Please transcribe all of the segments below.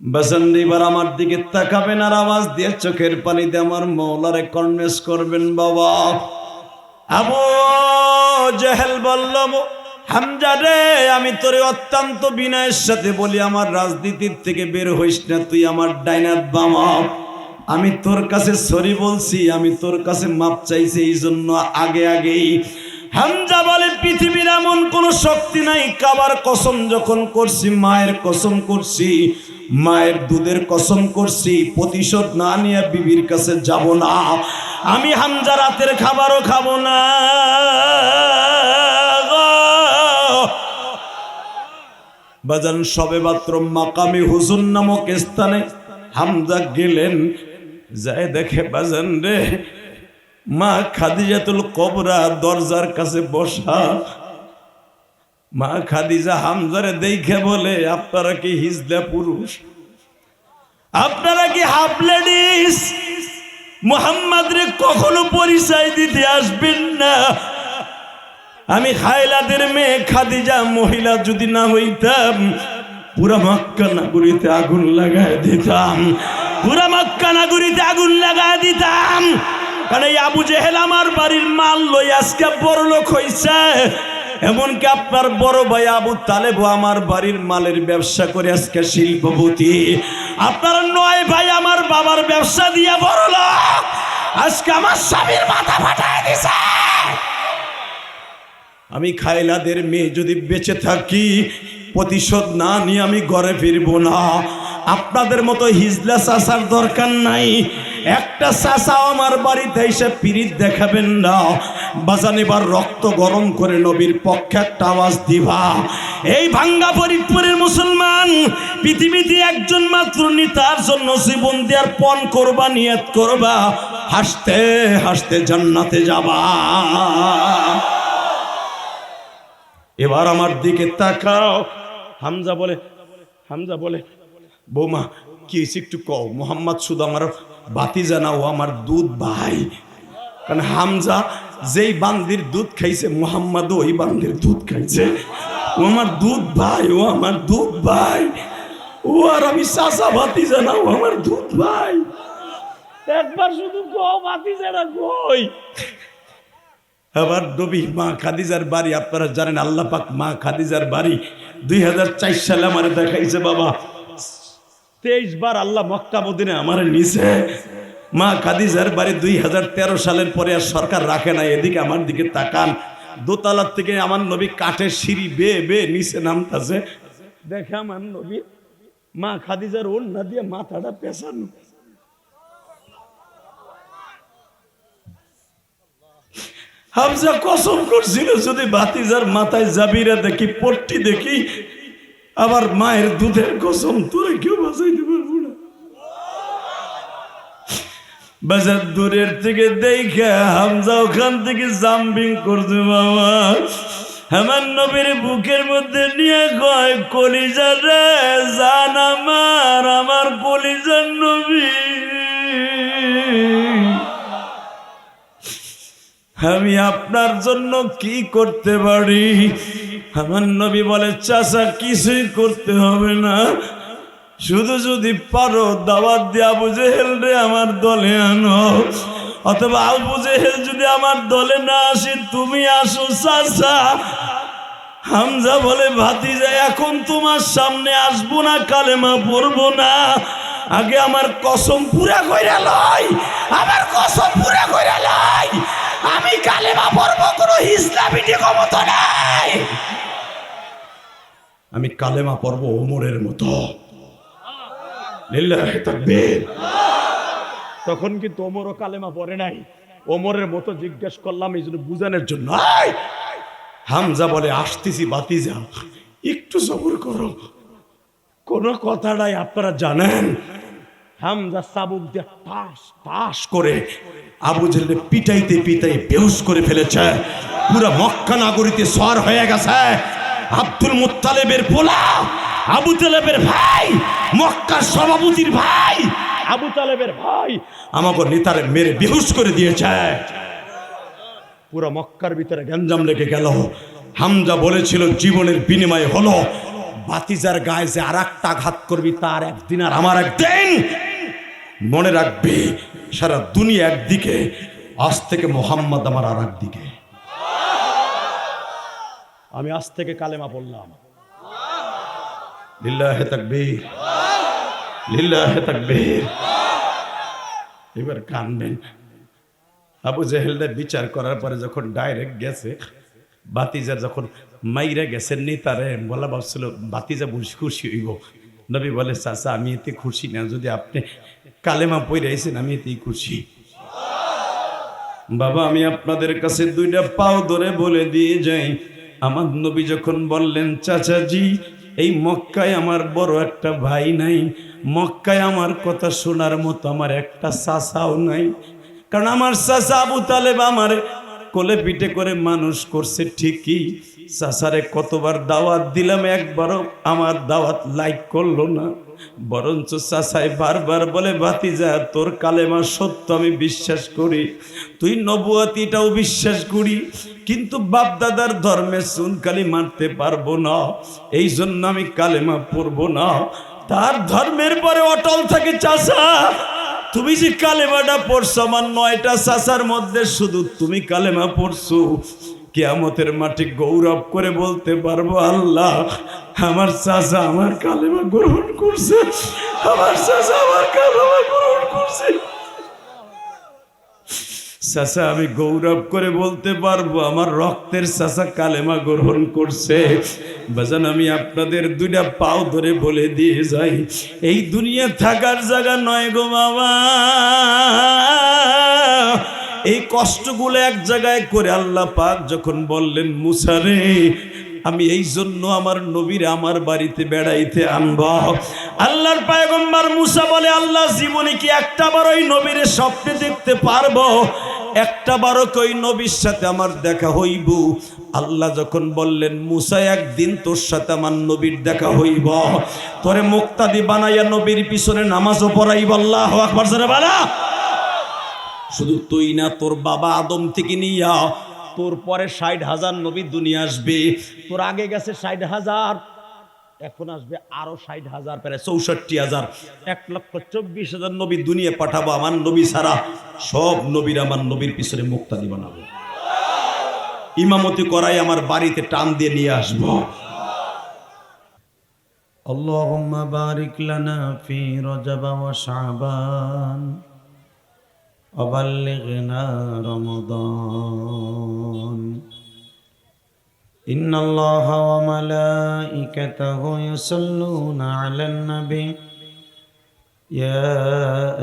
বাজান এবার আমার দিকে তাকাবেন আর আওয়াজ দিয়ে চোখের পানি দিয়ে আমার মওলারে কনভিন্স করবেন। বাবা আবু জেহেল বলল, হামজা রে, আমি তোরে অত্যন্ত বিনয়ের সাথে বলি, আমার রাজনীতির থেকে বের হইস না, তুই আমার ডাইনার বামা। আমি তোর কাছে সরি বলছি, আমি তোর কাছে মাপ চাইছি, এই জন্য আগেই হামজা বলে, পৃথিবীর এমন কোন শক্তি নাই, কাবার কসম যখন করছি, মায়ের কসম করছি, মায়ের দুধের কসম করছি, প্রতিশোধ না নিয়ে বিবির কাছে যাব না। আমি হামজা রাতের খাবারও খাবো না। বাজান সবে মাত্র মাকামি হুজুর নামক স্থানে হামজা গেলেন, যায় দেখে বাজান রে, মা খাদিজাতুল কুবরা দরজার কাছে বসা। মা খাদিজা হামজারে দেখে বলে, আপনারা কি হিজলা পুরুষ? আপনারা কি হাফ লেডিস? মুহাম্মদ রে কখনো পরিচয় দিতে আসবেন না। আমি খায়লাদের মেয়ে খাদিজা মহিলা যদি না হইতাম, পুরা মক্কা নগরীতে আগুন লাগায় দিতাম, পুরা মক্কা নগরীতে আগুন লাগায় দিতাম। কারণ এই আবু জেহেল আমার বাড়ির মাল লই আজকে বড় লোক হইছে। এমনকি আপনার বড় ভাই আবু তালেবও আমার বাড়ির মালের ব্যবসা করে আজকে শিল্পপতি। আপনার 9 ভাই আমার বাবার ব্যবসা দিয়া বড় লোক, আজকে আমার স্বামীর মাথা ফাটায় দিছে। আমি খায়লাদের মেয়ে যদি বেঁচে থাকি, প্রতিশোধ না নিয়ে আমি ঘরে ফিরবো না। আপনাদের মতো হিজলা চাচার দরকার নাই। একটা চাচাও আমার বাড়িতে এসে পিরিত দেখাবেন না। বাজান এবার রক্ত গরম করে নবীর পক্ষে একটা আওয়াজ দিবা। এই ভাঙ্গা ফরিদপুরের মুসলমান, পৃথিবীতে একজন মাত্র তার জন্য জীবন দেওয়ার পণ করবা, নিয়ত করবা, হাসতে হাসতে জান্নাতে যাবা। এবার আমার দিকে তাকাও। হামজা বলে বৌমা কি একটু কও। মোহাম্মদ শুধু আমার বাতিজা না, ও আমার দুধ ভাই। কারণ হামজা যেই বান্দির দুধ খাইছে, মোহাম্মদও ওই বান্দির দুধ খাইছে। ও আমার দুধ ভাই, ও আমার দুধ ভাই। ও আর আমি চাচা বাতিজা না, ও আমার দুধ ভাই। একবার শুধু কও বাতিজা না কই। আবার নবী মা খাদিজার বাড়ি, আপনারা জানেন আল্লাহ পাক মা খাদিজার বাড়ি 2004 সালে আমার দেখাইছে। বাবা 23 বার আল্লাহ মক্কা মদিনা আমার নিছে। মা খাদিজার বাড়ি 2013 সালের পরে আর সরকার রাখে না। এদিকে আমার দিকে তাকান, দোতলার থেকে আমার নবী কাঠের সিঁড়ি বেয়ে নিচে নামতাছে। দেখে আমার নবী মা খাদিজার ওড়না দিয়ে মাথাটা পেছানো। হামজা কসম করছিল, যদি বাতিজার মাথায় জাবিরা দেখি, পট্টি দেখি, আবার মায়ের দুধের কসম, তোরে কেউ বাঁচাইতে পারবো না। বাজার দূরের থেকে দেখে হামজা ওখান থেকে জাম্পিং করছে। বাবা আমার নবীর বুকের মধ্যে নিয়ে কয়, কলিজা রে জান আমার কলিজার নবী, আমি আপনার জন্য কি করতে পারি? আমার নবী বলে, চাচা কিছুই করতে হবে না, শুধু যদি পারো দাওয়াত দিয়ে আবু জেহেল রে আমার দলে আনো, অথবা আবু জেহেল যদি আমার দলে না আসে তুমি আসো চাচা। হামজা বলে, ভাতিজা এখন তোমার সামনে আসবো না, কালেমা পড়বো না, আগে আমার কসম পুরা কইরা লই, আমার কসম পুরা কইরা লই, আমি কালেমা পড়বো, কোনো ইসলামিটি ক্ষমতা নাই। আমি কালেমা পড়বো ওমরের মতো। লিল্লাহি তাকবীর। তখন কিন্তু ওমরও কালেমা পড়ে নাই। ওমরের মতো জিজ্ঞেস করলাম এই জন্য বুঝানোর জন্য। হামজা বলে, আসতেছি বাতিজা, একটু সবর করো, কোনো কথা নাই। আপনারা জানেন হামজা চাবুক দিয়ে টাস করে আবু জেহেলকে পিটাইতে বেহুশ করে ফেলেছে। পুরা মক্কা নগরীতে সর হয়ে গেছে। আব্দুল মুত্তালিবের পোলা, আবু তালেবের ভাই, মক্কার সভাপতির ভাই, আবু তালেবের ভাই আমাকে নেতারে মেরে বেহুশ করে দিয়েছে। পুরা মক্কার ভিতরে গ্যাঞ্জাম লেগে গেল। হামজা বলেছিল জীবনের বিনিময় হলো বাতিজার গায়ে যে আর একটা আঘাত করবি তার একদিন আর আমার একদিন। মনে রাখবি সারা দুনিয়া একদিকে, আজ থেকে মোহাম্মদ আমার আর একদিকে। আমি আজ থেকে কালেমা পড়লাম, লিল্লাহে তাকবীর, লিল্লাহে তাকবীর। এবার কানবেন। আবু জেহেলকে বিচার করার পরে যখন ডাইরেক্ট গেছে, বাতিজা যখন মাইরা গেছেন নি তারে বলা ভাবছিল বাতিজা খুশি হইব। নবী বলে চাচা আমি এতে খুশি না, যদি আপনি কালেমা পড়াইছেন আমি এতেই খুশি। বাবা আমি আপনাদের কাছে দুইটা পাও ধরে বলে দিয়ে যাই, আমার নবী যখন বললেন চাচাজি এই মক্কায় আমার বড় একটা ভাই নাই, মক্কায় আমার কথা শোনার মতো আমার একটা চাচাও নাই, কারণ আমার চাচা আবু তালেব আমার কোলে পিঠে করে মানুষ করছে ঠিকই, চাচারে কতবার দাওয়াত দিলাম একবারও আমার দাওয়াত লাইক করলো না, বরঞ্চ চাচাই বারবার বলে ভাতিজা তোর কালেমা সত্য আমি বিশ্বাস করি, তুই নবুয়াতিটাও বিশ্বাস করি, কিন্তু বাপদাদার ধর্মে চুনকালি মারতে পারবো না, এই জন্য আমি কালেমা পড়বো না। তার ধর্মের পরে অটল থাকে চাচা, তুমি যে কালেমাটা পড়ছো আমার 9টা চাচার মধ্যে শুধু তুমি কালেমা পড়ছো, কিয়ামতের মাঠে গৌরব করে বলতে পারবো আল্লাহ আমার চাচা আমার কালেমা গ্রহণ করছে, আমার চাচা আমার কালেমা গ্রহণ করছে। চাচা আমি গৌরব করে বলতে পারবো আমার রক্তের চাচা কালেমা গ্রহণ করছে। বাজান আমি আপনাদের দুইটা পাও ধরে বলে দিয়ে যাই, এই দুনিয়া থাকার জায়গা নয় গো বাবা, এই কষ্টগুলো এক জায়গায় করে আল্লাহ পাক যখন বললেন মুসা রে আমি এই জন্য আমার নবীর আমার বাড়িতে বেড়াইতে আনব, আল্লাহর পয়গম্বর মুসা বলে আল্লাহ জীবনে কি একটা বার ওই নবীর স্বপ্নে দেখতে পারবো, একটা বারও কই নবীর সাথে আমার দেখা হইব। আল্লাহ যখন বললেন মুসা একদিন তোর সাথে আমার নবীর দেখা হইব, তোরে মুক্তাদি বানাইয়া নবীর পিছনে নামাজও পড়াইব, আল্লাহু আকবার জোরে বলো। শুধু তুই না তোর বাবা আদম থেকে নিয়া তোর পরে 60,000 নবী দুনিয়া আসবে, তোর আগে গেছে 60,000, এখন আসবে আরো 60,000, প্রায় 64,000, 1,24,000 নবী দুনিয়া পাঠাবো আমার নবী ছাড়া, সব নবীর আমার নবীর পিছনে মুক্তাদি বানাবো, ইমামতি করাই আমার বাড়িতে টান দিয়ে নিয়ে আসবো। আল্লাহুম্মা বারিক লানা ফি রজব ওয়া শাবান وبلغنا رمضان إن الله وملائكته يصلون على النبي يا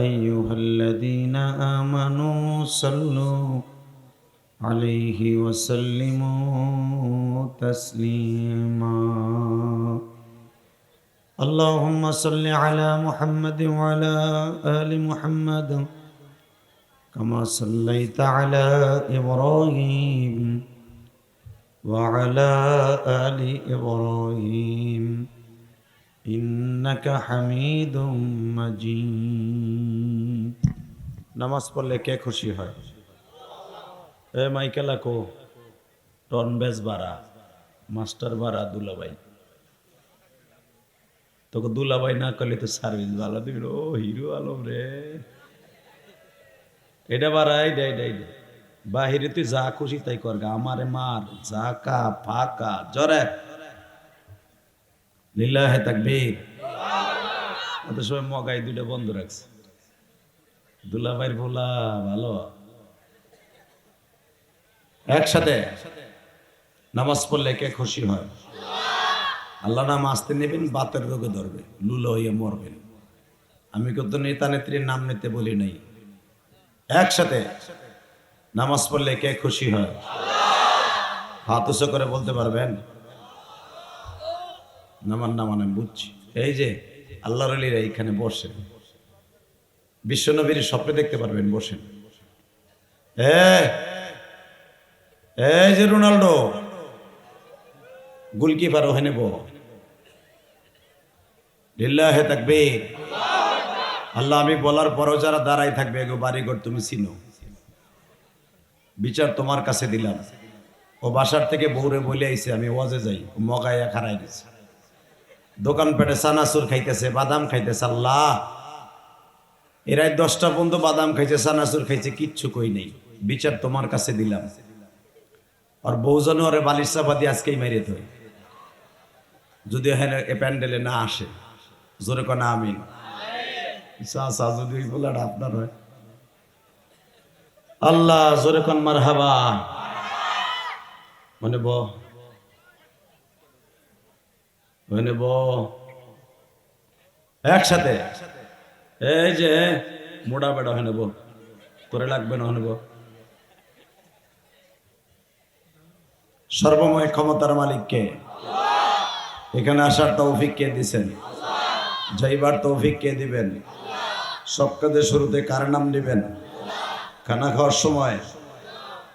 أيها الذين آمنوا صلوا عليه وسلموا تسليما اللهم صل على محمد وعلى آل محمد كما صليت على إبراهيم وعلى آل إبراهيم إنك حميد مجيد। নামাজ পড়লে কে খুশি হয়? এ মাইকেলা কো টন বেজ বাড়া মাস্টার বাড়া দুলাভাই, তোকে দুলাভাই না করলে তো সার্ভিস ভালো দিবি। ও হিরো আলম রে, এটা বাড়াই দেয় বাহিরে তুই যা খুশি তাই কর, আমারে মার জাকা ফাঁকা জরে লিল্লাহে তাকবীর। ওদের সময় মগাই দুইটা বন্ধ রাখছে, দুলাভাইয়ের ভোলা ভালো। একসাথে নামাজ পড়লে কে খুশি হয়? আল্লাহ নাম আসতে নেবেন, বাতের রোগে ধরবে, লুলো হইয়া মরবেন। আমি কত নেতা নেত্রীর নাম নিতে বলি নাই। একসাথে নামাজ পড়লে কে খুশি হয়? হাত উঁচু করে বলতে পারবেন? নামান নামান আমি বুঝছি। এই যে আল্লাহর ওলিরা এইখানে বসেন, বিশ্বনবীর স্বপ্নে দেখতে পারবেন, বসেন। এই যে রোনাল্ডো গোলকিপার ওখানে লিল্লাহে তাকবীর। আল্লাহ আমি বলার পরও যারা দাঁড়াই থাকবে এগো বাড়িঘর তুমি চিনো, বিচার তোমার কাছে দিলাম। ও বাসার থেকে বউরে বলে আইছে আমি ওয়াজে যাই, ও মগাইয়া খারাই দিছে। দোকান পেটে চানাচুর খাইতেছে, বাদাম খাইতেছে। আল্লাহ, এরাই 10টা পর্যন্ত বাদাম খাইছে, চানাচুর খাইছে, কিচ্ছু কই নেই, বিচার তোমার কাছে দিলাম। আর বউজন ওরে বালিশ চাপা দিয়ে আজকেই মেরে ধরে, যদি এ প্যান্ডেলে না আসে। জোরে কোন আমিন। যদি ওই বলাটা আপনার হয়, আল্লাহ জোরে কোন মারহাবা। মানে একসাথে এই যে মোড়া বেড়া হয় নেব করে লাগবে না নেব। সর্বময় ক্ষমতার মালিককে, এখানে আসার তৌফিক কে দিছেন, যাইবার তৌফিক কে দিবেন, সব কাজের শুরুতে কার নাম দিবেন? খানা খাওয়ার সময়,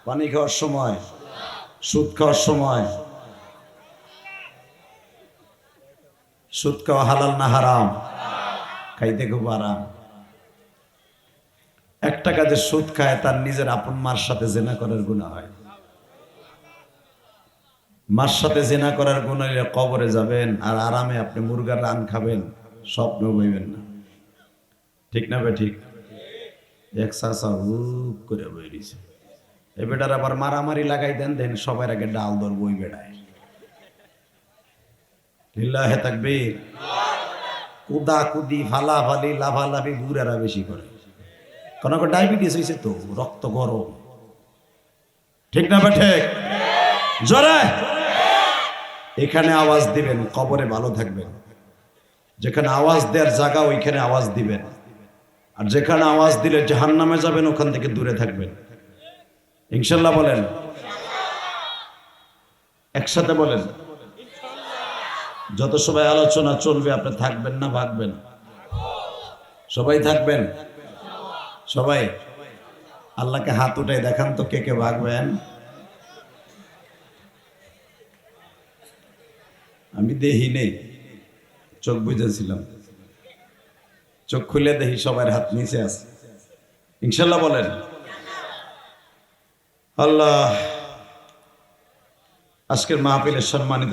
পানি খাওয়ার সময়, সুদ খাওয়ার সময়। সুদ খাওয়া হালাল না হারাম? খাইতে খুব আরাম। একটা কাজে সুদ খায় তার নিজের আপন মার সাথে জেনা করার গুনাহ হয়। মার সাথে জেনা করার গুনাহ হলে কবরে যাবেন, আর আরামে আপনি মুরগার রান খাবেন, স্বপ্ন বইবেন না। ঠিক না ভাই? ঠিক। এক চাচা হুপ করে বই দিছে, এ বেটার আবার মারামারি লাগাই দেন, দেন সবার আগে ডাল দর বই বেড়ায়। লিল্লাহে তাকবীর। কুদা কুদি, ফালাফালি, লাফালাফি বুড়ারা বেশি করে, কারণ ডায়াবেটিস হয়েছে তো, রক্ত গরম। ঠিক না ভাই? ঠিক। জোরে এখানে আওয়াজ দিবেন, কবরে ভালো থাকবেন। যেখানে আওয়াজ দেওয়ার জায়গা ওইখানে আওয়াজ দিবেন, আর যেখানে আওয়াজ দিলে জাহান্নামে যাবেন ওখান থেকে দূরে থাকবেন। ইনশাল্লাহ বলেন, একসাথে বলেন। যত সবাই আলোচনা চলবে আপনি থাকবেন না ভাগবেন? সবাই থাকবেন? সবাই আল্লাহকে হাত উঠাই দেখান তো কে কে ভাগবেন। আমি দেহি নেই, চোখ বুঝেছিলাম, চোখ খুলে দেখি সবার হাত নিচে আছে। ইনশাল্লাহ বলেন। আল্লাহ, আজকের মাহফিলের সম্মানিত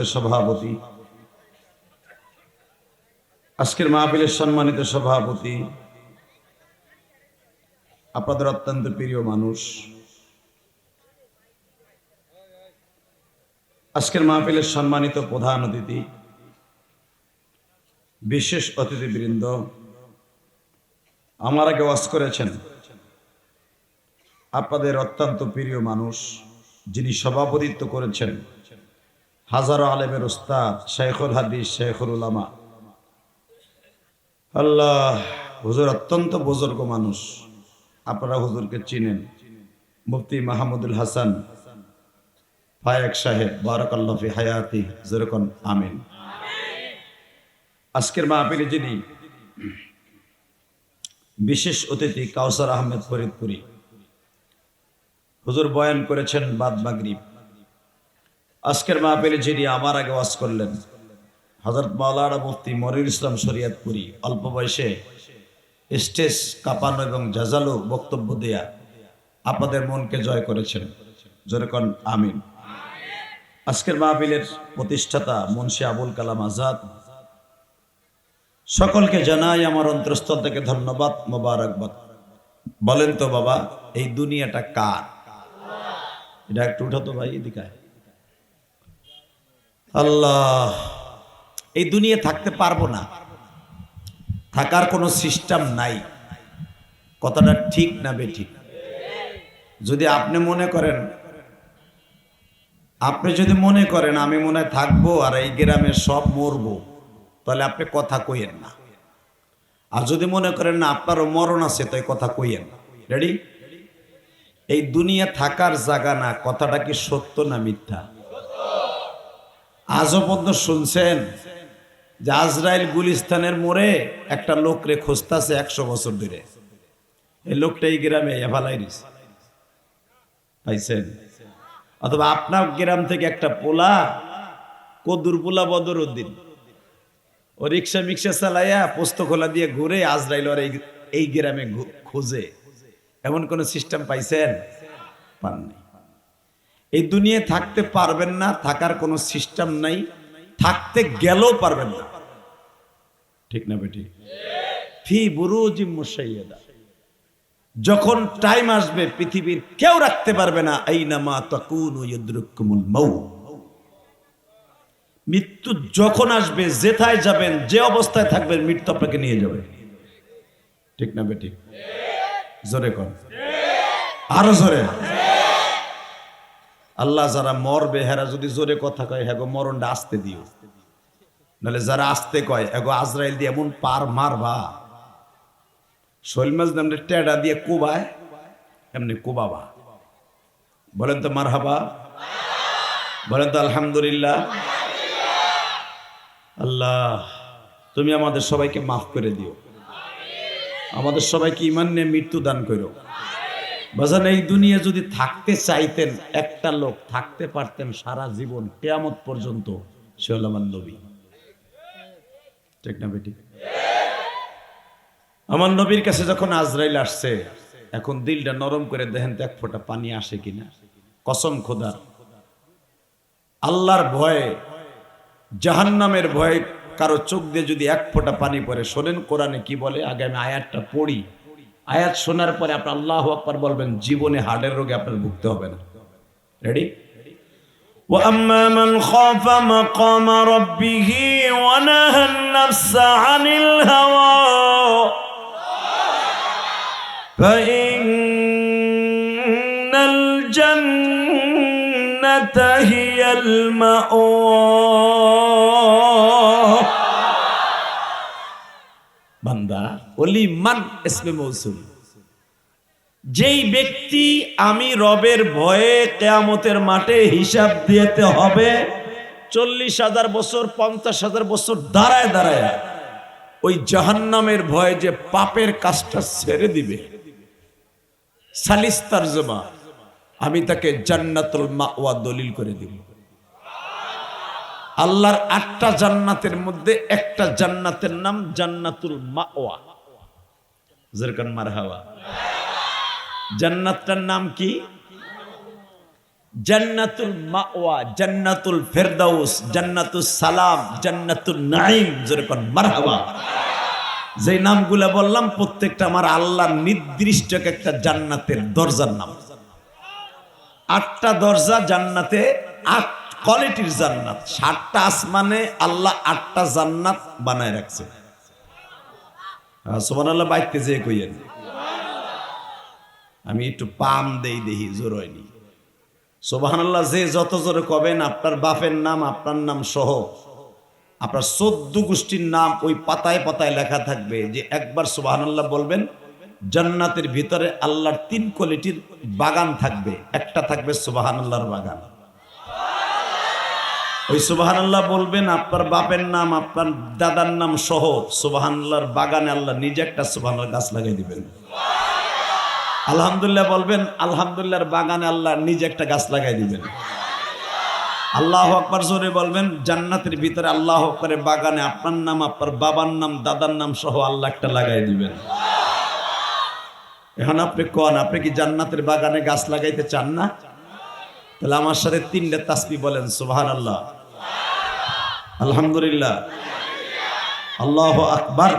সভাপতি, আপনাদের অত্যন্ত প্রিয় মানুষ, আজকের মাহফিলের সম্মানিত প্রধান অতিথি, বিশেষ অতিথিবৃন্দ, আমার আগে ওয়াজ করেছেন আপনাদের অত্যন্ত প্রিয় মানুষ, যিনি সভাপতিত্ব করেছেন হাজারো আলেমের উস্তাদ, শেখুল হাদিস, শেখুল উলামা। আল্লাহ, হুজুর অত্যন্ত বুজুর্গ মানুষ, আপনারা হুজুরকে চিনেন, মুফতি মাহমুদুল হাসান ফায়েক সাহেব, বারাকাল্লাহু ফি হায়াতি, যেরকম আমিন। আজকের মাহফিলে যিনি বিশেষ অতিথি, কাউসার আহমেদ ফরিদপুরি, হুজুর বয়ান করেছেন বাদ মাগরিব। আজকের মাহফিলে যিনি আমার আগে ওয়াজ করলেন হযরত মাওলানা মুফতি মনিরুল ইসলাম শরীয়তপুরি, অল্প বয়সে স্টেজ কাঁপানো এবং জাজালো বক্তব্য দেয়া আপনাদের মনকে জয় করেছেন, যেরকম আমিন। আজকের মাহফিলের প্রতিষ্ঠাতা মুন্সি আবুল কালাম আজাদ, সকলকে জানাই আমার অন্তরস্থল থেকে ধন্যবাদ, মোবারকবাদ। বলেন তো বাবা, এই দুনিয়াটা কার? এটা একটু উঠাতো ভাই, এদিকে। আল্লাহ, এই দুনিয়া থাকতে পারবো না, থাকার কোনো সিস্টেম নাই। কথাটা ঠিক না বেঠিক? যদি আপনি মনে করেন আমি মনে হয় থাকবো আর এই গ্রামে সব মরবো, তাহলে আপনি কথা কইেন না। আর যদি মনে করেন না আপনারও মরণ আছে, তাই কথা কইেন। রেডি? এই দুনিয়া থাকার জায়গা না, কথাটা কি সত্য না মিথ্যা? আজও পর্যন্ত শুনছেন যে আজরাইল গুলিস্তানের মোড়ে একটা লোকরে খুঁজতেছে 100 বছর ধরে, এই লোকটা এই গ্রামে এভালাই দিছে, পাইছেন? অথবা আপনার গ্রাম থেকে একটা পোলা, কদুর পোলা বদরউদ্দিন, ও রিক্সা মিক্সা চালাইয়া পোস্ত খোলা দিয়ে ঘুরে আজরাইল আর এই গ্রামে খুঁজে, এমন কোন সিস্টেম পাইছেন? পাননি। এই দুনিয়ায় থাকতে পারবেন না, থাকার কোনো সিস্টেম নাই, থাকতে গেলেও পারবেন না। ঠিক না বেটি? ফি বুরুজিম মুশাইয়াদা। যখন টাইম আসবে পৃথিবীর কেউ রাখতে পারবে না, আইনামা তাকুনু ইউদরিকুমুল মাউত। মৃত্যু যখন আসবে, যেথায় যাবেন, যে অবস্থায় থাকবেন, মৃত্যু আপনাকে নিয়ে যাবে। ঠিক না বেটি? জোরে কর, আরো জোরে। আল্লাহ যারা মরবে হেরা যদি জোরে কথা কয়, হ্যাগো মরণটা আসতে দিও, নাহলে যারা আসতে কয় এগো আজরাইল দিয়ে এমন পার মারবা, শৈল মাছ নামে টেডা দিয়ে কুবায়, এমনি কুবাবা। বলেন তো মারহাবা, বলেন তো আলহামদুলিল্লাহ। আল্লাহ তুমি আমাদের সবাইকে মাফ করে দিও, আমাদের সবাইকে ঈমান নিয়ে মৃত্যু দান করো। বাজান, এই দুনিয়া যদি থাকতে চাইতেন, একটা লোক থাকতে পারতেন সারা জীবন কিয়ামত পর্যন্ত, সে হল আমার নবী। ঠিক না বেটি? আমার নবীর কাছে যখন আজরাইল আসছে, এখন দিলটা নরম করে দেখেন তো এক ফোঁটা পানি আসে কিনা। কসম খোদার, আল্লাহর ভয়ে, জাহান্নামের ভয়ে কারো চোখ দিয়ে যদি এক ফোঁটা পানি পড়ে, শোনেন কোরআনে কি বলে। আগে আমি আয়াতটা পড়ি, আয়াত শোনার পরে আপনি আল্লাহু আকবার বলবেন, জীবনে হার্টের রোগে আপনার ভুগতে হবে না। রেডি? وَأَمَّا مَنْ خَافَ مَقَامَ رَبِّهِ وَنَهَى النَّفْسَ عَنِ الْهَوَى فَإِنَّ الْجَنَّةَ هِيَ الْمَأْوَى। বান্দা, ওলি মান ইসমে মৌসুল, যেই ব্যক্তি আমি রবের ভয়ে কিয়ামতের মাঠে হিসাব দিতে হবে, 40,000 বছর 50,000 বছর দাঁড়ায় দাঁড়ায় ওই জাহান্নামের ভয়ে যে পাপের কাজটা ছেড়ে দিবে, সালিস তারজমা, আমি তাকে জান্নাতুল মাওয়া দলিল করে দিব। আল্লাহর 8টা জান্নাতের মধ্যে একটা জান্নাতের নাম জান্নাতুল মাওয়া। যেরকম মারহাবা। জান্নাতটার নাম কি? জান্নাতুল মাওয়া, জান্নাতুল ফেরদাউস, জান্নাতুল সালাম, জান্নাতুল নাঈম। যেরকম মারহাবা। যে নামগুলা বললাম প্রত্যেকটা আমার আল্লাহর নির্দিষ্ট একটা জান্নাতের দরজার নাম। 8টা দরজা জান্নাতে, 8 কোয়ালিটির জান্নাত। 7টা আসমানে আল্লাহ 8টা জান্নাত বানায় রাখছে। সুবহানাল্লাহ বাইতে যে কইয়েন, আমি একটু পাম দেই, দেখি জোর হয়নি। সুবহানাল্লাহ যে যত জোরে কবেন, আপনার বাপের নাম, আপনার নাম সহ আপনার 14 গোষ্ঠীর নাম ওই পাতায় পাতায় লেখা থাকবে। যে একবার সুবহানাল্লাহ বলবেন, জান্নাতের ভিতরে আল্লাহর 3 কোয়ালিটির বাগান থাকবে। একটা থাকবে সুবহানাল্লাহর বাগান। ওই সুবহানাল্লাহ বলবেন, আপনার বাপের নাম, আপনার দাদার নাম সহ সুবহানাল্লাহর বাগানে আল্লাহ নিজে একটা সুবহানাল্লাহ গাছ লাগাই দিবেন। আলহামদুলিল্লাহ বলবেন, আলহামদুলিল্লাহর বাগানে আল্লাহ নিজে একটা গাছ লাগাই দিবেন। আল্লাহু আকবার জোরে বলবেন, জান্নাতের ভিতরে আল্লাহু আকবারের বাগানে আপনার নাম, আপনার বাবার নাম, দাদার নাম সহ আল্লাহ একটা লাগাই দিবেন। এখন আপনি কোন, আপনি কি জান্নাতের বাগানে গাছ লাগাইতে চান না? তাহলে আমার সাথে 3টা তাসবিহ বলেন, সুবহানাল্লাহ, আলহামদুলিল্লাহ, আল্লাহু আকবার।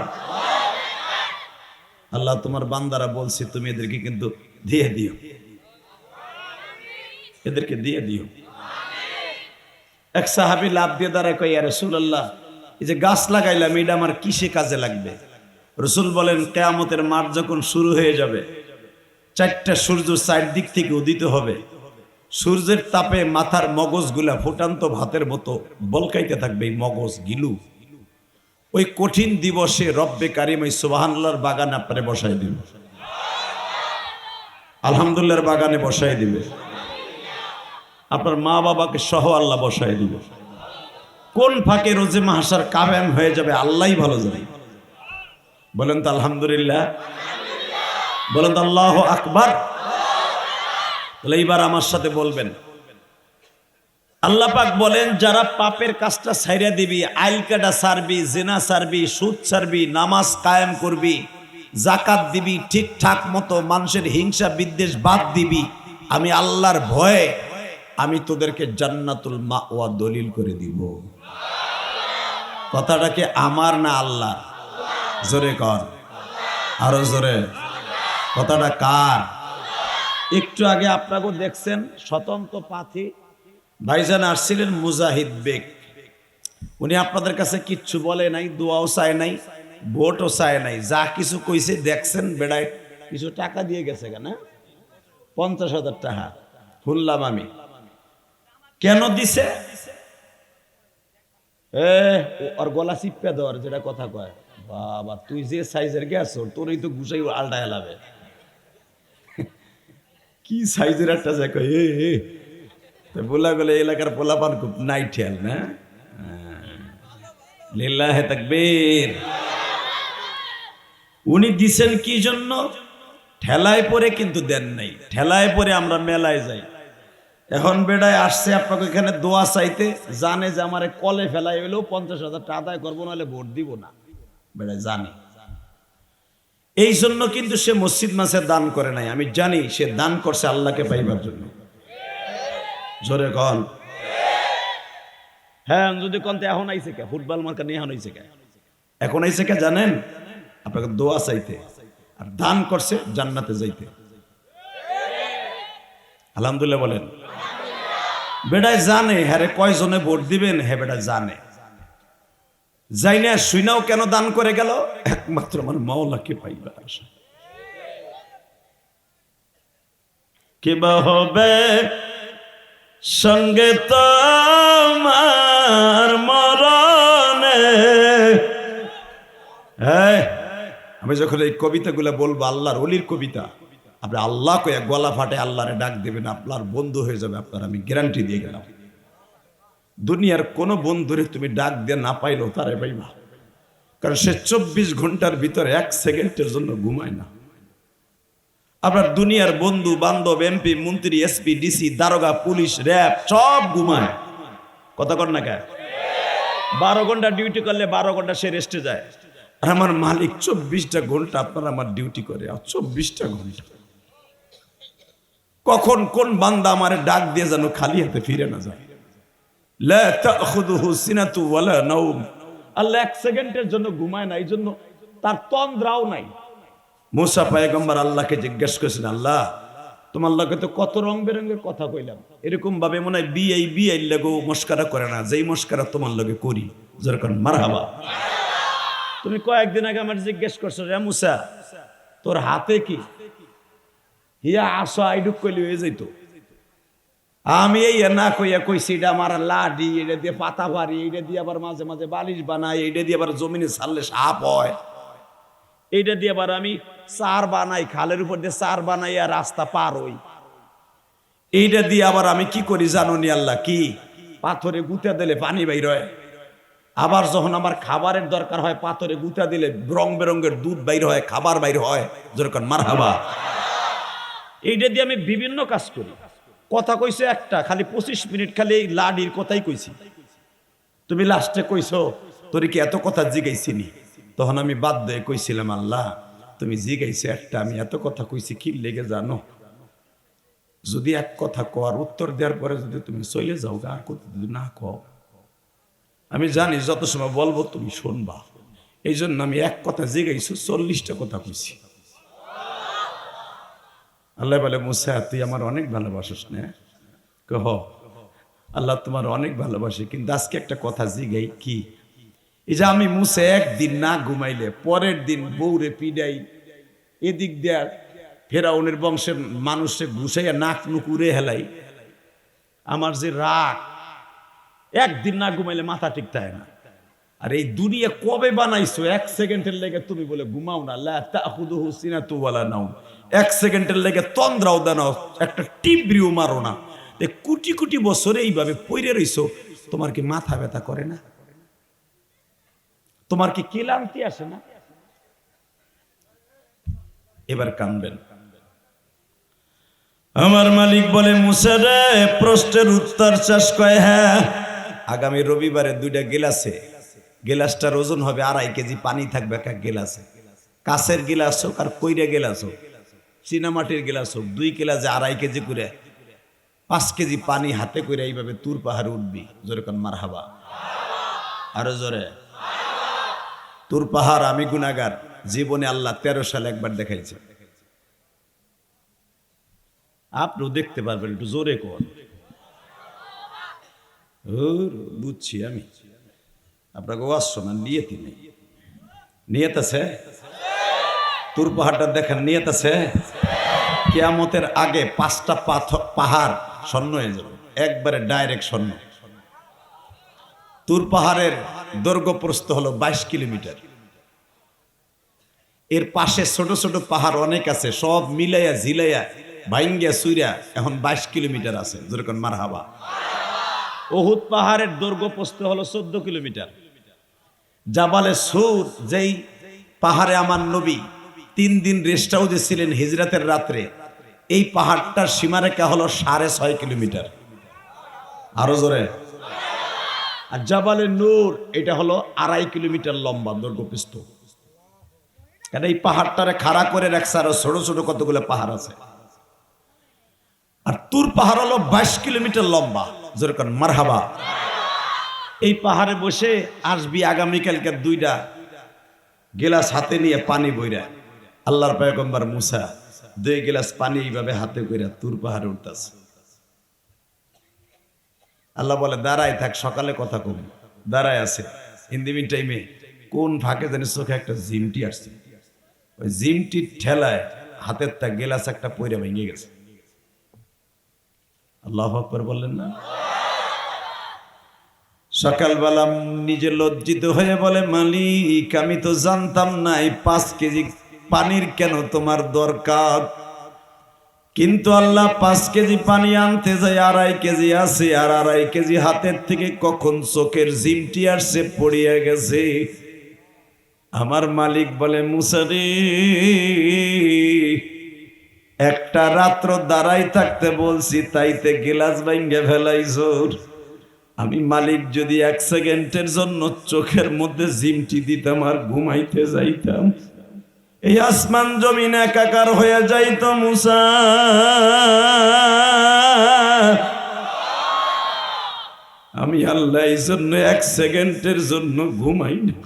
আল্লাহ তোমার বান্দারা বলছি, তুমি এদেরকে কিন্তু দিয়ে দিও, এদেরকে দিয়ে দিও। এক সাহাবী লাভ দিয়ে দাঁড়ায় কই, ইয়া রাসূলুল্লাহ, এই যে গাছ লাগাইলাম এটা আমার কিসে কাজে লাগবে? রাসূল বলেন, কিয়ামতের মাঠ যখন শুরু হয়ে যাবে, 4টা সূর্য 4 দিক থেকে উদিত হবে, সূর্যের তাপে মাথার মগজগুলা ফুটান্ত ভাতের মতো বলকাইতে থাকবে। এই মগজ গিলু ওই কঠিন দিবসে রব্বে কারিম ওই সুবহানাল্লাহর বাগানে আপনারে বসাই দিবে, আলহামদুলিল্লাহর বাগানে বসাই দিবে, আপনার মা বাবাকে সহ আল্লাহ বসাই দিবে। কোন ফাঁকে রোজে মাহশার কায়েম হয়ে যাবে আল্লাহই ভালো জানে। বলেন তো আলহামদুলিল্লাহ, বলেন তো আল্লাহু আকবার। তাহলে এইবার আমার সাথে বলবেন, আল্লাহ পাক বলেন, যারা পাপের কাজটা ছাইরা দিবি, আইল কাটা ছাড়বি, জিনা ছাড়বি, সুদ ছাড়বি, নামাজ কায়েম করবি, যাকাত দিবি, ঠিকঠাক মতো মানুষের হিংসা বিদ্বেষ বাদ দিবি, আমি আল্লাহর ভয়ে আমি তোদেরকে জান্নাতুল মাওয়া দলিল করে দিব। কথাটা কি আমার না আল্লাহ? জোরে কর, আরো জোরে। কথাটা কার? একটু আগে আপনাকেও দেখছেন স্বতন্ত্র প্রার্থী ভাইজান আসছিলেন মুজাহিদ বেগ। উনি আপনাদের কাছে কিচ্ছু বলে নাই, দোয়াও চায় নাই, ভোটও চায় নাই, যা কিছু কইছে দেখছেন। বেড়ায় কিছু টাকা দিয়ে গেছে কেন, 50,000 টাকা শুনলাম আমি। কেন দিছে? ওর গলা চিপে দেওয়ার, যেটা কথা কয়। বাবা তুই যে সাইজের গ্যাস, তোরই তো ঘুষাই আলটা হেলাবে। কি সাইজের একটা জায়গা, বলা গেলে এলাকার পোলাপান খুব নাই ঠেল না। লিল্লাহে তাকবীর। উনি দিছেন কি জন্য? ঠেলায় পরে কিন্তু দেন নাই, ঠেলায় পরে আমরা মেলায় যাই। এখন বেড়ায় আসছে আপনাকে এখানে দোয়া চাইতে, জানে যে আমার কলে ফেলাই হইলেও 50,000 টাকা আদায় করবো, নাহলে ভোট দিব না। বেড়ায় জানে, এই জন্য কিন্তু সে মসজিদ মাসে দান করে নাই। আমি জানি সে দান করছে আল্লাহকে পাইবার জন্য। জোরে কন। হ্যাঁ, যদি কনতে এখন আইছে কে ফুটবল মার্কা নিয়ে এখন আইছে কে, এখন আইছে কে জানেন? আপনাকে দোয়া চাইতে, আর দান করছে জান্নাতে যাইতে। আলহামদুলিল্লাহ বলেন। বেড়ায় জানে হ্যাঁ কয়জনে ভোট দিবেন, হ্যাঁ বেটা জানে। যাই না শুইনাও কেন দান করে গেল? একমাত্র আমার মাওলাকে পাইবার আশা। কিবা হবে সঙ্গে তোমার মরণে। হ্যাঁ, আমি যখন এই কবিতাগুলো বলবো, আল্লাহর ওলির কবিতা, আপনি আল্লাহ কয়ে গলা ফাটে আল্লাহরে ডাক দেবেন, আপনার বন্ধু হয়ে যাবে আপনার, আমি গ্যারান্টি দিয়ে গেলাম। দুনিয়ার কোন বন্ধুরে তুমি ডাক দিয়ে না পাইলেও তারে পাইবা, কারণ সে 24 ঘন্টার ভিতরে 1 সেকেন্ডের জন্য ঘুমায় না। আপনার দুনিয়ার বন্ধু বান্ধব, এমপি মন্ত্রী, এসপি ডিসি দারোগা পুলিশ র্যাব সব ঘুমায়। কথা কর না কে? 12 ঘন্টা ডিউটি করলে 12 ঘন্টা সে রেস্টে যায়। আর আমার মালিক 24টা ঘন্টা আপনার আমার ডিউটি করে, 24টা ঘন্টা। কখন কোন বান্দা আমার ডাক দিয়ে যেন খালি হাতে ফিরে না যায়। লা তাখুযুহু সিনাতু ওয়ালা নাওম। আল্লাহ 1 সেকেন্ডের জন্য ঘুমায় না, এই জন্য তার তন্দ্রাও নাই। মুসা পয়গম্বর আল্লাহকে জিজ্ঞেস করেছেন, আল্লাহ তোমার লগে তো কত রং বেরঙের কথা কইলাম, এরকম ভাবে মনে হয় বিআই লাগো মস্কারা করে না, যেই মস্কারা তোমার লগে করি। যেরকম মারহাবা। তুমি কয়েকদিন আগে আমার জিজ্ঞেস করছো, রে মুসা তোর হাতে কি? হিয়া আসো আইডুক কইলি হয়ে যাইতো। আমি এই না কইয়া কইছি এটা আমার লাডি, এটা দিয়ে পাতা ভারি, এটা দিয়ে আবার মাঝে মাঝে বালিশ বানাই, এটা দিয়ে আবার জমিনে ছাড়লে সাপ হয়, এইটা দিয়ে আবার আমি চার বানাই, খালের উপর দিয়ে চার বানাই আর রাস্তা পার হই। এইটা দিয়ে আবার আমি কি করি জানো নি আল্লাহ? কি? পাথরে গুঁতা দিলে পানি বাইর হয়। আবার যখন আমার খাবারের দরকার হয়, পাথরে গুঁতা দিলে রং বেরঙ্গের দুধ বাইর হয়, খাবার বাইর হয়। যেরকম মারহাবা। এইটা দিয়ে আমি বিভিন্ন কাজ করি। কথা কইছো একটা, খালি 25 মিনিট খালি এই লাডির কথাই কইছি। তুমি লাস্টে কইছো তোর কি এত কথা জিগাইছিনি? তখন আমি বাদ দিয়ে কইছিলাম, আল্লাহ তুমি জিগাইছো একটা, আমি এত কথা কইছি কি লেগে জানো? যদি এক কথা কর উত্তর দেওয়ার পরে যদি তুমি চলে যাও, আর কথা যদি না কও, আমি জানি যত সময় বলবো তুমি শুনবা। এই জন্য আমি এক কথা জিগাইছো, 40টা কথা কইছি। আল্লাহ বলে, মুসা তুই আমার অনেক ভালোবাসিস না? কহ আল্লাহ তোমার অনেক ভালোবাসি, কিন্তু আজকে একটা কথা জিগাই। কি? এই যে আমি মুসা একদিন না ঘুমাইলে পরের দিন বউরে পিডাই, এদিক দেয়ার ফেরাউনের বংশের মানুষে ঘুষাইয়া নাক নুকুরে হেলাই, আমার যে রাগ, একদিন না ঘুমাইলে মাথা ঠিক থাকে না। আর এই দুনিয়া কবে বানাইছো? 1 সেকেন্ডের লেগে তুমি বলে ঘুমাও না, লা তাখুযুহু সিনাতু ওয়ালা নাওম। 1 সেকেন্ডের লেগে তন্দ্রাও দাও, একটা টিবরিও মারো না। কোটি কোটি বছরে এইভাবে পইরে রইছো, তোমার কি মাথা ব্যথা করে না? তোমার কি ক্লান্তি আসে না? এবার কাঁদবেন। আমার মালিক বলে, মুসা রে প্রশ্নের উত্তর চাষ কয়, হ্যাঁ আগামী রবিবারে 2টা গিলাসে, গিলাসটার ওজন হবে 2.5 কেজি, পানি থাকবে এক গিলাসে। কাছের গিলাস হোক আর কইরা গিলাস হোক, চীনামাটির গিলাস হোক, 2 গিলাসে 2.5 কেজি করে 5 কেজি পানি হাতে করে এইভাবে তুর পাহাড়ে উঠবি। জোরে কোন মারহাবা, আরো জোরে। তুর পাহাড় আমি গুনাহগার, জীবনে আল্লাহ 13 সালে একবার দেখাইছে। আপনিও দেখতে পারবেন, একটু জোরে কর। বুঝছি আমি, আপনাকে ওয়াজ শোনান, নিয়তি নেই। নিয়ত আছে? তুর পাহাড়টা দেখেন, নিয়ত আছে? কিয়ামতের আগে 5টা পাহাড় স্বর্ণ হয়ে যাবে, একবারে ডাইরেক্ট স্বর্ণ। তুর পাহাড়ের দৈর্ঘ্য প্রস্থ হলো 22 কিলোমিটার। এর পাশে ছোট ছোট পাহাড় অনেক আছে, সব মিলাইয়া ঝিলাইয়া ভাইঙ্গা সুইরা এখন 22 কিলোমিটার আছে। যেরকম মারহাবা। উহুদ পাহাড়ের দৈর্ঘ্য প্রস্থ হলো 14 কিলোমিটার। জাবালে সূর, যেই পাহাড়ে আমার নবী 3 দিন রেস্ট হাউসে ছিলেন হিজরাতের রাত্রে, এই পাহাড়টার সীমারেখা হলো 6.5 কিলোমিটার। আরো জোরে। আর জাবালে নূর এটা হলো 2.5 কিলোমিটার লম্বা দৈর্ঘ্য প্রস্থ। কারণ এই পাহাড়টারে খাড়া করে রাখছে, আরো ছোট ছোট কতগুলো পাহাড় আছে। আর তুর পাহাড় হলো 22 কিলোমিটার লম্বা। যেরকম মারহাবা। এই পাহাড়ে বসে আসবি আগামীকালকে 2টা গিলাস হাতে নিয়ে পানি বইরা, আল্লাহর পয়গম্বর মুসা 2 গিলাস পানি এইভাবে হাতে কইরা তুর পাহাড়ে উঠতেছে। আল্লাহ বলে দাঁড়ায় থাক, সকালে কথা কম। দাঁড়ায় আছে। ইন দি মিন টাইমে কোন ফাঁকে জানি চোখে একটা জিমটি আসছে। ওই জিমটির ঠেলায় হাতের তা গেলাস একটা পয়রা ভেঙে গেছে। আল্লাহু আকবার বললেন না? সকালবেলা নিজে লজ্জিত হয়ে বলে, মালিক আমি তো জানতাম না এই 5 কেজি পানির কেন তোমার দরকার। কিন্তু আল্লাহ 5 কেজি পানি আনতে যায় 2.5 কেজি আছে, আর 2.5 কেজি হাতের থেকে কখন চোখের জিমটি আসছে পড়িয়া গেছে। আমার মালিক বলে, মুসা রে, একটা রাত্র দাঁড়াই থাকতে বলছি, তাইতে গিলাস ভাঙ্গে ফেলাইছো। আমি মালিক যদি 1 সেকেন্ডের জন্য চোখের মধ্যে জিমটি দিতাম আর ঘুমাইতে যাইতাম, এই আসমান জমিন একাকার হয়ে যাইতো মুসা। আমি আল্লাহ এই জন্য 1 সেকেন্ডের জন্য ঘুমাই না।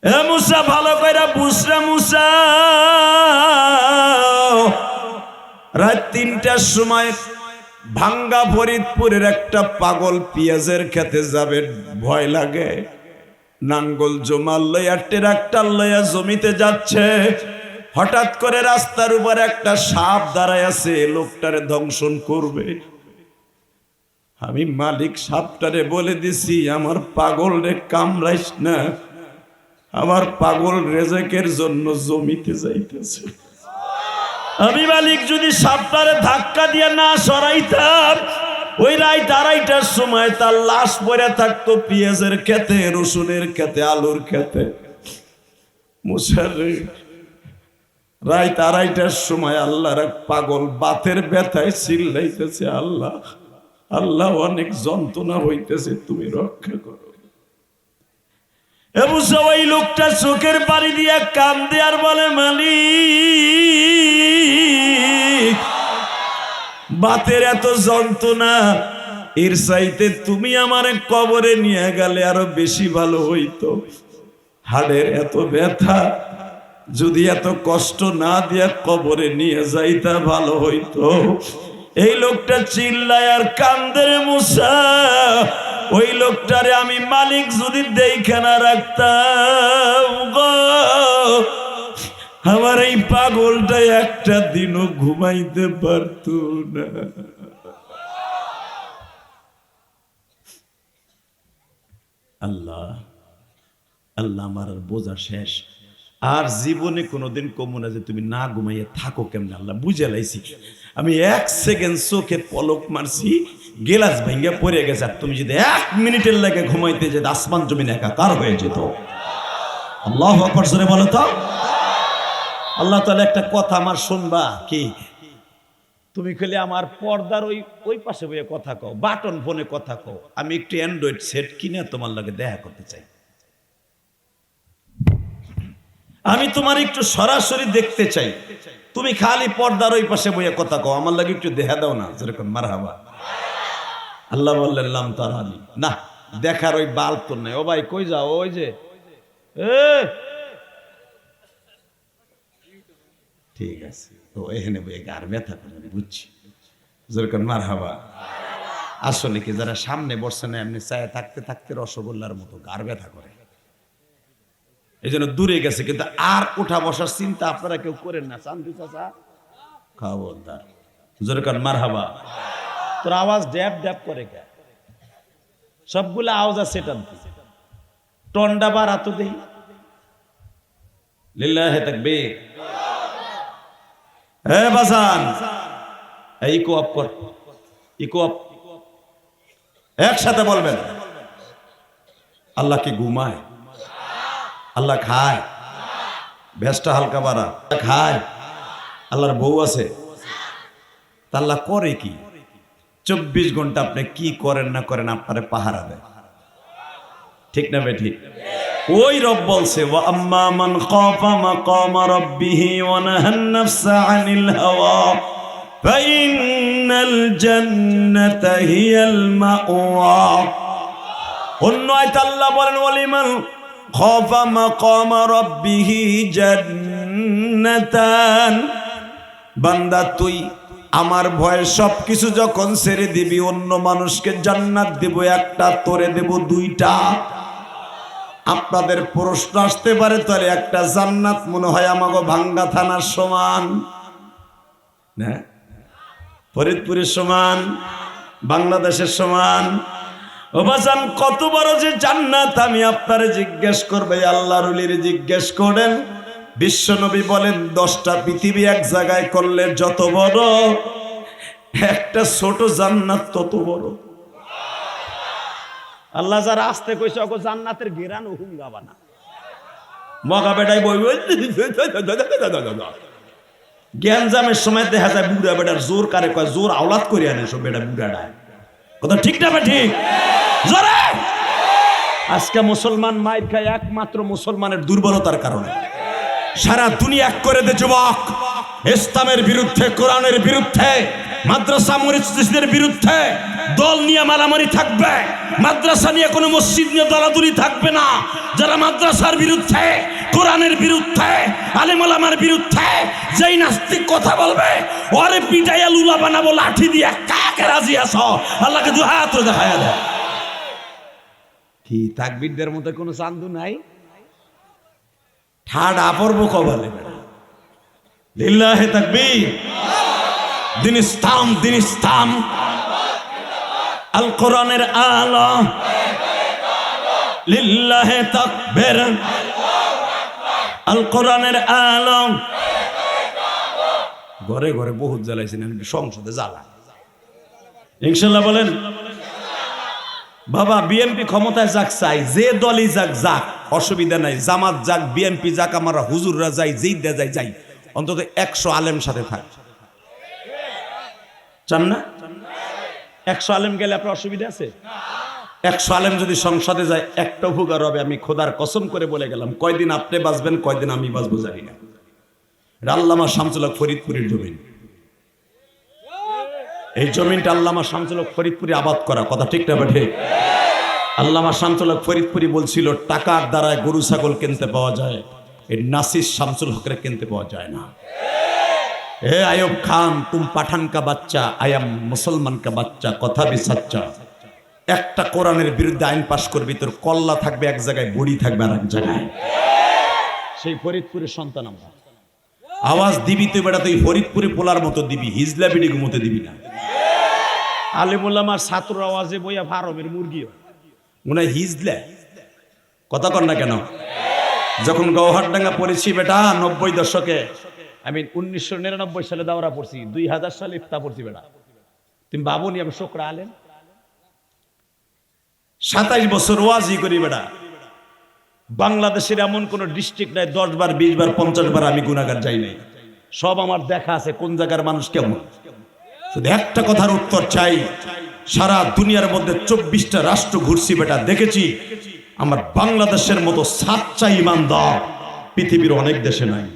এ মুসা ভালো করে বুঝরা মুসা, রাত 3টার সময় ভাঙ্গা ফরিদপুরের একটা পাগল পেঁয়াজের খেতে যাবে, ভয় লাগে। নাঙ্গল জমাল লইয়া ট্রাক্টর লইয়া জমিতে যাচ্ছে। হঠাৎ করে রাস্তার উপর একটা সাপ দাঁড়ায় আছে, লোকটারে ধ্বংসন করবে। আমি মালিক সাপটারে বলে দিছি, আমার পাগল রে কামড়াইস না, আমার পাগল রেজেকের জন্য জমিতে যাইতেছে। আমি মালিক যদি সাপটারে ধাক্কা দিয়ে না সরাইতাম, ওই রাত 2:30টার সময় তার লাশ পড়ে থাকতো পেঁয়াজের খেতে, রসুনের খেতে, আলুর খেতে। মুসারে রাত 2:30টার সময় আল্লাহর এক পাগল বাতের ব্যথায় চিল্লাইতেছে, আল্লাহ আল্লাহ অনেক যন্ত্রণা হইতেছে, তুমি রক্ষা করো। ওই লোকটা চোখের পানি দিয়া কান্দে আর বলে, মালিক বাতের এত যন্ত্রণা, এর চাইতে তুমি আমার কবরে নিয়ে গেলে আরো বেশি ভালো হইতো। হাড়ের এত ব্যথা, যদি এত কষ্ট না দিয়া কবরে নিয়ে যাইতা ভালো হইতো। এই লোকটা চিল্লায় আর কান্দে মুসা। ওই লোকটারে আমি মালিক যদি দেখে না রাখতাম, আমার এই পাগলটা একটা দিনও ঘুমাইতে পারত না। আল্লাহ আল্লাহ আমার আর বোঝা শেষ, আর জীবনে কোনোদিন কমু না যে তুমি না ঘুমাইয়া থাকো কেমন। আল্লাহ বুঝে লাইছি, আমি 1 সেকেন্ড চোখে পলক মারছি, গেলাস ভেঙ্গে পড়ে গেছে। আর তুমি যদি 1 মিনিটের লাগে ঘুমাইতে যেত, আসমান জমিন একাকার হয়ে যেত। আল্লাহু আকবার জোরে বলো তো। আল্লাহ তাআলা একটা কথা আমার শুনবা কি? তুমি খেলে আমার পর্দার ওই পাশে বইয়ে কথা কও, বাটন ফোনে কথা কও, আমি একটু অ্যান্ড্রয়েড সেট কিনে তোমার লাগে দেখা করতে চাই। আমি তোমার একটু সরাসরি দেখতে চাই। তুমি খালি পর্দার ওই পাশে বইয়ে কথা কও, আমার লাগে একটু দেখা দাও না। যেরকম মারহাবা। আল্লাহ বললেন লাম তারানি, না দেখার ওই বাল্ব তো নাই। ও ভাই কই যাও? ওই যে ঠিক আছে, তো এখানে বই গার ব্যথা করে বুঝছি, যেরকম মারহাবা। আসলে কি যারা সামনে বসছে না এমনি চায় থাকতে থাকতে রসগোল্লার মতো গার ব্যথা করে, এই জন্য দূরে গেছে। কিন্তু আর উঠা বসার চিন্তা আপনারা কেউ করেন না। শান্তি চাচা খবরদার, যেরকম মারহাবা। তোর আওয়াজ ড্যাব ড্যাব করে কে? সবগুলো আওয়াজ আছে টানতে, টন্ডা বাড়া তো দেই। লিল্লাহি তাকবীর। হে বাজান, ইকো অফ কর, ইকো অফ। একসাথে বলবেন, আল্লাহ কি ঘুমায়? আল্লাহ খায়? ভেস্টা হালকা বাড়া খায়? আল্লাহর বউ আছে? তা আল্লাহ করে কি? 24 ঘন্টা আপনি কি করেন না করেন আপনারে পাহারা দেয়, ঠিক না বেঠিক? ওই রব বলছে, ওয়া আম্মা মান খাফা মাকামা রাব্বিহি ওয়া নাহান নাফসা আনিল হাওয়া ফাইন্নাল জান্নাতা হিয়াল মাওয়া। অন্য আয়াতে আল্লাহ বলেন, ওয়ালিমান খাফা মাকামা রাব্বিহি জান্নাতান। বান্দা তুই আমার ভয়ে সবকিছু যখন ছেড়ে দিবি, অন্য মানুষকে জান্নাত দেব একটা, তোরে দেব দুইটা। আপনাদের প্রশ্ন আসতে পারে, তাহলে একটা জান্নাত মনে হয় আমাকে ভাঙ্গা থানার সমান না, ফরিদপুরের সমান, বাংলাদেশের সমান। ও বাজান, কত বড় যে জান্নাত আমি আপনারে জিজ্ঞেস করবে, আল্লাহর ওলির জিজ্ঞেস করেন। বিশ্বনবী বলেন 10টা পৃথিবী এক জায়গায় করলে যত বড়, একটা ছোট জান্নাত তত বড়। আল্লাহ যারা আসতে কইছে ওগো জান্নাতের গিরান হুম গাবা না, মগা বেটাই বই জ্ঞানজামের সময় দেখা যায় বুড়া বেটার জোর কারে কয়, জোর আওলাদ করে আনে সব বেটা বুড়াটায়। কথা ঠিক না বা ঠিক? জোরে আজকে মুসলমান মাইর খায় একমাত্র মুসলমানের দুর্বলতার কারণে। সারা দুনিয়া এক করে দে যুবক, ইসলামের বিরুদ্ধে, কোরআনের বিরুদ্ধে, মাদ্রাসা মসজিদের বিরুদ্ধে দল নিয়ে মারামারি থাকবে, মাদ্রাসা নিয়ে কোনো মসজিদ নিয়ে দলাদলি থাকবে না। যারা মাদ্রাসার বিরুদ্ধে, কোরআনের বিরুদ্ধে, আলেম ওলামার বিরুদ্ধে যেই নাস্তিক কথা বলবে, ওরে পিটাইয়া লুলা বানাবো লাঠি দিয়ে। কাকে রাজি আছো? আল্লাহকে দু হাত দেখায়া দেয়। কি তাকবীরদের মধ্যে কোনো চান্দু নাই? ঠাডা পড়বো কবলে। লিল্লাহি তাকবীর। দিন ইসলাম, দিন ইসলাম, আল কোরআনের আলো, লিল্লাহি তাকবীর, আল কোরআনের আলো। ঘরে ঘরে বহুত জ্বালাইছেন, সংসদে জ্বালা ইনশাল্লাহ বলেন। বাবা বিএনপি ক্ষমতায় যাক, চাই যে দলই যাক যাক, অসুবিধা নাই। জামাত যাক, বিএনপি যাক, আমরা হুজুররা যাই, যেই দে যাই যাই, অন্তত 100 আলেম সাথে থাক। চান না? 100 আলেম গেলে আপনার অসুবিধা আছে? 100 আলেম যদি সংসদে যায়, একটা উপকার হবে। আমি খোদার কসম করে বলে গেলাম, কয়দিন আপনি বাঁচবেন, কয়দিন আমি বাঁচবো জানি না। আল্লামা শামসুল হক ফরিদপুরের জমিন। এই জমিনটা আল্লামা শামসুল হক ফরিদপুরে আবাদ করা, কথা ঠিক না বেঠে? আল্লামা শামসুল হক ফরিদপুরি বলছিল, টাকার দ্বারায় গরু ছাগল কিনতে পাওয়া যায়, এই নাসির শামসুল হকরে কিনতে পাওয়া যায় না। এ আয়ুব খান, তুম পাঠান কা বাচ্চা, আয়াম মুসলমান কা বাচ্চা, কথা বি সচ্চা। একটা কোরআনের বিরুদ্ধে আইন পাশ করবি, তোর কল্লা থাকবে এক জায়গায়, বড়ি থাকবে আর এক জায়গায়। সেই ফরিদপুরের সন্তান আমরা। আওয়াজ দিবি তুই বেটা, তুই ফরিদপুরে পোলার মতো দিবি, হিজলা বিডি ঘুমোতে দিবি না। আলিমুল্লামার ছাত্র আওয়াজে বইয়া ফারমের মুরগি মনে হয় হিজলা। কথা কর না কেন? যখন গৌহারডাঙ্গা পড়েছি বেটা 90 দশকে, আমি 1999 সালে দাওরা পড়ছি, 2000 সালে ইফতা পড়ছি বেটা। তুমি ভাবনি আমি শোকরা আলেম, 27 বছর ওয়াজি করি বেটা। বাংলাদেশের এমন কোন ডিস্ট্রিক্ট নাই 10 বার 20 বার 50 বার আমি গুনাহগার যাই নাই। সব আমার দেখা আছে কোন জায়গার মানুষ কেমন। শুধু একটা কথার উত্তর চাই, সারা দুনিয়ার মধ্যে 24টা রাষ্ট্র ঘুরছি বেটা, দেখেছি আমার বাংলাদেশের মতো সাচ্চা ইমানদার পৃথিবীর অনেক দেশে নাই।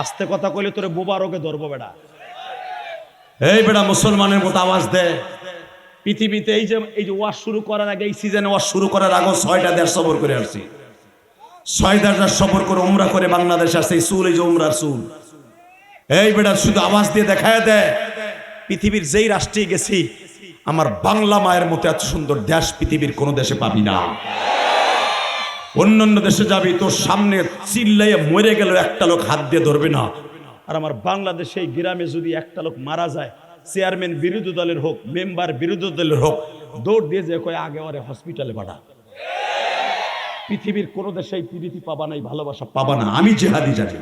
আস্তে কথা কইলে তোরে বোবা রোগে ধরবো বেটা। এই বেটা মুসলমানের মতো আওয়াজ দে, পৃথিবীতে এই যে ওয়াজ শুরু করার আগে, এই সিজনে ওয়াজ শুরু করার আগে 6টা দেশ সফর করে আসছি। 6টা দেশ সফর করে উমরা করে বাংলাদেশ আসছে। এই চুল, এই যে উমরার চুল, এই বেটা শুধু আওয়াজ দিয়ে দেখায় দেয়। পৃথিবীর যেই রাষ্ট্রে গেছি, আমার বাংলা মায়ের মতো এত সুন্দর দেশ পৃথিবীর কোন দেশে পাবি না। অন্যান্য দেশে যাবি, তোর সামনে চিল্লাইয়ে মরে গেল একটা লোক হাত দিয়ে ধরবে না। আর আমার বাংলাদেশে এই গ্রামে যদি একটা লোক মারা যায়, চেয়ারম্যান বিরোধী দলের হোক, মেম্বার বিরোধী দলের হোক, দৌড় দিয়ে যে কয় আগে ওরে হসপিটালে পাঠা। পৃথিবীর কোন দেশে প্রীতি পাবা নাই, ভালোবাসা পাবা না। আমি জেহাদি জানি,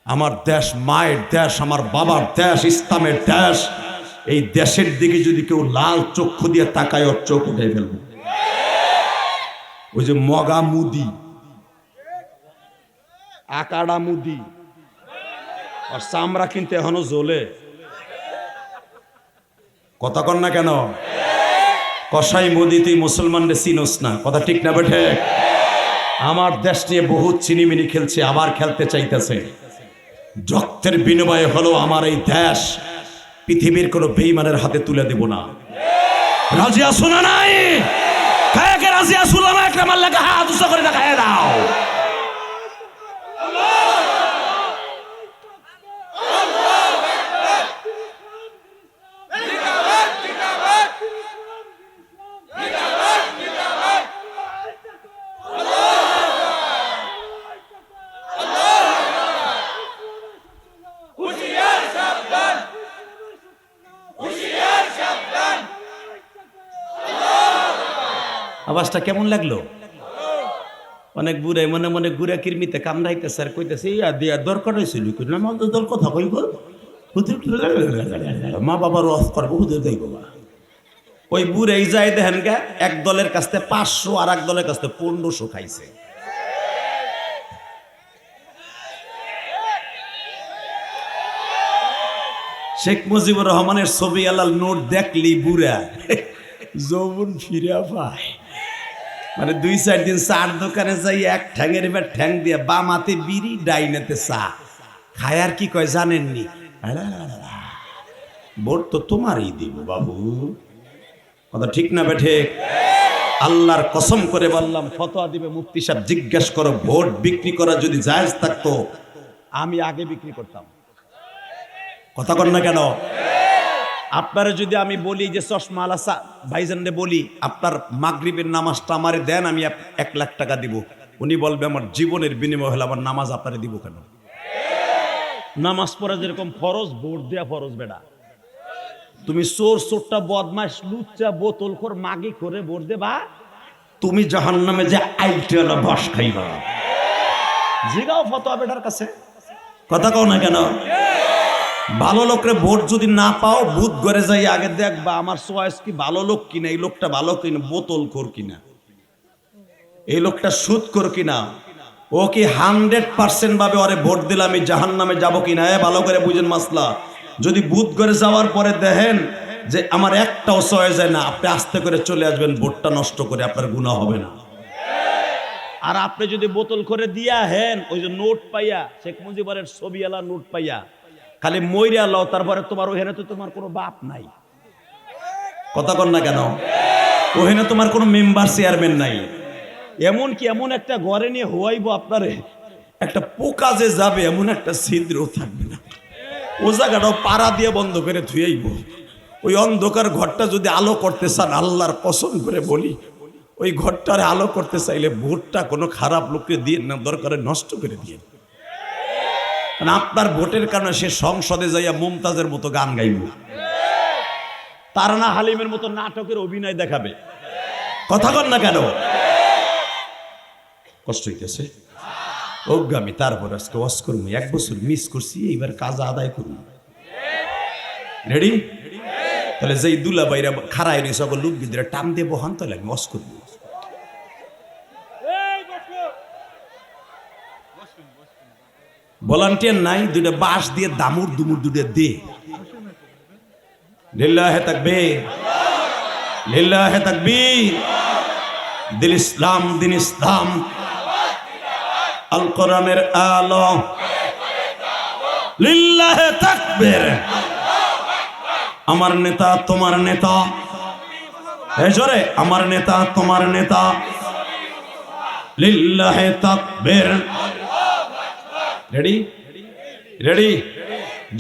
আমার দেশ মায়ের দেশ, আমার বাবার দেশ, ইসলামের দেশ। এই দেশের দিকে যদি কেউ লাল চক্ষু দিয়ে তাকায়, ওর চোখ উঠে ফেলবো। ওই যে মগা মুদি, আকাড়া মুদি, আর চামড়া কিন্তু এখনো জ্বলে। কথা কন না কেন? কসাই মোদি, তুই মুসলমানদের চিনোস না, কথা ঠিক না বেঠে? আমার দেশ নিয়ে বহুত চিনিমিনি খেলছে, আবার খেলতে চাইতেছে। রক্তের বিনিময়ে হলো আমার এই দেশ, পৃথিবীর কোনো বেঈমানের হাতে তুলে দেব না। রাজি আছো না নাই? কায়াকে রাজি আছো না? একটা মাল্লাকে হাত উঁচু করে দেখায় দাও। আওয়াজটা কেমন লাগলো? অনেক বুড়াই মনে মনে ঘুরে কিরমিতে কামড়াইতেছে আর কইতেছে ইয়া দিয়া দরকার হয়েছিল, দল কথা কইব, মা বাবার রস করবো, হুজুর যাইব। ওই বুড়াই যাই দেখেন গা, এক দলের কাছ থেকে 500 আর এক দলের কাছ থেকে 1500 খাইছে। শেখ মুজিবুর রহমানের ছবি আলাল নোট দেখলি বুড়া যৌবন ফিরে পায়। মানে 2-4 দিন চার দোকানে যাই, এক ঠ্যাঙের এবার ঠ্যাং দিয়ে বাম হাতে বিড়ি, ডাইনেতে চা খায়। আর কি কয় জানেননি? ভোট তো তোমারই দিব বাবু। কথা ঠিক না বেঠে? আল্লাহর কসম করে বললাম, ফতোয়া দিবে মুফতি সাহেব, জিজ্ঞেস করো ভোট বিক্রি করা যদি জায়েজ থাকতো আমি আগে বিক্রি করতাম। কথা কন না কেন? আপনারা যদি আমি বলি যে চশমা আলা ভাইজানরে বলি আপনার মাগরিবের নামাজটা আমারে দেন, আমি 1 লাখ টাকা দিব, উনি বলবে আমার জীবনের বিনিময় হলে আমার নামাজ আপনারে দিব কেন? নামাজ পড়া যেরকম ফরজ, ভোট দেয়া ফরজ বেটা। তুমি চোর, চোরটা, বদমাশ, লুচ্চা, বোতলখোর, মাগি করে ভোট দেবা, তুমি জাহান্নামে যে আইটেলা বাস খাইবা। জিগাও ফতোয়া বেটার কাছে। কথা কও না কেন? ভালো লোকরে ভোট যদি না পাও, বুথ ঘরে যাই আগে দেখবা আমার চয়েস কি ভালো লোক কিনা, এই লোকটা ভালো কিনা, বোতল খোর কিনা, এই লোকটা সুদ খোর কিনা, ও কি 100% ভাবে ওরে ভোট দিলে আমি জাহান্নামে যাব কিনা। ভালো করে বুঝেন মাসলা। যদি বুথ ঘরে যাওয়ার পরে দেখেন যে আমার একটাও চয়েস যায় না, আপনি আস্তে করে চলে আসবেন, ভোটটা নষ্ট করে, আপনার গুনাহ হবে না। আর আপনি যদি বোতল করে দিয়া হেন, ওই যে নোট পাইয়া, শেখ মুজিবুরের ছবি আলা নোট পাইয়া খালি মইরা লও, তারপরে তোমার ওখানে তো তোমার কোনো বাপ নাই। কথা কন না কেন? ওখানে তোমার কোনো মেম্বার চেয়ারম্যান নাই। এমন কি এমন একটা ঘরে নিয়ে হওয়াইব আপনারে, একটা পোকা যে যাবে এমন একটা ছিদ্রও থাকবে না। ও জায়গাটাও পাড়া দিয়ে বন্ধ করে ধুয়েইব। ওই অন্ধকার ঘরটা যদি আলো করতে চান, আল্লাহর কসম করে বলি, ওই ঘরটারে আলো করতে চাইলে ভোটটা কোনো খারাপ লোককে দিয়ে না, দরকারে নষ্ট করে দিয়ে। আপনার ভোটের কারণে সে সংসদে যাইয়া মুমতাজের মতো গান গাইব, তারানা হালিমের মতো নাটকের অভিনয় দেখাবে। কথা কন না কেন? কষ্ট হইতেছে অজ্ঞামি। তারপর আজকে ওয়াজ করবো, 1 বছর মিস করছি, এইবার কাজা আদায় করবো। রেডি? তাহলে যেই দুলা বাইরা খারাই রয়েছে সকল লোক বিদ্রা টান দিয়ে বহান, তাহলে আমি ওয়াজ করবো। ভলান্টিয়ার নাই, 2টা বাঁশ দিয়ে দামুর দুমুর 2টা দে। লিল্লাহে তাকবীর, লিল্লাহে তাকবীর। দিল ইসলাম, দিন ইসলাম, আল কোরআনের আলো, লিল্লাহে তাকবীর, আমার নেতা তোমার নেতা, এই জোরে আমার নেতা তোমার নেতা, লিল্লাহে তাকবীর। Ready ready?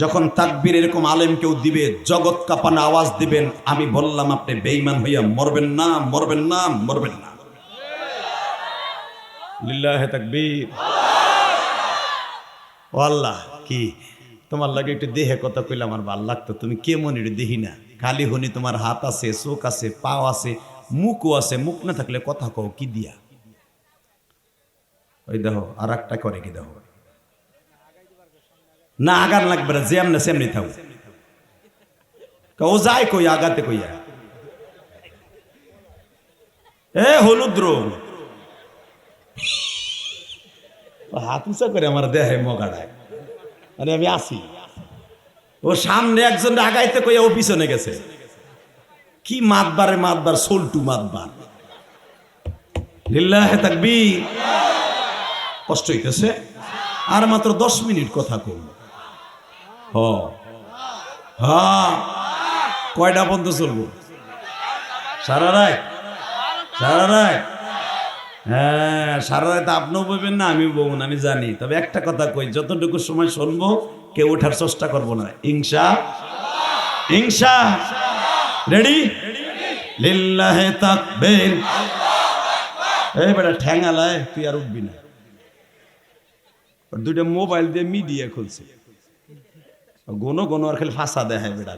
যখন তাকবীর এরকম আলেম কেউ দিবে, জগৎ কাঁপানো আওয়াজ দিবেন, আমি বললাম আপনি বেঈমান হইয়া মরবেন না, মরবেন না, মরবেন না। লিল্লাহে তাকবীর। ও আল্লাহ, কি তোমার লাগে একটু দেহে কথা কইলে আমার ভাল লাগতো। তুমি কেমন একটু দেখি না, খালি হনি তোমার হাত আছে, চোখ আছে, পাও আছে, মুখও আছে। মুখ না থাকলে কথা কও কি দিয়া? ওই দেখো আর একটা করে কি দেখো, না আগান লাগবে না, যেমন সেমনি থাও। ও যায় কই আগাতে কইয়া, এ হলুদ রং হাত উঁচা করে আমার দেহে মগাড়ায়, মানে আমি আসি। ও সামনে একজন আগাইতে কইয়া ও পিছনে গেছে। কি মাতবারে মাতবার, সোলটু মাতবার। লিল্লাহে তাকবীর। কষ্ট হইতেছে, আর মাত্র 10 মিনিট কথা কই। হ্যাঁ, কয়টা পর্যন্ত চলবো? সারা রাত? সারা রাত? হ্যাঁ, সারা রাত আপনিও বলবেন না, আমি বলবো না, আমি জানি। তবে একটা কথা কই, যতটুকু সময় শুনবো কেউ ওঠার চেষ্টা করবো না, ইনশা ইনশা। রেডি? লিল্লাহে তাকবীর। এই বেটা ঠ্যাঙালায়, তুই আর উঠবি না। দুইটা মোবাইল দিয়ে মিডিয়া খুলছে, গোনো গোনো আর খালি ফাঁসা দেখায় বেটা।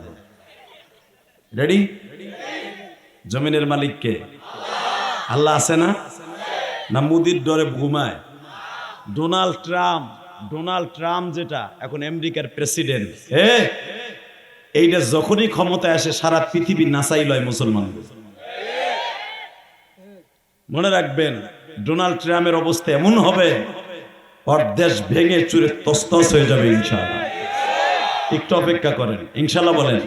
রেডি? জমিনের মালিক কে? আল্লাহ আছে না? না মুদির ডরে ঘুমায়? ডোনাল্ড ট্রাম্প, ডোনাল্ড ট্রাম্প যেটা এখন আমেরিকার প্রেসিডেন্ট, এইটা যখনই ক্ষমতায় আসে সারা পৃথিবী নাচাই লয় মুসলমানদের। মনে রাখবেন, ডোনাল্ড ট্রাম্পের অবস্থা এমন হবে, ওর দেশ ভেঙে চুরে তছনছ হয়ে যাবে ইনশাআল্লাহ। একটু অপেক্ষা করেন, ইনশাআল্লাহ বলেন।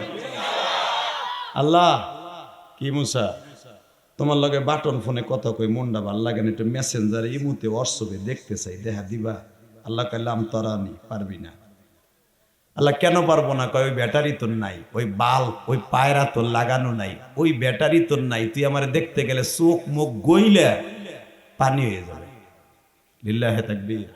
আল্লাহ কি মুসা, তোমার লগে বাটন ফোনে কথা কই, মনটা ভাল লাগে না, একটু মেসেঞ্জারে ইমুতে হোয়াটসঅ্যাপে দেখতে চাই, দেখা দিবা? আল্লাহ কাইলাম তোরা নি পারবি না। আল্লাহ কেন পারবো না? কয় ওই ব্যাটারি তোর নাই, ওই বাল ওই পায়রা তোর লাগানো নাই, ওই ব্যাটারি তোর নাই, তুই আমার দেখতে গেলে চোখ মুখ গইলে পানি হয়ে যাবে। লিল্লাহে তাকবীর।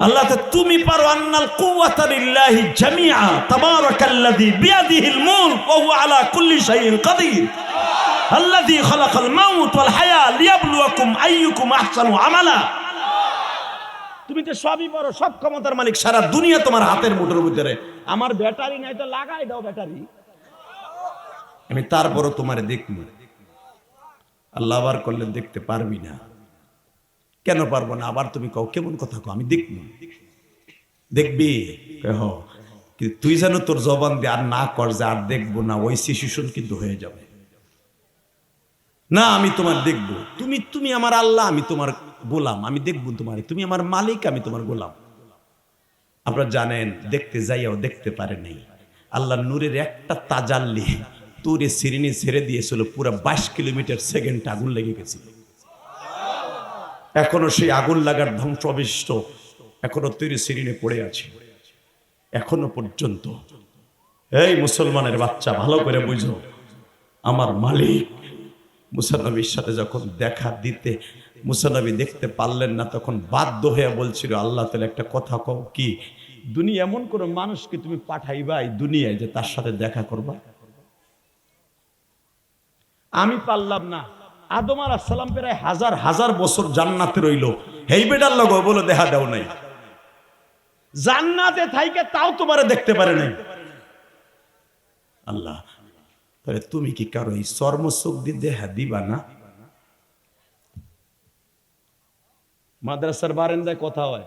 আল্লাহ তো তুমি পারো। আন্নাল কুওয়াতা লিল্লাহি জামিআ তাবারাকাল্লাযী বিয়াদিহিল মুলক ওয়া হুয়া আলা কুল্লি শাইইন কাদির আল্লাযী খালাকাল মাউত ওয়াল হায়া লিয়াবলুয়াকুম আইয়ুকুম আহসানু আমালা। তুমি তো সবই পারো, সব ক্ষমতার মালিক, সারা দুনিয়া তোমার হাতের মুঠোর ভিতরে। আমার ব্যাটারি নাই তো লাগাই দাও ব্যাটারি, আমি তারপরও তোমারে দেখব। আল্লাহ আবার করলে দেখতে পারবি না। কেন পারবো না? আবার তুমি কও কেমন কথা কও, আমি দেখব। দেখবি? তুই যেন তোর জবান দিয়ে আর না কর যে আর দেখবো না, ওই সিচুয়েশন কিন্তু হয়ে যাবে। না, আমি তোমার দেখব। তুমি তুমি আমার আল্লাহ, আমি তোমার গোলাম, আমি দেখব তোমার। তুমি আমার মালিক, আমি তোমার গোলাম। আপনারা জানেন, দেখতে যাইয়াও দেখতে পারে নাই। আল্লাহ নূরের একটা তাজাল্লি তুরে সিরিনি ছেড়ে দিয়েছিল, পুরো 22 কিলোমিটার সেকেন্ড আগুন লেগে গেছিল। এখনো সেই আগুন লাগার ধ্বংসাবশিষ্ট এখনো তৈরি সিরিনে পড়ে আছে এখনো পর্যন্ত। এই মুসলমানের বাচ্চা, ভালো করে বুঝো, আমার মালিক মুসা নবীর সাথে যখন দেখা দিতে মুসা নবী দেখতে পারলেন না, তখন বাধ্য হয়ে বলছিল, আল্লাহ তাআলা একটা কথা কও, কি দুনিয়া এমন কোন মানুষকে তুমি পাঠাইবা এই দুনিয়ায় যে তার সাথে দেখা করবা? আমি পারলাম না। আদম আলাইহিস সালাম প্রায় হাজার হাজার বছর জান্নাতে রইল, হেই বেটার লগে বলে দেখা দাও নাই। জান্নাতে থাইকে তাও তোমারে দেখতে পারে নাই। আল্লাহ, তাহলে তুমি কি কারো এই চর্মচোখ দিয়ে দেখা দিবা না? মাদ্রাসার বারান্দায় কথা হয়,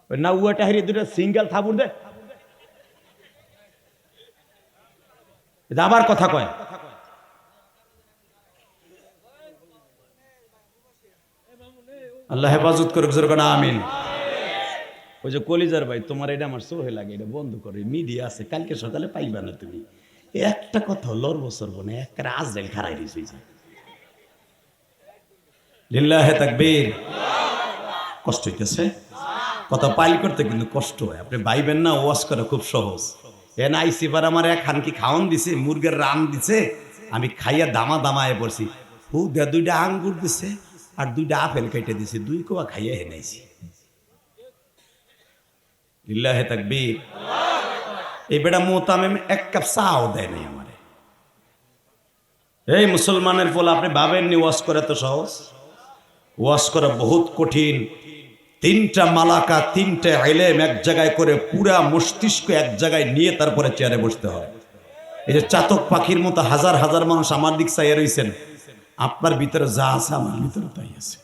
না উয়াটা হারিয়ে দুটা সিঙ্গেল থাপুর দে, আবার কথা কয়। আল্লাহ হেফাজত করুক, জোরে কোন আমিন। ওই যে কলিজার ভাই, তোমার এটা আমার সোহে লাগে, এটা বন্ধ করে, মিডিয়া আছে, কালকে সকালে পাইবা না তুমি। একটা কথা লড়বো সরবো না, একটা আজরাইল খারাই দিয়েছে। লিল্লাহে তাকবীর। কষ্ট হইতেছে, কথা পাইল করতে কিন্তু কষ্ট হয়, আপনি ভাইবেন না ওয়াশ করা খুব সহজ। এন আইসি বার আমার এক খানকি খাওয়ান দিছে, মুরগের রান দিছে, আমি খাইয়া দামা দামায় পড়ছি। দুইটা আঙ্গুর দিছে আর দুইটা আপেল কেটে দিছে, দুই কোয়া খাইয়া হেনাইছি। লিল্লাহে তাকবীর। এই বেটা মোতামেম এক কাপ চাও দেয় নাই আমারে। এই মুসলমানের ফল আপনি ভাবেননি ওয়াশ করা তো সহজ? ওয়াশ করা বহুত কঠিন। তিনটা মালাকা, তিনটা ইলম এক জায়গায় করে পুরা মস্তিষ্ক এক জায়গায় নিয়ে তারপরে চেয়ারে বসতে হয়। এই যে চাতক পাখির মতো হাজার হাজার মানুষ আমার দিক চাইয়া রয়েছেন, আপনার ভিতরে যা আছে আমার ভিতরে তাই আছে।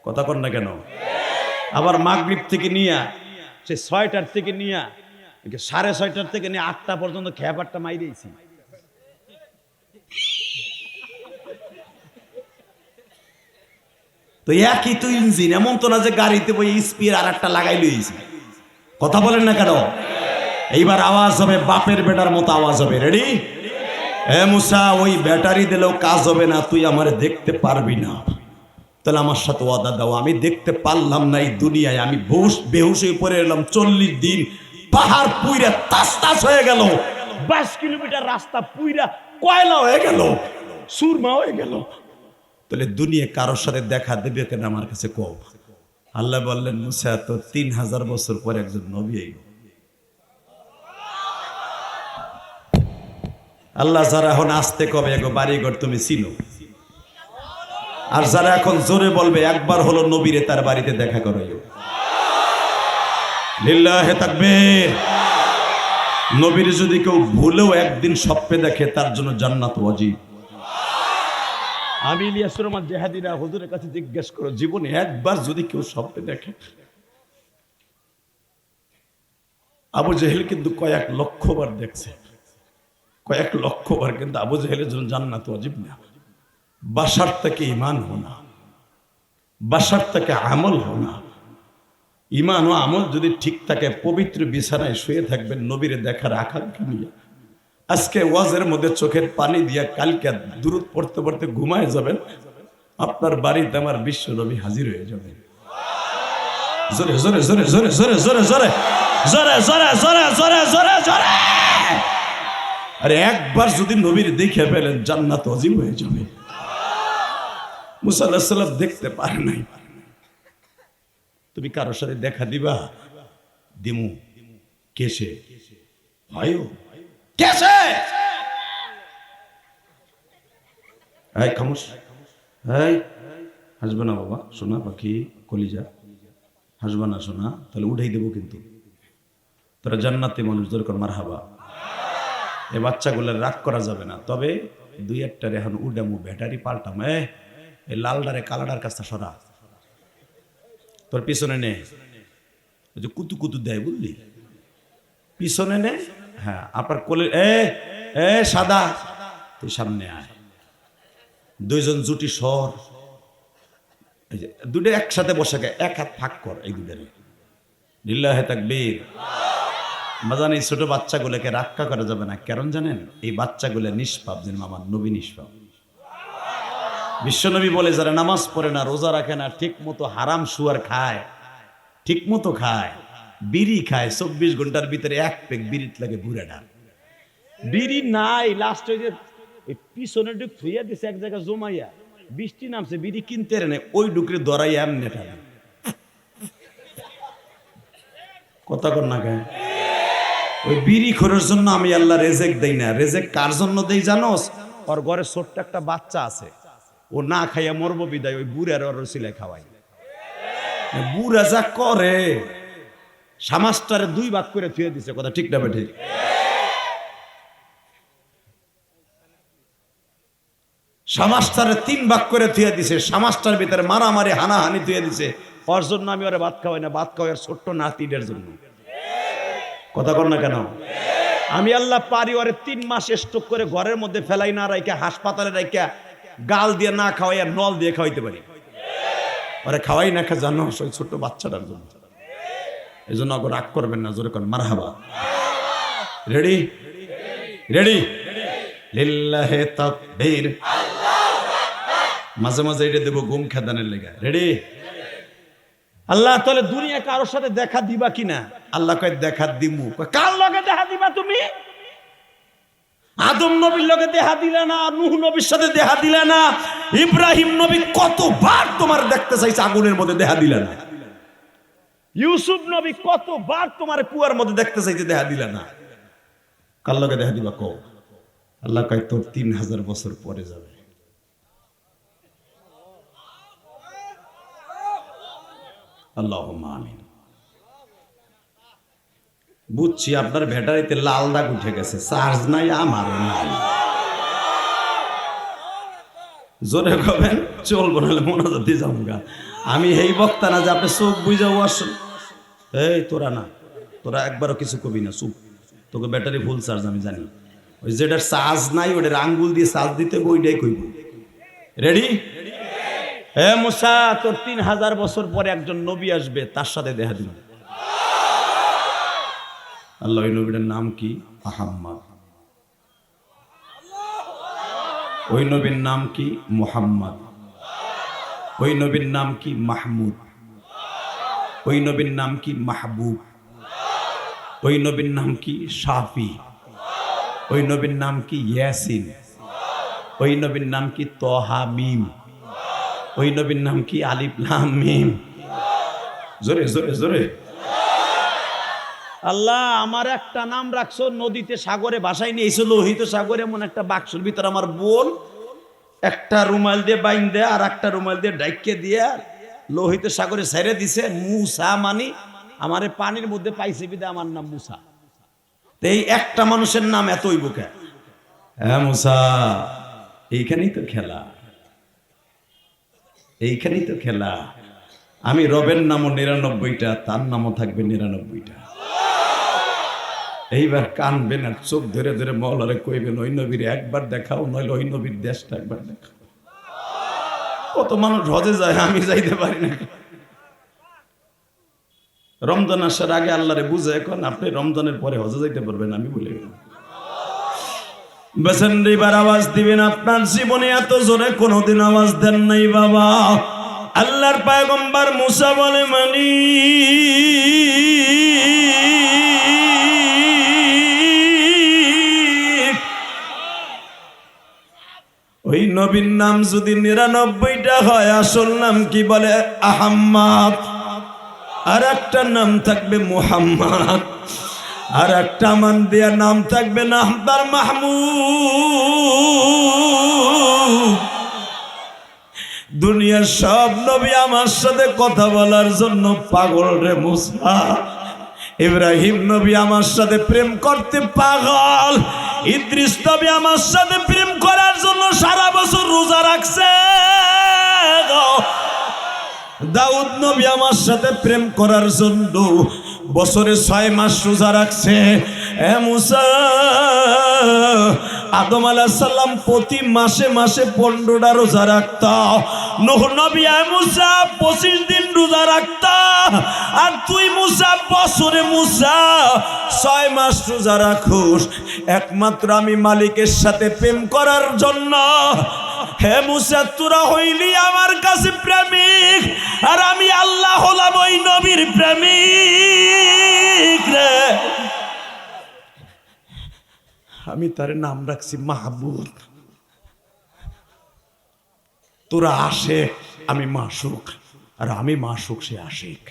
কথা কন না কেন? আবার মাগরিব থেকে নিয়া সে 6টার থেকে নিয়া 6:30 থেকে নিয়ে 8টা পর্যন্ত খেয়াপাটটা মাইরেছি। তো একই তো ইঞ্জিন, এমন তো না যে গাড়িতে বই স্পিয়ার আর একটা লাগাই লইছি। কথা বলেন না কেন? এইবার আওয়াজ হবে বাপের বেটার মতো আওয়াজ হবে। রেডি? এ মুসা, ওই ব্যাটারি দিলেও কাজ হবে না, তুই আমারে দেখতে পারবি না। তাহলে আমার সাথে ওয়াদা দাও। আমি দেখতে পারলাম না এই দুনিয়ায়, আমি বেহুশ হয়ে পড়ে এলাম। 40 দিন পাহাড় পুইরা তাস তাস হয়ে গেল, 22 কিলোমিটার রাস্তা পুইরা কয়লা হয়ে গেল, সুরমা হয়ে গেল। তাহলে দুনিয়া কারোর সাথে দেখা দেবে কেন আমার কাছে কও? আল্লাহ বললেন, মুসা তো 3000 বছর পরে একজন নবী আইব। আল্লাহ যারা এখন আসতে কবে এগো বাড়িঘর তুমি চিনো, আর যারা এখন জোরে বলবে একবার হলো নবীরে তার বাড়িতে দেখা করো। লিল্লাহে তাকবীর। নবীর যদি কেউ ভুলেও একদিন স্বপ্নে দেখে তার জন্য জান্নাত ওয়াজিব। আমি ইলিয়াস রহমান জেহাদিরা হুজুরের কাছে জিজ্ঞেস করো, জীবনে একবার যদি কেউ স্বপ্নে দেখে। আবু জেহেল কিন্তু কয়েক লক্ষ বার দেখছে, কয়েক লক্ষ বার, কিন্তু আবু জেহেলের জন্য জান্নাত ওয়াজিব না। বাসার থেকে ইমান হোনা, বাসার থেকে আমল হোনা। ইমান ও আমল যদি ঠিক থাকে, পবিত্র বিছানায় শুয়ে থাকবেন নবীরে দেখার আকাঙ্ক্ষা নিয়ে। আজকে ওয়াজের মধ্যে চোখের পানি দিয়ে কালকে দুরূদ পড়তে পড়তে ঘুমায় যাবেন, আপনার বাড়িতে আমার বিশ্ব নবী হাজির হয়ে যাবেন। জোরে জোরে জোরে জোরে জোরে জোরে জোরে জোরে জোরে জোরে জোরে জোরে জোরে। আরে একবার যদি নবীর দেখে ফেলেন জান্নাত ওয়াজিব হয়ে যাবে। মুসা আলাইহিস সালাম দেখতে পারে নাই, তুমি কারোর সাথে দেখা দিবা? দিমু। কেসে ভাইও কেসে? এই খামোশ, এই হাসবে না বাবা, সোনা পাখি কলিজা, হাসবে না সোনা, তাহলে উঠাই দেবো কিন্তু। তোরা জান্নাতি মানুষ, দরকার মারহাবা। এই বাচ্চাগুলোর রাগ করা যাবে না, তবে 2-1টার এখন উডামু, ব্যাটারি পাল্টাম। এই লালডারে কালাডার কাছটা সরা, তোর পিছনে নে, কুতু কুতু দেয় বুঝলি, পিছনে নে। হ্যাঁ, আপনার কোলে এ সাদা, তুই সামনে আয়। 2জন জুটি সর, দুটো একসাথে বসে গে, এক হাত ফাঁক কর এই দুটারে। লিল্লাহে তাকবীর। মাজান, এই ছোট বাচ্চাগুলোকে রাক্কা করা যাবে না, কারণ জানেন এই বাচ্চাগুলো নিষ্পাপ, যেন আমার নবী নিষ্পাপ। বিশ্বনবী বলে, যারা নামাজ পড়ে না, রোজা রাখে না, ঠিক মতো হারাম সুয়ার খায়, ঠিক মতো খায়, বিড়ি খায়, 24 ঘন্টার ভিতরে 1 পেক বিড়ি লাগে ঘুরে না, বিড়ি নাই। লাস্ট ওই যে পিছনে ডুক থুইয়া দিছে এক জায়গায় জমাইয়া, বৃষ্টি নামছে, বিড়ি কিনতে রে ওই ডুকরে ধরাই এমনি ঠালে। কথা কর না গায়ে। ওই বিড়ি খোরের জন্য আমি আল্লাহ রেজেক দেই না। রেজেক কার জন্য দেই জানোস? ওর ঘরে ছোট্ট একটা বাচ্চা আছে, ও না খাইয়া মরবো বিদায়, ওই বুড়ার ওর রসিলে খাওয়াই। বুড়া যা করে, সমাজটারে 2 ভাগ করে থুয়ে দিছে। কথা ঠিক না বেঠিক? সমাজটারে 3 ভাগ করে থুয়ে দিছে, সমাজটার ভিতরে মারামারি হানাহানি থুয়ে দিছে। ওর জন্য আমি ওরে ভাত খাওয়াই না, ভাত খাওয়াই ছোট্ট নাতিদের জন্য। কথা কর না কেন? আমি আল্লাহ পারি ওরে 3 মাস স্টক করে ঘরের মধ্যে ফেলাই না রাইখা, হাসপাতালে রাইখা, গাল দিয়ে না খাওয়াইয়া নল দিয়ে খাওয়াইতে পারি। ওরে খাওয়াই না খা, জানো ওই ছোট্ট বাচ্চাটার জন্য। এই জন্য ওকে রাগ করবেন না, জোরে কর মারহাবা। Ready ready? লিল্লাহে তাকবীর। মাঝে মাঝে এটা দেবো ঘুম খেদানের লেগে। রেডি? আল্লাহ তাহলে দুনিয়া কারোর সাথে দেখা দিবা কিনা? আল্লাহ কয় দেখা দিমু। কার লগে দেখা দিবা তুমি? আদম নবীর লগে দেখা দিলে না, নূহ নবীর সাথে দেখা দিলে না, ইব্রাহিম নবী কতবার তোমার দেখতে চাইছে আগুনের মধ্যে দেখা দিলে না, ইউসুফ নবী কতবার তোমার কুয়ার মধ্যে দেখতে চাইছে দেখা দিলে না। কার লগে দেখা দিবা কও? আল্লাহ কয় তোর 3000 বছর পরে যাবে। আল্লাহুম্মা আমিন। বুঝছি আপনার ব্যাটারিতে লাল দাগ উঠে গেছে, চার্জ নাই, আমারও নাই। জোরে কবেন চলবো, নাহলে মোনাজাতে যাবো। আমি এই বক্তা না যে আপনি চোখ বুঝাও আসেন। এই তোরা না, তোরা একবারও কিছু কবি না, চুপ। তোকে ব্যাটারি ফুল চার্জ আমি জানি। ওই যেটার চার্জ নাই ওটার আঙ্গুল দিয়ে চার্জ দিতে ওইটাই কইব। রেডি? হে মুসা, তোর 3000 বছর পরে একজন নবী আসবে, তার সাথে দেখা দিন। আল্লাহ ওই নবীটার নাম কি? আহাম্মদ। ওই নবীর নাম কি? মুহাম্মদ। ওই নবীর নাম কি? মাহমুদ। ওই নবীর নাম কি? মাহবুব। ওই নবীর নাম কি? শাফি। ওই নবীর নাম কি? ইয়াসিন। ওই নবীর নাম কি? তহা মিম। ওই নবীর নাম কি? আলিফ লাম মিম। জোরে জোরে জোরে। আল্লাহ আমার একটা নাম রাখছো, নদীতে সাগরে ভাসাই নিয়েছিল, লোহিত সাগরে এমন একটা বাক্সর ভিতরে আমার বোন একটা রুমাল দিয়ে বাইন দেয়া আর একটা রুমাল দিয়ে ডাইকে দিয়া লোহিত সাগরে ছেড়ে দিছে। মুসা মানি আমারে পানির মধ্যে পাইছে বিদে আমার নাম মুসা। এই একটা মানুষের নাম এতই বুকে। হ্যাঁ মুসা, এইখানেই তো খেলা, এইখানেই তো খেলা। আমি রবের নামও 99টা, তার নামও থাকবে 99টা। এইবার কানবেন আর চোখ ধরে ধরে মওলারে কইবেন ওই নবীর একবার দেখাও, নইলে ওই নবীর দেশটা একবার দেখাও। কত মানুষ হজে যায়, আমি যাইতে পারি না। রমজান আসার আগে আল্লাহরে বুঝে এখন আপনি রমজানের পরে হজে যাইতে পারবেন, আমি বলে গেলাম। বেসেন এবার আওয়াজ দিবেন, আপনার জীবনে এত জোরে কোনোদিন আওয়াজ দেন নাই বাবা। আল্লাহর পয়গম্বর মুসা বলে মানি ওই নবীর নাম যদি 99টা হয়, আসল নাম কি বলে? আহাম্মদ। আর একটা নাম থাকবে মুহাম্মদ, আর একটা মান দিয়া নাম থাকবে নাম তার মাহমুদ। দুনিয়ার সব নবী আমার সাথে কথা বলার জন্য পাগল রে মুসা। ইব্রাহিম নবী আমার সাথে প্রেম করতে পাগল, ইদ্রিস নবী আমার সাথে প্রেম করার জন্য সারা বছর রোজা রাখছে, দাউদ নবী আমার সাথে প্রেম করার জন্য বছরে 6 মাস রোজা রাখছে। এ মুসা, আদম আলাইহিস সালাম প্রতি মাসে মাসে 15টা রোজা রাখত। নূহ নবী মুসা 25 দিন রোজা রাখত। আর তুই মুসা বছরে মুসা 6 মাস রোজা রাখোস, একমাত্র আমি মালিকের সাথে প্রেম করার জন্য। হে মুসা, তোরা হইলি আমার কাছে প্রেমিক, আর আমি আল্লাহ হলাম ওই নবীর প্রেমিক রে। আমি তার নাম রাখছি মাহবুব। তোরা আশিক, আমি মাশুক, আর আমি মাশুক, সে আশিক।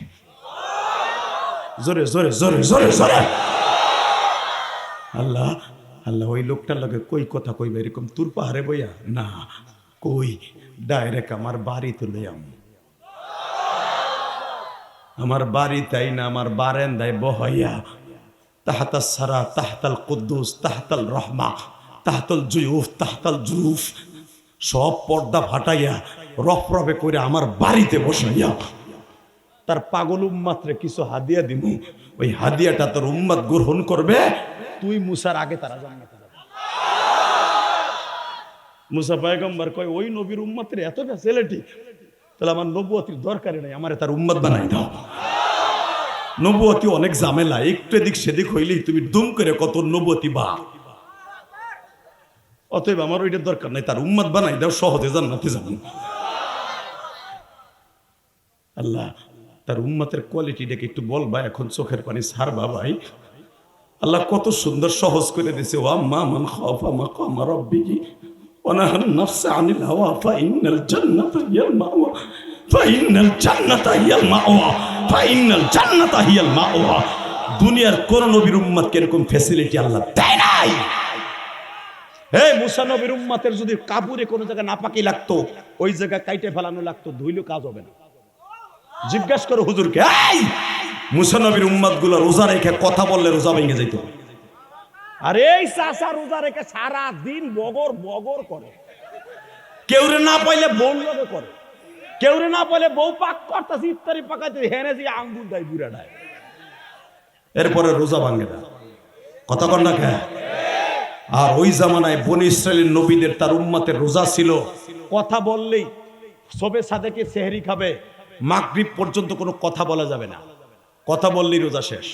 জোরে জোরে জোরে জোরে জোরে। আল্লাহ আল্লাহ ওই লোকটার লগে কই কথা কইবে এরকম তোর পাহাড়ে বইয়া না, কই ডাইরেক্ট আমার বাড়িতে লইয়াম। আমার বাড়ি তাই না, আমার বারান্দায় বহাইয়া তাহতাল সারা, তাহতাল কুদ্দুস, তাহতাল রহমা, তাহতাল জুয়ুফ, তাহতাল জুরুফ, সব পর্দা ফাটাইয়া রফরফে করে আমার বাড়িতে বসাইয়া তার পাগল উম্মাতরে কিছু হাদিয়া দিব। ওই হাদিয়াটা তোর উম্মাত গ্রহণ করবে, তুই মুসার আগে তারা জান্নাতে যাবে। মুসা পয়গম্বর কয় ওই নবীর উম্মতের এত ফ্যাসিলিটি, তাহলে আমার নবুয়তির দরকারই নাই, আমারে তার উম্মত বানাই দাও। নবুয়তি অনেক ঝামেলা, একটু এদিক সেদিক হইলেই তুমি দুম করে কত নবুয়তি বা। অতএব আমার ওইটার দরকার নাই, তার উম্মত বানাই দাও, সহজে জান্নাতে যাব। আল্লাহ তার উম্মতের কোয়ালিটিটাকে একটু বলবা, এখন চোখের পানি ছাড়বা ভাই। আল্লাহ কত সুন্দর সহজ করে দিয়েছে, ও আম্মা মান খাফা মাকাম রাব্বিহি ওয়া নাহান নাফসা আনিল হাওয়া ফাইন্নাল জান্নাতা হিয়াল মাওয়া ফাইন্নাল জান্নাতা হিয়াল মাওয়া ফাইন্নাল জান্নাতা হিয়াল মাওয়া। দুনিয়ার কোন নবীর উম্মতকে এরকম ফ্যাসিলিটি আল্লাহ দেয় নাই। এই মুসা নবীর উম্মতের যদি কাপড়ে কোনো জায়গায় নাপাকি লাগতো, ওই জায়গায় কাইটে ফেলানো লাগতো, ধুইলেও কাজ হবে না। জিজ্ঞাসা করো হুজুরকে, এই মুসা নবীর উম্মতগুলো রোজা রেখে কথা বললে রোজা ভেঙে যেত। আর এই চাচা রোজা রেখে সারা দিন বগর বগর করে, কেউরে না পাইলে বউ লগে করে, কেউরে না পাইলে বউ পাক করতেছে, ইফতারি পাকাইতে হেনে যে আঙ্গুল দেয় বুড়াটায়, এরপরে রোজা ভাঙে না। কথা কর না কে? আর ওই জামানায় বনি ইসরাইলের নবীদের তার উম্মতের রোজা ছিল, কথা বললেই সবে সাদেকে সেহরি খাবে, মাগরিব পর্যন্ত কোনো কথা বলা যাবে না, কথা বললেই রোজা শেষ।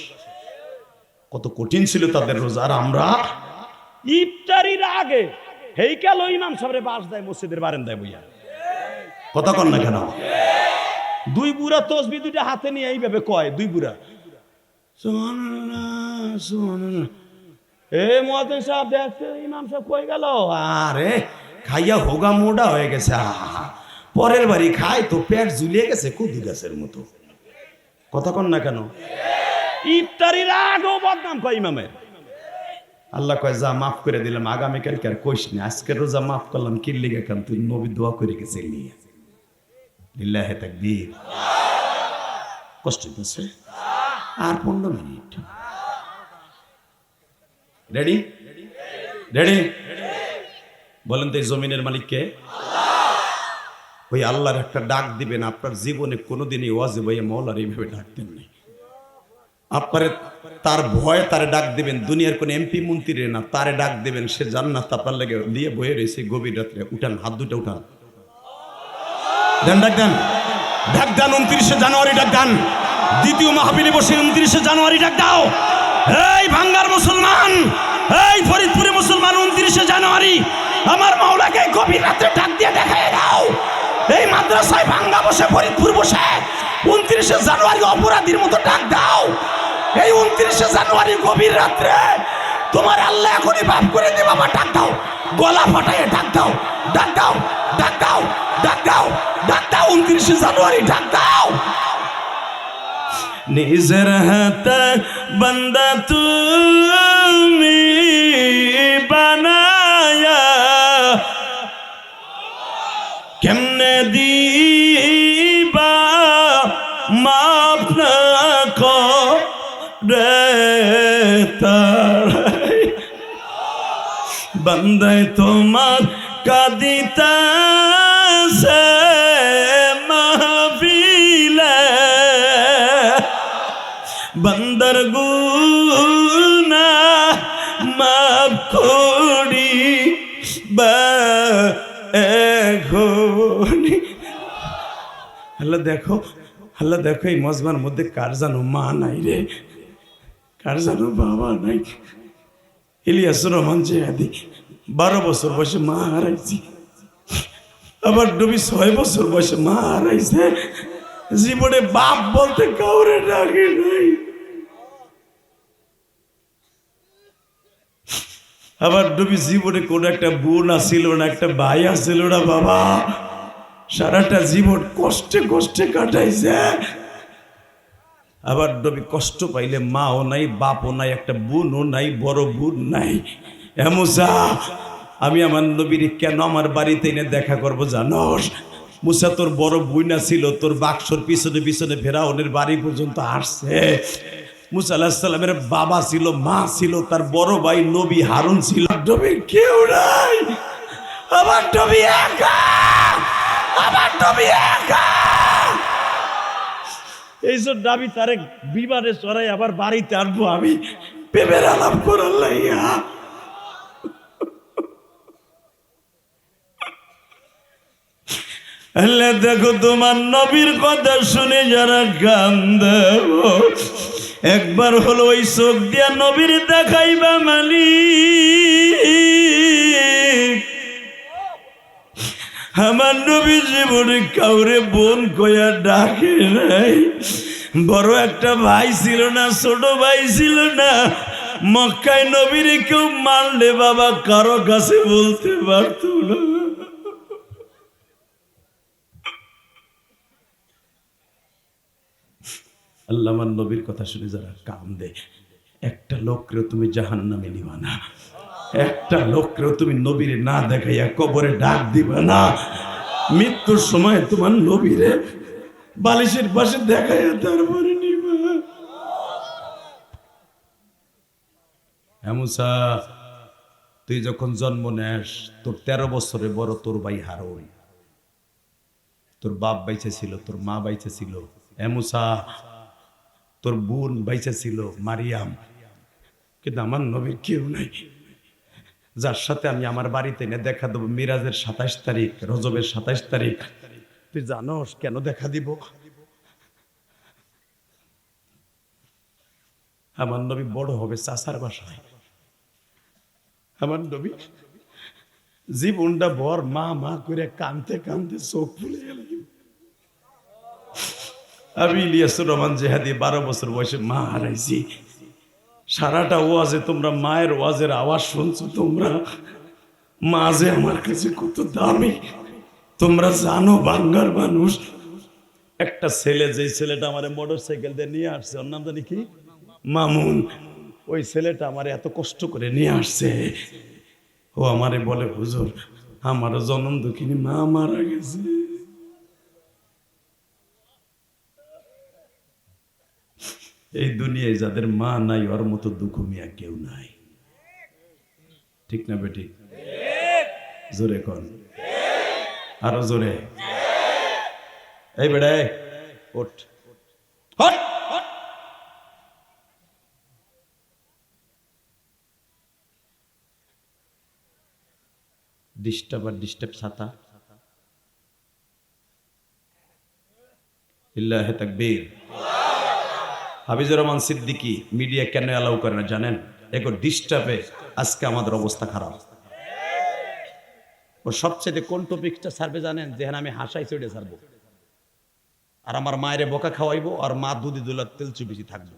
কত কঠিন ছিল তাদের রোজা। আর আমরা ইফতারির আগে হেইকাল ইমাম সাহেবের বাস দেয় মসজিদের বারান্দায় বইয়া। কথা কর না কেন? দুই বুড়া তসবি দুইটা হাতে নিয়ে এইভাবে কয়, দুই বুড়া সুবহানাল্লাহ সুবহানাল্লাহ। এ মুয়াজ্জিন সাহেব দেখতে ইমাম সাহেব কই গেল? আরে খাইয়া হোগা মোড়া হয়ে গেছে, পরের বাড়ি খায় তো পেট ঝুলিয়ে গেছে কুদু গাছের মতো। কথা কন না কেন? ইফতারির আগেও বদনাম কয় ইমামের। আল্লাহ কয় যা মাফ করে দিলাম, আগামীকালকে আর কইস না, আজকের রোজা মাফ করলাম, কি লিগে কাম তুই নবী দোয়া করে গেছে নিয়ে। লিল্লাহি তাকবীর। কষ্ট হচ্ছে আর 15 মিনিট। রেডি রেডি বলেন তো এই জমিনের মালিক কে? ওই আল্লাহর একটা ডাক দিবেন। আপনার জীবনে কোনোদিনই ওয়াজিব হয়ে মওলার এইভাবে ডাকতেন নাই। আপনারে তার ভয়ে তারে ডাক দিবেন, দুনিয়ার কোন এমপি মন্ত্রী না, তারে ডাক দিবেন, সে জান্নাত আপনার লেগে দিয়ে বয়ে রয়েছে গভীর রাত্রে। উঠান, হাত দুটা উঠান, দেন ডাক দেন, ডাক দেন। 29শে জানুয়ারি ডাক দেন, দ্বিতীয় মাহফিলে বসে 29শে জানুয়ারি ডাক দাও। এই ভাঙ্গার মুসলমান, এই ফরিদপুরে মুসলমান, 29শে জানুয়ারি আমার মাওলাকে গভীর রাতে ডাক দিয়ে দেখায় দাও। এই মাদ্রাসায় ভাঙ্গা বসে, ফরিদপুর বসে 29শে জানুয়ারি অপরাধীর মতো ডাক দাও। এই 29শে জানুয়ারি গভীর রাত্রে তোমার আল্লাহ এখনই মাফ করে দে বাবা, ডাক দাও, গলা ফাটাইয়ে ডাক দাও, ডাক দাও, ডাক দাও, ডাক দাও, ডাক দাও। 29শে জানুয়ারি ডাক দাও। নিজের হাতে বান্দা তুমি বানায়া কেমনে দিবা মাফ না করে তার বান্দায় তোমার কাঁদিতাছে মাহফিলে, বান্দার গুনাহ মাফ করি বা এখনি। আল্লাহ দেখো, আল্লাহ দেখো এই মজমার মধ্যে কার জানো মা নাই রে, কার জানো বাবা নাই। ইলিয়াসুর রহমান জিহাদি 12 বছর বয়সে মা হারাইছি, আবার ডবি 6 বছর বয়সে মা হারাইছে। জীবনে বাপ বলতে কাউরে ডাকে নাই। আবার ডবি জীবনে কোন একটা বোন আসিল না, একটা ভাই আসিল না বাবা, সারাটা জীবন কষ্টে কষ্টে কাটাইছে। আবার ডবি কষ্ট পাইলে মাও নাই, বাপও নাই, একটা বোনও নাই, বড় বোন নাই। মুসা, আমি আমার নবীর কেন আমার বাড়িতে এনে দেখা করবো জানোস? মুসা, তোর বড় বইনা ছিল, তোর বাক্সর পিছনে পিছনে ফেরাউনের বাড়ি পর্যন্ত আসছে। মুসা আলাইহিস সালামের বাবা ছিল, মা ছিল, তার বড় ভাই নবী হারুন ছিল। নবী কেউ নাই, আমার নবী একা, আমার নবী একা। এই জন্য আমি তারে বিমানে চড়াই আবার বাড়িতে আনবো, আমি প্রেমের আলাপ করার লাইয়া। আল্লাহ দেখো তোমার নবীর কথা শুনে যারা কান্দে, একবার হলো ওই চোখ দিয়া নবীর দেখাইবা মালিক। আমার নবী জীবনে কাউরে বোন কইয়া ডাকে নাই। বড় একটা ভাই ছিল না, ছোট ভাই ছিল না। মক্কায় নবীরে কেউ মারলে বাবা কারো কাছে বলতে পারত না। আল্লাহ আমার নবীর কথা শুনে যারা কান্দে, একটা লোকরেও তুমি জাহান্নামে নিবা না, একটা লোকরেও তুমি নবীরে না দেখাইয়া কবরে ডাক দিবা না। মৃত্যুর সময় তোমার নবীরে বালিশের পাশে দেখাইয়া তারপরে নিবা। মুসা, তুই যখন জন্ম নেস তোর 13 বছরে বড় তোর ভাই হারুন, তোর বাপ বাইচে ছিল, তোর মা বাইচে ছিল। মুসা, তোর বোন বাইচে ছিল মারিয়াম, কিন্তু আমার নবীর কেউ নাই যার সাথে আমি আমার বাড়িতে এনে দেখা দেবো। মিরাজের 27 তারিখ, রজবের 27 তারিখ। তুই জানোস কেন দেখা দিব? আমার নবী বড় হবে চাচার বাসায়। আমার নবী জীবনটা ভর মা মা করে কানতে কানতে চোখ ফুলে গেল। আমি ইলিয়াসুর রহমান জেহাদি 12 বছর বয়সে মা হারাইছি। সারাটা ওয়াজে তোমরা মায়ের ওয়াজের আওয়াজ শুনছো। তোমরা মা যে আমার কাছে কত দামি তোমরা জানো। বাঙ্গার মানুষ একটা ছেলে, যে ছেলেটা আমার মোটর সাইকেল দিয়ে নিয়ে আসছে, ওর নাম জানি কি, মামুন। ওই ছেলেটা আমার এত কষ্ট করে নিয়ে আসছে। ও আমারে বলে, হুজুর আমার জনম দুঃখিনী মা মারা গেছে। এই দুনিয়ায় যাদের মা নাই ওর মতো দুঃখ মিয়া কেউ নাই। ঠিক না বেটি? জোরে কন, আরো জোরে। এই বেড়ে ওঠ, ডিস্টার্ব আর ডিস্টার্ব ছাতা। ইল্লাহে তাকবীর। হাফিজুর রহমান সিদ্দিকী মিডিয়া কেন অ্যালাউ করে না জানেন? এগো ডিস্টার্বে আজকে আমাদের অবস্থা খারাপ। ও সবচেয়ে কোন টপিকটা ছাড়বে জানেন? যেখানে আমি হাসাই চড়ে ছাড়বো, আর আমার মায়ের বোকা খাওয়াইবো, আর মা দুধি দুলার তেল চুপিছি থাকবো।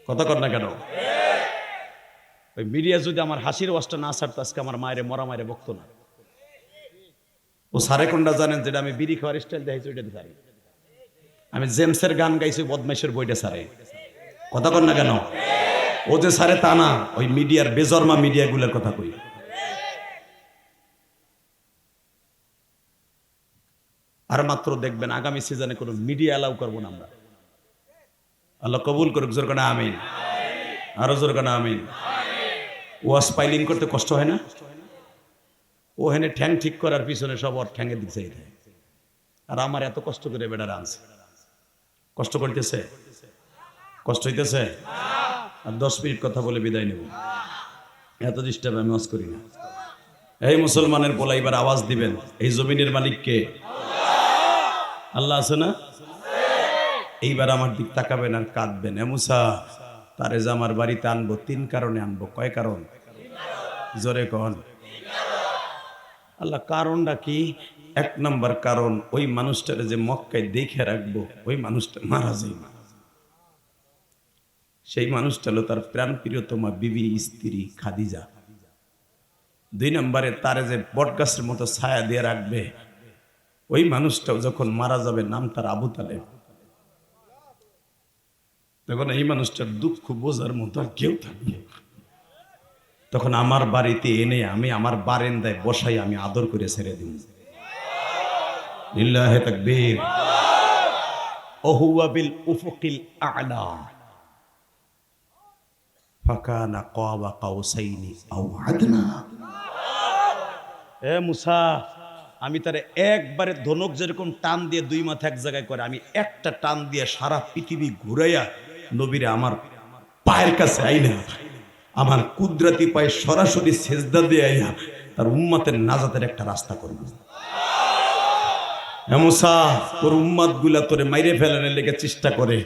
কথা কর না কেন? ওই মিডিয়া যদি আমার হাসির ওয়াজটা না ছাড়তো, আজকে আমার মায়ের মরা মায়ের বকতো না। ও সারে কোনটা জানেন? যেটা আমি বিড়ি খাওয়ার স্টাইল দেখাইছি ওইটা সারে। আমি জেমসের গান গাইছি, বদমাইশের বইটা সারে। কথা কর না কেন? ও যে সারে তা না, ওই মিডিয়ার বেজরমা মিডিয়াগুলোর কথা কই। আর মাত্র দেখবেন আগামী সিজনে কোনো মিডিয়া অ্যালাউ করবো না আমরা। আল্লাহ কবুল করুক। জোর কানা আমিন, আরো জোর কানা আমিন। ওয়াশ পাইলিং করতে কষ্ট হয় না? ও হেনে ঠ্যাং ঠিক করার পিছনে সব ওর ঠ্যাঙের দিক চাই দেয়। আর আমার এত কষ্ট করে বেড়া আনছে, কষ্ট করতেছে, কষ্ট হইতেছে। আর 10 মিনিট কথা বলে বিদায় নেব। এত ডিস্টার্ব আমি ওয়াজ করি না। এই মুসলমানের বলা এবার আওয়াজ দিবেন, এই জমিনের মালিক কে? আল্লাহ আছে না? এইবার আমার দিক তাকাবেন আর কাঁদবেন। মুসা, তারে যে আমার বাড়িতে আনবো 3 কারণে আনবো। কয় কারণ? জোরে কন। আল্লাহ কারণটা কি? 1 নম্বর কারণ, ওই মানুষটারে যে মক্কায় দেখে রাখবো, ওই মানুষটা মারা যায় না। সেই মানুষটা হলো তার প্রাণ প্রিয়তমা বিবি স্ত্রী খাদিজা। 2 নম্বরে তারে যে বটগাছের মতো ছায়া দিয়ে রাখবে, ওই মানুষটাও যখন মারা যাবে নাম তার আবু তালেব। তখন এই মানুষটার দুঃখ বোঝার মতো আর কেউ থাকবে। তখন আমার বাড়িতে এনে আমি আমার বারান্দায় বসাই আমি আদর করে ছেড়ে দিব। লিল্লাহি তাকবীর। ওহুয়া বিল উফুকিল আ'লা ফাকানা কাবা কাউসাইনি আও আদনা। এ মুসা, আমি তারে একবারে ধনুক যেরকম টান দিয়ে 2 মাথা এক জায়গায় করে, আমি একটা টান দিয়ে সারা পৃথিবী ঘুরাইয়া নবীরে আমার পায়ের কাছে আইনা আমার কুদরতি পায়ে সরাসরি সেজদা দিয়ে আইয়া তার উম্মতের নাজাতের একটা রাস্তা করব। মুসা, তোর উম্মত গুলা তোরে মাইরে ফেলানোর লেগে চেষ্টা করে,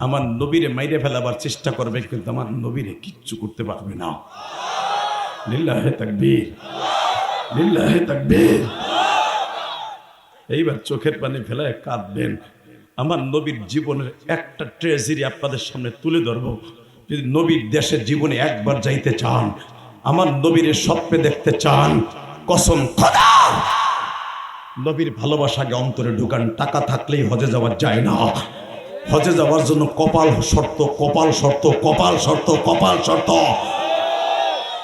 আমার নবীরে মাইরে ফেলাবার চেষ্টা করবে, কিন্তু আমার নবীরে কিচ্ছু করতে পারবে না। লিল্লাহি তাকবীর, লিল্লাহি তাকবীর। এইবার চোখের পানি ফেলায় কাঁদবেন। আমার নবীর জীবনের একটা ট্রেজারি আপনাদের সামনে তুলে ধরবো। যদি নবীর দেশের জীবনে একবার যাইতে চান, আমার নবীর স্বপ্নে দেখতে চান, কসম খোদা নবীর ভালোবাসাকে অন্তরে ঢুকান। টাকা থাকলেই হজে যাওয়া যায় না। হজে যাওয়ার জন্য কপাল শর্ত, কপাল শর্ত, কপাল শর্ত, কপাল শর্ত।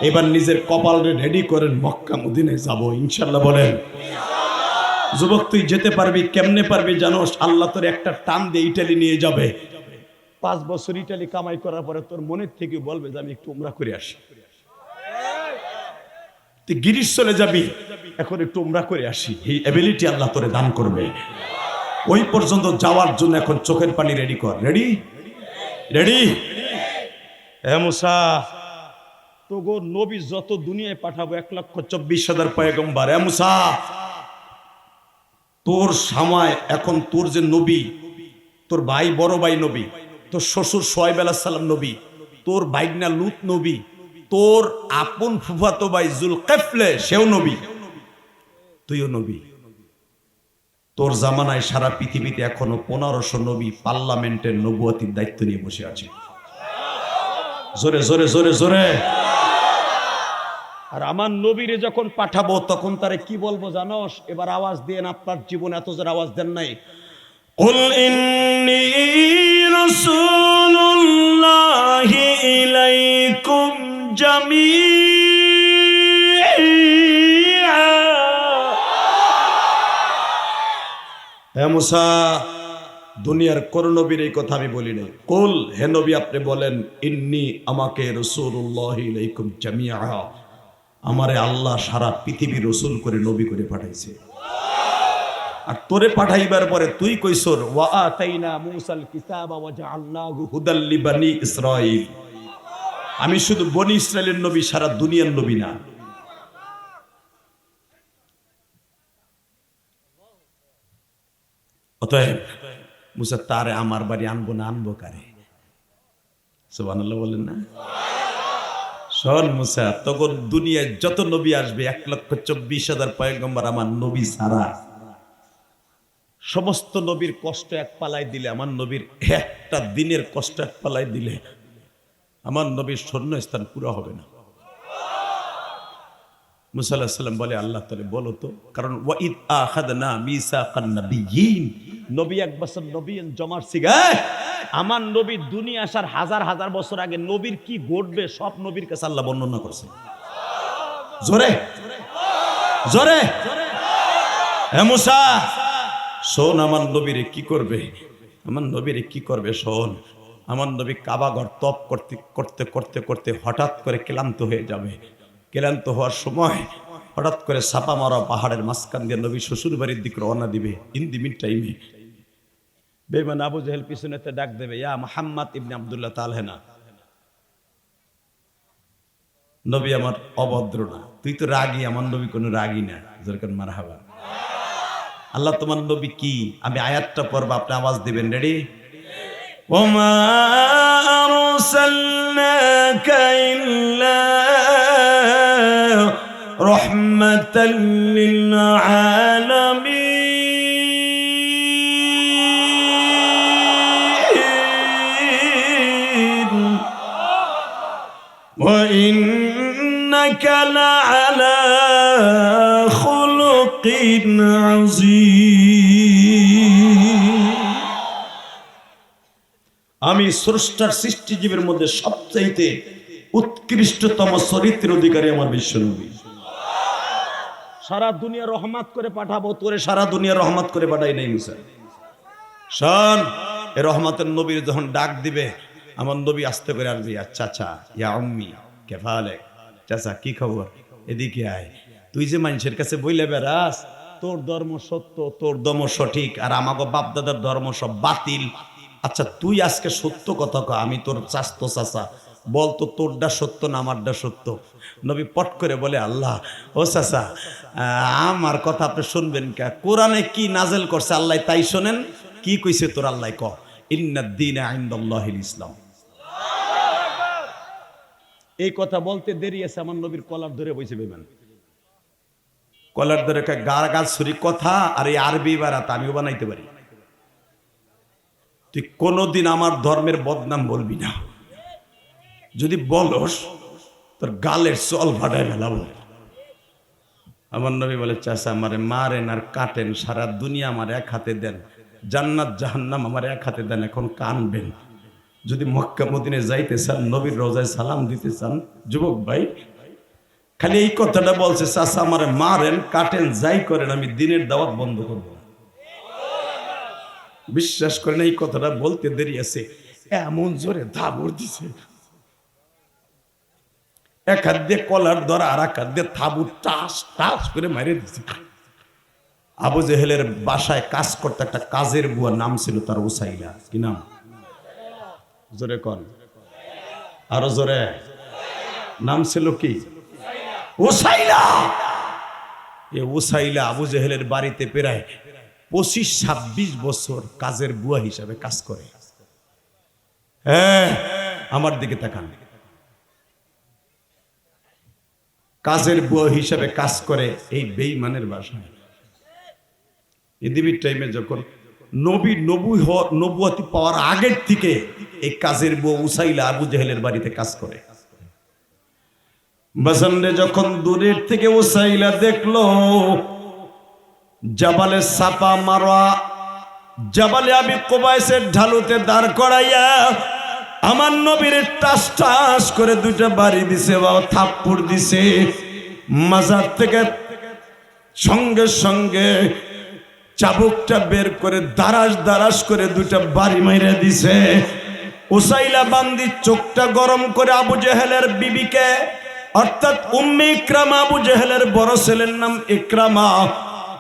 এবার নিজের কপাল রেডি করেন, মক্কা মদিনায় যাব ইনশাল্লাহ। বলেন যুবক, তুই যেতে পারবি? কেমনে পারবি জানোস? আল্লাহ তোর একটা টান দিয়ে ইটালি নিয়ে যাবে। 5 বছর ইটালি কামাই করার পরে তোর মনের থেকে বলবে যে আমি একটু উমরা করে আসি। তুই গিরিশ চলে যাবি, এখন একটু উমরা করে আসি। এই এবিলিটি আল্লাহ তোরে দান করবে। ওই পর্যন্ত যাওয়ার জন্য এখন চোখের পানি রেডি কর। Ready ready. হে মুসা, তো গো নবী যত দুনিয়ায় পাঠাবো 1,24,000 পয়গম্বর। হে মুসা, তোর সময় এখন তোর যে নবী, তোর ভাই বড় ভাই নবী, তোর শ্বশুর শুআয়ব আলাইহিস সালাম নবী, তোর ভাইগনা লূত নবী, তোর আপন ফুফাতো ভাই যুলকিফলে সেও নবী, তুইও নবী। তোর জামানায় সারা পৃথিবীতে এখনো 1500 নবী পার্লামেন্টের নবুয়তির দায়িত্ব নিয়ে বসে আছে। জোরে জোরে জোরে জোরে। আর আমার নবীরে যখন পাঠাবো তখন তারে কি বলবো জানোস? এবার আওয়াজ দেন, আপনার জীবন এত জোরে আওয়াজ দেন নাই। কুল ইন্নী রাসূলুল্লাহি ইলাইকুম জামিআ। হে মুসা, দুনিয়ার কোন নবীর এই কথা আমি বলি নাই। কুল, হে নবী আপনি বলেন, ইন্নী আমাকে রাসূলুল্লাহি ইলাইকুম জামিআ, আমারে আল্লাহ সারা পৃথিবী রসুল করে নবী করে পাঠাইছে। আর তোরে পাঠাইবার পরে তুই কইছর ওয়া আতাইনা মূসাল কিতাবা ওয়া জাআলনাহু হুদাল লিবানি ইসরাঈল। আমি শুধু বনি ইসরাইলের নবী, সারা দুনিয়ার নবী না। অতএব মুসা তারে আমার বাড়ি আনবো না, আনবো কারে? সুবহানাল্লাহ বলেন না? শোন মুসা, তখন দুনিয়ায় যত নবী আসবে 1,24,000 পয়গম্বর আমার নবী ছাড়া, সমস্ত নবীর কষ্ট এক পালায় দিলে, আমার নবীর একটা দিনের কষ্ট এক পালায় দিলে আমার নবীর শূন্যস্থান পুরো হবে না। মুসা আলাইহিস সালাম বলে, আল্লাহ তাআলা বলো তো, কারণ ওয়াইদ আখাযনা মিসাকান নাবিয়্যিন, নবী 1 বছর নবী জমার সিগা। আমার নবী দুনিয়া আসার হাজার হাজার বছর আগে নবীর কি ঘটবে সব নবীর কাছে আল্লাহ বর্ণনা করছে। জোরে জোরে। হে মুসা শোন, আমার নবীরে কি করবে, আমার নবীরে কি করবে শোন। আমার নবী কাবা ঘর তপ করতে করতে করতে করতে হঠাৎ করে ক্লান্ত হয়ে যাবে। ক্লান্ত হওয়ার সময় হঠাৎ করে ছাপা মারা পাহাড়ের মাঝখান দিয়ে নবী শ্বশুর বাড়ির দিকে রওনা দিবে। ইন দি মিন টাইমে বেঈমান আবু জাহেল পিছনেতে ডাক দেবে, ইয়া মুহাম্মদ ইবনে আব্দুল্লাহ তালহেনা, নবী আমার অভদ্র না, তুই তো রাগী, আমার নবী কোনো রাগী না। যেরকম মারহাবা। আল্লাহ তোমার নবী কি, আমি আয়াতটা পড়ব, আপনি আওয়াজ দিবেন। রেডি? ওমা আরসালনাকা ইল্লা রাহমাতাল লিল আলামিন ওয়া ইন্নাকা লাআলা খুলুকিন আযীম। আমি স্রষ্টার সৃষ্টিজীবের মধ্যে সবচাইতে উৎকৃষ্টতম চরিত্রের অধিকারী আমার বিশ্বনবী। সারা দুনিয়া রহমত করে পাঠাবো, তোরে সারা দুনিয়া রহমত করে পাঠাই নাই মুসা। শোন, এ রহমতের নবীর যখন ডাক দিবে, আমার নবী আস্তে করে আসবে, আচ্ছা আচ্ছা ইয়া আম্মি কেফা আলেক, চাচা কি খবর, এদিকে আয়। তুই যে মানুষের কাছে বইলে বেড়াস তোর ধর্ম সত্য, তোর ধর্ম সঠিক, আর আমাকে বাপদাদার ধর্ম সব বাতিল। আচ্ছা তুই আজকে সত্য কথা কয়, আমি তোর চাস্তো চাচা, বলতো তোরটা সত্য না আমারটা সত্য? নবী পট করে বলে, আল্লাহ ও চাচা আমার কথা আপনি শুনবেন কে? কোরআনে কি নাজেল করছে আল্লাহ তাই শোনেন। কি কইছে তোর আল্লাহ? ক ইন্নাদ দীনা ইনদাল্লাহিল ইসলাম। এই কথা বলতে দেরি আছে, আমার নবীর কলার ধরে বইছে বেমান। কলার ধরে গার গাছ ছুরি কথা, আর এই আরবি বারাত আমিও বানাইতে পারি। তুই কোনোদিন আমার ধর্মের বদনাম বলবি না, যদি বলস তোর গালের চল ফাটায় ফেলাবো। আমার নবী বলে, চাচা আমারে মারেন আর কাটেন, সারা দুনিয়া আমার এক হাতে দেন, জান্নাত জাহান্নাম আমার এক হাতে দেন, এখন কানবেন। যদি মক্কা মদিনায় যাইতে চান, নবীর রোজায় সালাম দিতে চান, যুবক ভাই খালি এই কথাটা বলছে, চাচা আমারে মারেন কাটেন যাই করেন, আমি দিনের দাওয়াত বন্ধ করব। বিশ্বাস করেন এই কথাটা বলতে দেরি আছে, এমন জোরে থাবড় দিছে, এক হাত দিয়ে কলার ধরা আর এক হাত দিয়ে থাবুর টাস টাস করে মারে দিছে। আবু জেহেলের বাসায় কাজ করতে একটা কাজের বুয়া, নাম ছিল তার উসাইলা। কি নাম? জোরে কন, আরো জোরে। নাম ছিল কি? উসাইলা। এ উসাইলা আবু জেহেলের বাড়িতে প্রায় 25-26 বছর কাজের বুয়া হিসাবে কাজ করে। হ্যাঁ, আমার দিকে তাকান। কাজের বুয়া হিসাবে কাজ করে এই বেঈমানের বাসায়। ইদিবির টাইমে যখন নবী নবুয়তি পাওয়ার আগের থেকে এই কাজের বুয়া উসাইলা আবু জেহেলের বাড়িতে কাজ করে। বাজানরে যখন দূরের থেকে উসাইলা দেখলো জাবালে সাপা মারোয়া, জাবালে আবি কুবাইসের ঢালুতে দাঁড় করাইয়া আমার নবীর টাস টাস করে দুইটা বাড়ি দিছে, বা থাপ্পড় দিছে। মাজার থেকে সঙ্গে সঙ্গে চাবুকটা বের করে দারাস দারাস করে দুইটা বাড়ি মাইরা দিছে। উসাইলা বান্দি চোখটা গরম করে আবু জেহেলের বিবিকে, অর্থাৎ উম্মে ইকরামা, আবু জেহেলের বড় ছেলের নাম ইকরামা,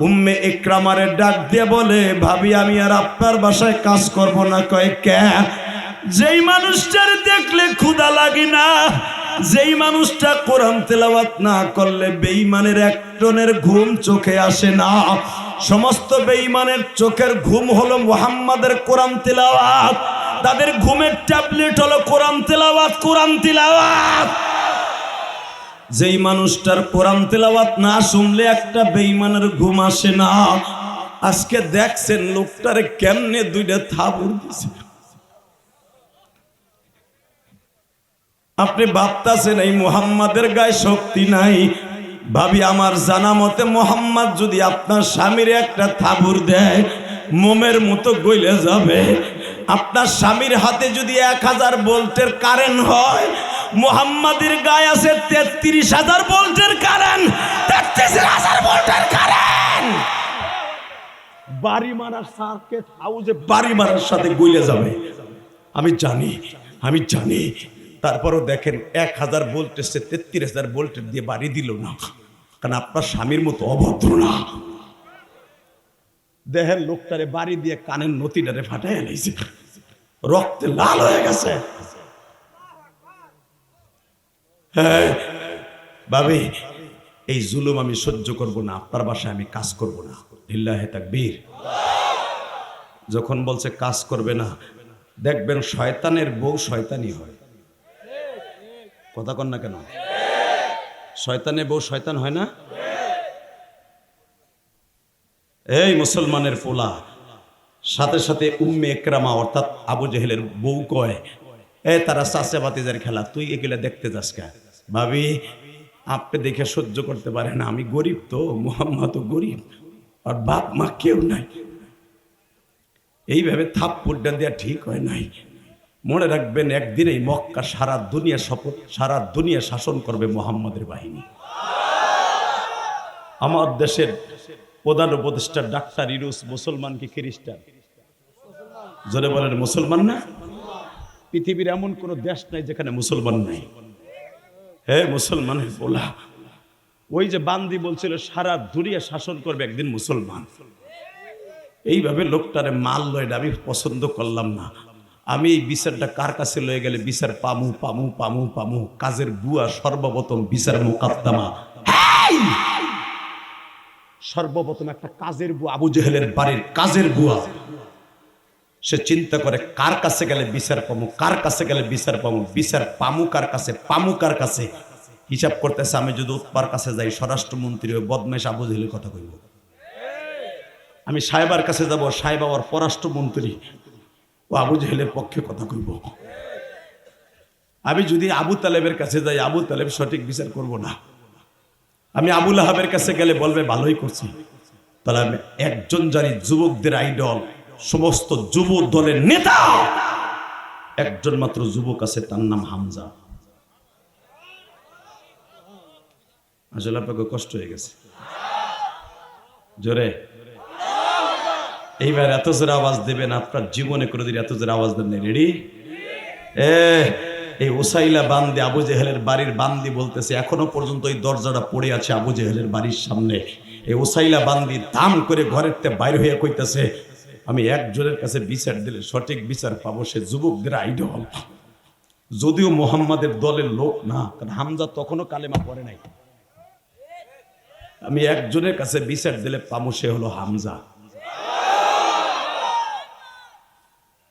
উম্মে ইকরামারে ডাক দিয়ে বলে, ভাবি আমি আর আপনার বাসায় কাজ করব না। কয় কে? যেই মানুষটার দেখলে ক্ষুধা লাগে না, যেই মানুষটা কোরআন তেলাওয়াত না করলে বেঈমানের এক টনের ঘুম চোখে আসে না। সমস্ত বেঈমানের চোখের ঘুম হলো মুহাম্মাদের কোরআন তেলাওয়াত, তাদের ঘুমের ট্যাবলেট হলো কোরআন তেলাওয়াত, কোরআন তেলাওয়াত। যেই মানুষটার কোরআন তেলাওয়াত না শুনলে একটা বেঈমানের ঘুম আসে না। আজকে দেখছেন লোকটারে কেমনে দুইটা থাবড় দিছে। আপনি ভাবতাছেন এই মুহাম্মাদের গায়ে শক্তি নাই। ভাবি আমার জানা মতে মুহাম্মদ যদি আপনার স্বামীর একটা থাবড় দেয়, মোমের মতো গইলে যাবে। আপনার স্বামীর হাতে যদি 1000 ভোল্টের কারেন্ট হয়, মুহাম্মাদের গায়ে আছে 33,000 ভোল্টের কারেন্ট, 33,000 ভোল্টের কারেন্ট। বাড়ি মারার সার্কিট হাউসে বাড়ি মারার সাথে গইলে যাবে। আমি জানি। তারপরও দেখেন 1000 ভোল্টের সে 33,000 ভোল্টের দিয়ে বাড়ি দিল না, কারণ আপনার স্বামীর মতো অভদ্র না। দেখেন লোকটারে বাড়ি দিয়ে কানের নতিটারে ফাটাই লাইছে, রক্তে লাল হয়ে গেছে। হ্যাঁ ভাবি, এই জুলুম আমি সহ্য করব না, আপনার বাসায় আমি কাজ করব না। লিল্লাহে তাকবীর। যখন বলছে কাজ করবে না, দেখবেন শয়তানের বউ শয়তানি হয়। কথা কন না কেন? শয়তানের বউ শয়তান হয় না? এই মুসলমানের পোলা সাথে সাথে উম্মে ইকরামা অর্থাৎ আবু জেহেলের বউ কয়, তারা চাচা ভাতিজার খেলা, তুই এগুলা দেখতে যাস কে? ভাবি আপনি দেখে সহ্য করতে পারে না, আমি গরিব তো, মুহাম্মদ তো গরিব, আর বাপ মা কেউ নাই। এইভাবে থাপ্পড়টা দেওয়া ঠিক হয় নাই। মনে রাখবেন একদিন এই মক্কা সারা দুনিয়া শাসন করবে মুহাম্মাদের বাহিনী। আমার দেশের প্রধান উপদেষ্টা ডাক্তার ইউনূস মুসলমান কি খ্রিস্টান? জোরে বলেন মুসলমান না? পৃথিবীর এমন কোন দেশ নাই যেখানে মুসলমান নাই। হে মুসলমানের বলা, ওই যে বান্দি বলছিল সারা দুনিয়া শাসন করবে একদিন মুসলমান। এইভাবে লোকটারে মাল লয়, আমি পছন্দ করলাম না। আমি এই বিচারটা কার কাছে লয়ে গেলে বিচার পামু। কাজের বুয়া সর্বপ্রথম বিচার মুকাদ্দামা। সর্বপ্রথম একটা কাজের বুয়া, আবু জেহেলের বাড়ির কাজের বুয়া, সে চিন্তা করে কার কাছে গেলে বিচার পামু, কার কাছে গেলে বিচার পামু, বিচার পামু কার কাছে, পামু কার কাছে। হিসাব করতেছে আমি যদি উৎপার কাছে যাই স্বরাষ্ট্রমন্ত্রী ওই বদমাইশ আবু জেহেলের কথা কইব, আমি সাহেবার কাছে যাব সাহেব আবার পররাষ্ট্রমন্ত্রী ও আবু জেহেলের পক্ষে কথা কইব, আমি যদি আবু তালেবের কাছে যাই আবু তালেব সঠিক বিচার করব না, আমি আবু লাহাবের কাছে গেলে বলবে ভালোই করছি। তাহলে আমি একজন জানি যুবকদের আইডল, সমস্ত যুব দলের নেতা একজন মাত্র যুবক আছে, তার নাম হামজা। আসলে আপনাকে কষ্ট হয়ে গেছে জোরে, এইবার এত জোরে আওয়াজ দেবেন আপনার জীবনে কোনোদিন এত জোরে আওয়াজ দেন নাই। রেডি? এই ওসাইলা বান্দি আবু জেহেলের বাড়ির বান্দি বলতেছে এখনো পর্যন্ত ওই দরজাটা পড়ে আছে আবু জেহেলের বাড়ির সামনে। এই ওসাইলা বান্দি দাম করে ঘরের থেকে বাইরে হয়ে কইতেছে আমি একজনের কাছে বিচার দিলে সঠিক বিচার পাবো, সে যুবকদের আইডল, যদিও মোহাম্মদের দলের লোক না, কারণ হামজা তখনও কালেমা পড়ে নাই। আমি একজনের কাছে বিচার দিলে পাবো, সে হলো হামজা।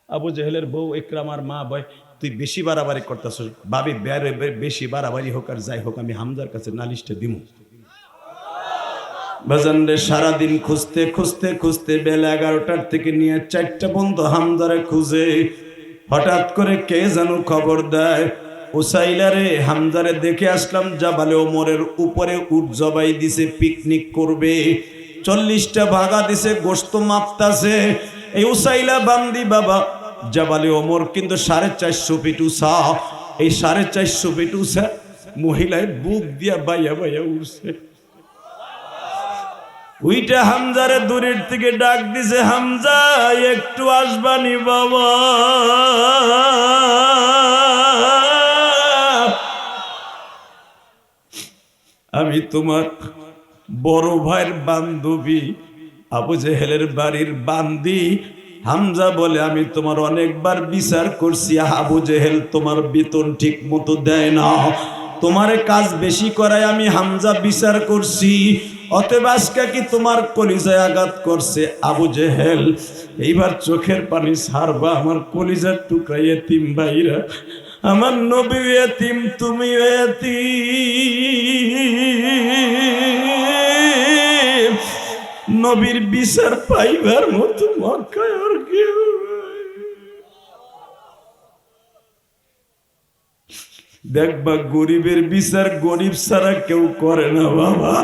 আবু জেহেলের বউ ইকরামার মা বয় তুই বেশি বাড়াবাড়ি করতেছ, ভাবি বেশি বাড়াবাড়ি হোক আর যাই হোক আমি হামজার কাছে নালিশটা দিমু। বাজান রে সারাদিন খুঁজতে খুঁজতে খুঁজতে বেলা 11টার থেকে নিয়ে 4টা পর্যন্ত হামজারে খুঁজে, হঠাৎ করে কে যেন খবর দেয় ওসাইলা রে হামজারে দেখে আসলাম জাবালে ওমরের উপরে উট জবাই দিছে, পিকনিক করবে, 40টা ভাগা দিছে, গোশত মাপতাছে। এই ওসাইলা বান্দি বাবা জাবালে ওমর কিন্তু 450 ফিট উঁচা, এই 450 ফিট উঁচা মহিলায় বুক দিয়া বাইয়া বাইয়া উঠছে। ওইটা হামজারে দূরের থেকে ডাক দিছে, হামজা একটু আসবানি বাবা, আমি তোমার বড় ভাইয়ের বান্ধবী আবু জেহেলের বাড়ির বান্দি। হামজা বলে আমি তোমার অনেকবার বিচার করছি, আবু জেহেল তোমার বেতন ঠিক মতো দেয় না, তোমার কাজ বেশি করায় আমি হামজা বিচার করছি, অতএব আজকে কি তোমার কলিজায় আঘাত করছে আবু জেহেল, এইবার চোখের পানি ছাড়বা, আমার কলিজার টুকরা এতিম ভাইরা, আমার নবী এতিম তুমি এতিম, নবীর বিচার পাইবার মতো মক্কায় আর কেউ দেখবা, গরিবের বিচার গরিব ছাড়া কেউ করে না বাবা,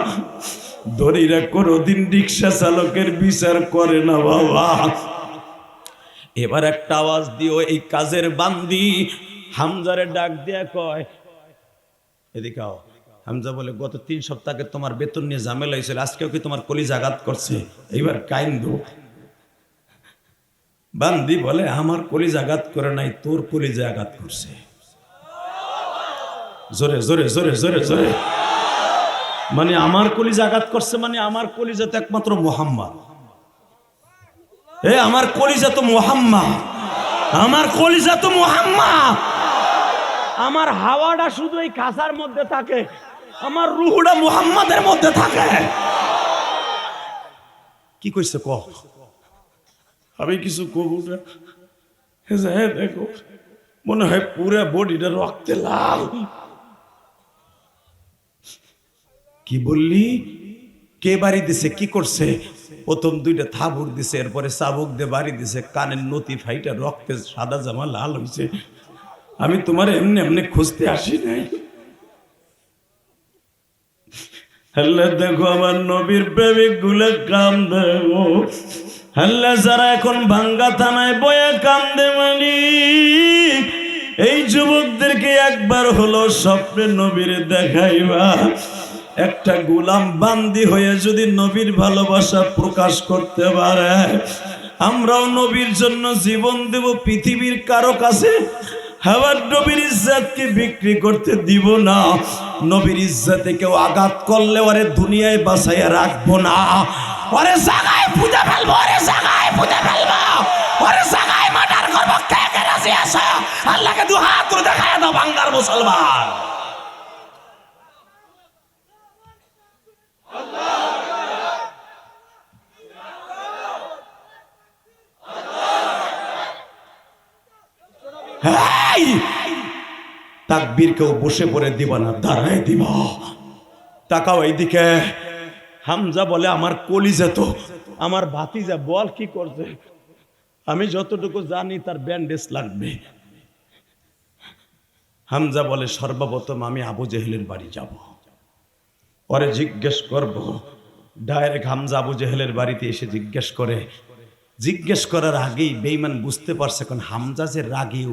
ধনীরা কোনদিন রিক্সা চালকের বিচার করে না বাবা। এবার একটা আওয়াজ দিও, এই কাজের বান্দি হামজারে ডাক দিয়া কয় এদিকে আও। হামজা বলে গত 3 সপ্তাহে তোমার বেতন নিয়ে ঝামেলা হয়েছিল, আজকেও কি তোমার কলিজা আঘাত করছে, এইবার কাইন্দো। বান্দি বলে আমার কলিজা আঘাত করে নাই, তোর কলিজা আঘাত করছে। জোরে জোরে জোরে জোরে জোরে, মানে আমার কলিজা আঘাত করছে, মানে আমার কলিজা তো একমাত্র মুহাম্মদ, আমার কলিজা তো মুহাম্মদ, আমার কলিজা তো মুহাম্মদ, আমার হাওয়াটা শুধু এই খাসার মধ্যে থাকে, আমার রুহুটা মুহাম্মাদের মধ্যে থাকে। কি কইছে ক, আমি কিছু কব না, দেখো মনে হয় পুরা বডিটা রক্তে লাল। কি বললি? কে বাড়ি দিছে, কি করছে? প্রথম 2টা থাবুক দিছে, এরপরে চাবুক দিয়ে বাড়ি দিছে, কানের নতি ফাইটা রক্তে সাদা জামা লাল হয়েছে। আমি তোমার এমনি এমনি খুঁজতে আসি নাই। আল্লাহ দেখো আমার নবীর প্রেমিক গুলো কান্দে, আল্লাহ যারা এখন ভাঙ্গা থানায় বয়ে কান্দে, মালিক এই যুবকদেরকে একবার হলো স্বপ্নে নবীর দেখাইবা। একটা গোলাম বান্দি হয়ে যদি নবীর ভালোবাসা প্রকাশ করতে পারে, আমরাও নবীর জন্য জীবন দেব, পৃথিবীর কারো কাছে আবার নবীর ইজ্জতকে বিক্রি করতে দিব না। নবীর ইজ্জতে কেউ আঘাত করলে ওরে দুনিয়ায় বাঁচাইয়া রাখবো না, ওরে জায়গায় পুঁতে ফেলবো, ওরে জায়গায় পুঁতে ফেলবো, ওরে জায়গায় মার্ডার করবো। কে কে রাজি আছে? আল্লাহকে 2 হাত তুলে দেখায় দাও বাংলার মুসলমান। তাকবীর কেউ বসে পড়ে দিবা না, দাঁড়ায় দিবা। তাকাও এইদিকে। হামজা বলে আমার কলিজা তো, আমার ভাতিজা বল কি করছে, আমি যতটুকু জানি তার ব্যান্ডেজ লাগবে। হামজা বলে সর্বপ্রথম আমি আবু জেহেলের বাড়ি যাব, পরে জিজ্ঞেস করব। ডাইরেক্ট হামজা আবু জেহেলের বাড়িতে এসে জিজ্ঞেস করার আগেই বেঈমান বুঝতে পারছে কারণ হামজা যে রাগী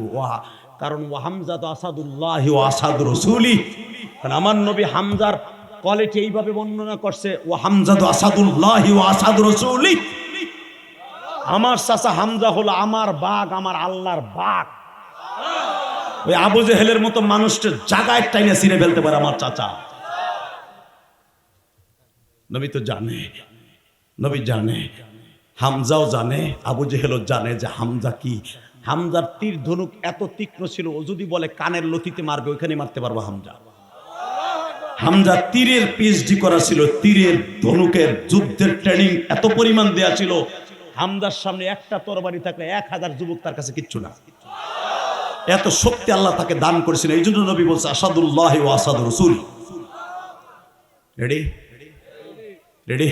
কারণ ও হামজা তো আসাদুল্লাহ ও আসাদুর রাসূলি। কারণ আমার নবী হামজার কোয়ালিটি এইভাবে বর্ণনা করছে, ও হামজা তো আসাদুল্লাহ ও আসাদুর রাসূলি। আমার চাচা হামজা হলো আমার বাঘ, আমার আল্লাহর বাঘ। ওই আবু জেহেলের মতো মানুষটা জায়গায় টাইনে ছিঁড়ে ফেলতে পারে আমার চাচা। নবী তো জানে, নবী জানে, হামজাও জানে, আবু জেহেলও জানে যে হামজা কি। হামজার তীর ধনুক এত তীক্ষ্ণ ছিল, ও যদি বলে কানের লতিতে মারবে ওইখানে মারতে পারবো হামজা। হামজা তীরের পিএইচডি করা ছিল, তীরের ধনুকের যুদ্ধের ট্রেনিং এত পরিমাণ দেয়া ছিল। হামজার সামনে একটা তরবারি থাকলে 1000 যুবক তার কাছে কিচ্ছু না। এত শক্তি আল্লাহ তাকে দান করেছিল। এই জন্য নবী বলছে আসাদুল্লাহ ও আসাদুর রাসূল। Ready ready.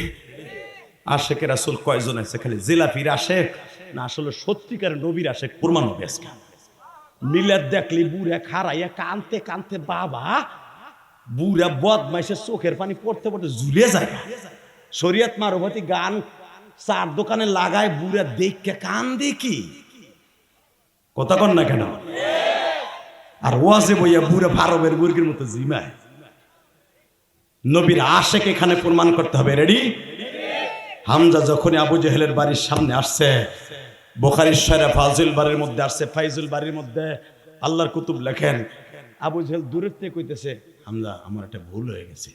আশেকে রাসূল কয়জন আছে? খালি জিলাপির আশেক না আসলে সত্যিকার নবীর আশেক? প্রমাণ হবে আজকে। মিলাদ দেখলি বুড়া খারাইয়া কানতে কানতে বাবা, বুড়া বদমাইশের চোখের পানি পড়তে পড়তে ঝুলে যায়। শরীয়ত মারফতি গান চার দোকানে লাগায়, বুড়া দেখে কান দেখি কথা কন না কেন? আর ওয়াজে বইয়া বুড়া ফারবের মুরগির মতো জিমায়। নবীর আশেক এখানে প্রমাণ করতে হবে। রেডি? হামজা যখন আবু জেহেলের বাড়ির সামনে আসছে, বুখারীর শরীফ ফাজিল বাড়ির মধ্যে আসছে, ফাইজুল বাড়ির মধ্যে আল্লাহর কুতুব লেখেন আবু জেহেল দূরের থেকে কইতেছে হামজা আমার একটা ভুল হয়ে গেছে।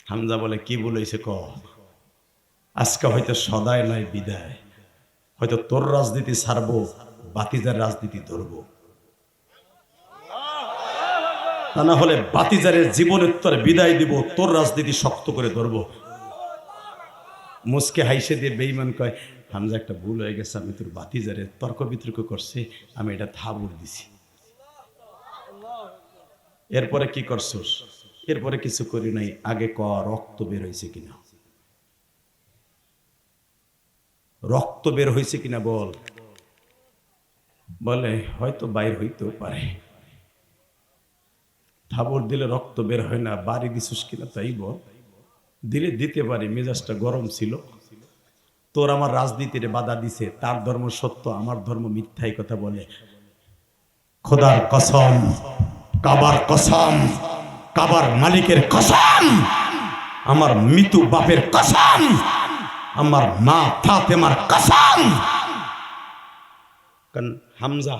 হামজা বলে কি ভুল হয়েছে ক? আজকে হয়তো সদায় নয় বিদায়, হয়তো তোর রাজনীতি ছাড়বো, বাতিজার রাজনীতি ধরবো, তা না হলে বাতিজারের জীবনের তোরে বিদায় দিব, তোর রাজনীতি শক্ত করে ধরবো। মুসকে হাইসে দিয়ে বেঈমান কয় হামজা একটা ভুল হয়ে গেছে, আমি তোর বাতিজারের তর্ক বিতর্ক করছি, আমি এটা থাবুর দিছি। এরপরে কি করছস? এরপরে কিছু করি নাই, আগে ক রক্ত বের হয়েছে কিনা, রক্ত বের হয়েছে কিনা বল। বলে হয়তো বাইর হইতেও পারে, থাবর দিলে রক্ত বের হয় না, বাড়ি দিছিস কিনা তাই বল। দিলে দিতে পারি, মেজাজটা গরম ছিল। তোর আমার রাজনীতিরে বাধা দিছে, তার ধর্ম সত্য, আমার ধর্ম মিথ্যাই কথা বলে। খোদার কসম, কাবার কসম, কাবার মালিকের কসম, আমার মৃত্যু বাপের কসম, আমার মা ফাতেমার কসম। কারণ হামজা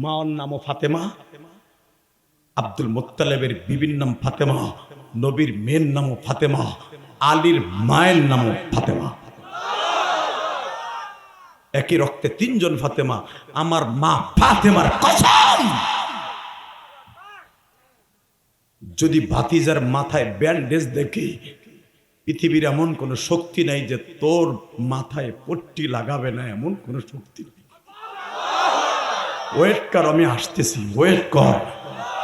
মার নামও ফাতেমা, আব্দুল মুত্তালিবের বিবির নাম ফাতেমা, নবীর মেয়ের নামও ফাতেমা, আলীর মায়ের নামও ফাতেমা। একই রক্তে তিনজন ফাতেমা, আমার মা ফাতেমার কসম। যদি ভাতিজার মাথায় ব্যান্ডেজ দেখি, পৃথিবীর এমন কোন শক্তি নাই যে তোর মাথায় পট্টি লাগাবে না, এমন কোন শক্তি নেই। ওয়েট কর, আমি আসতেছি, ওয়েট কর,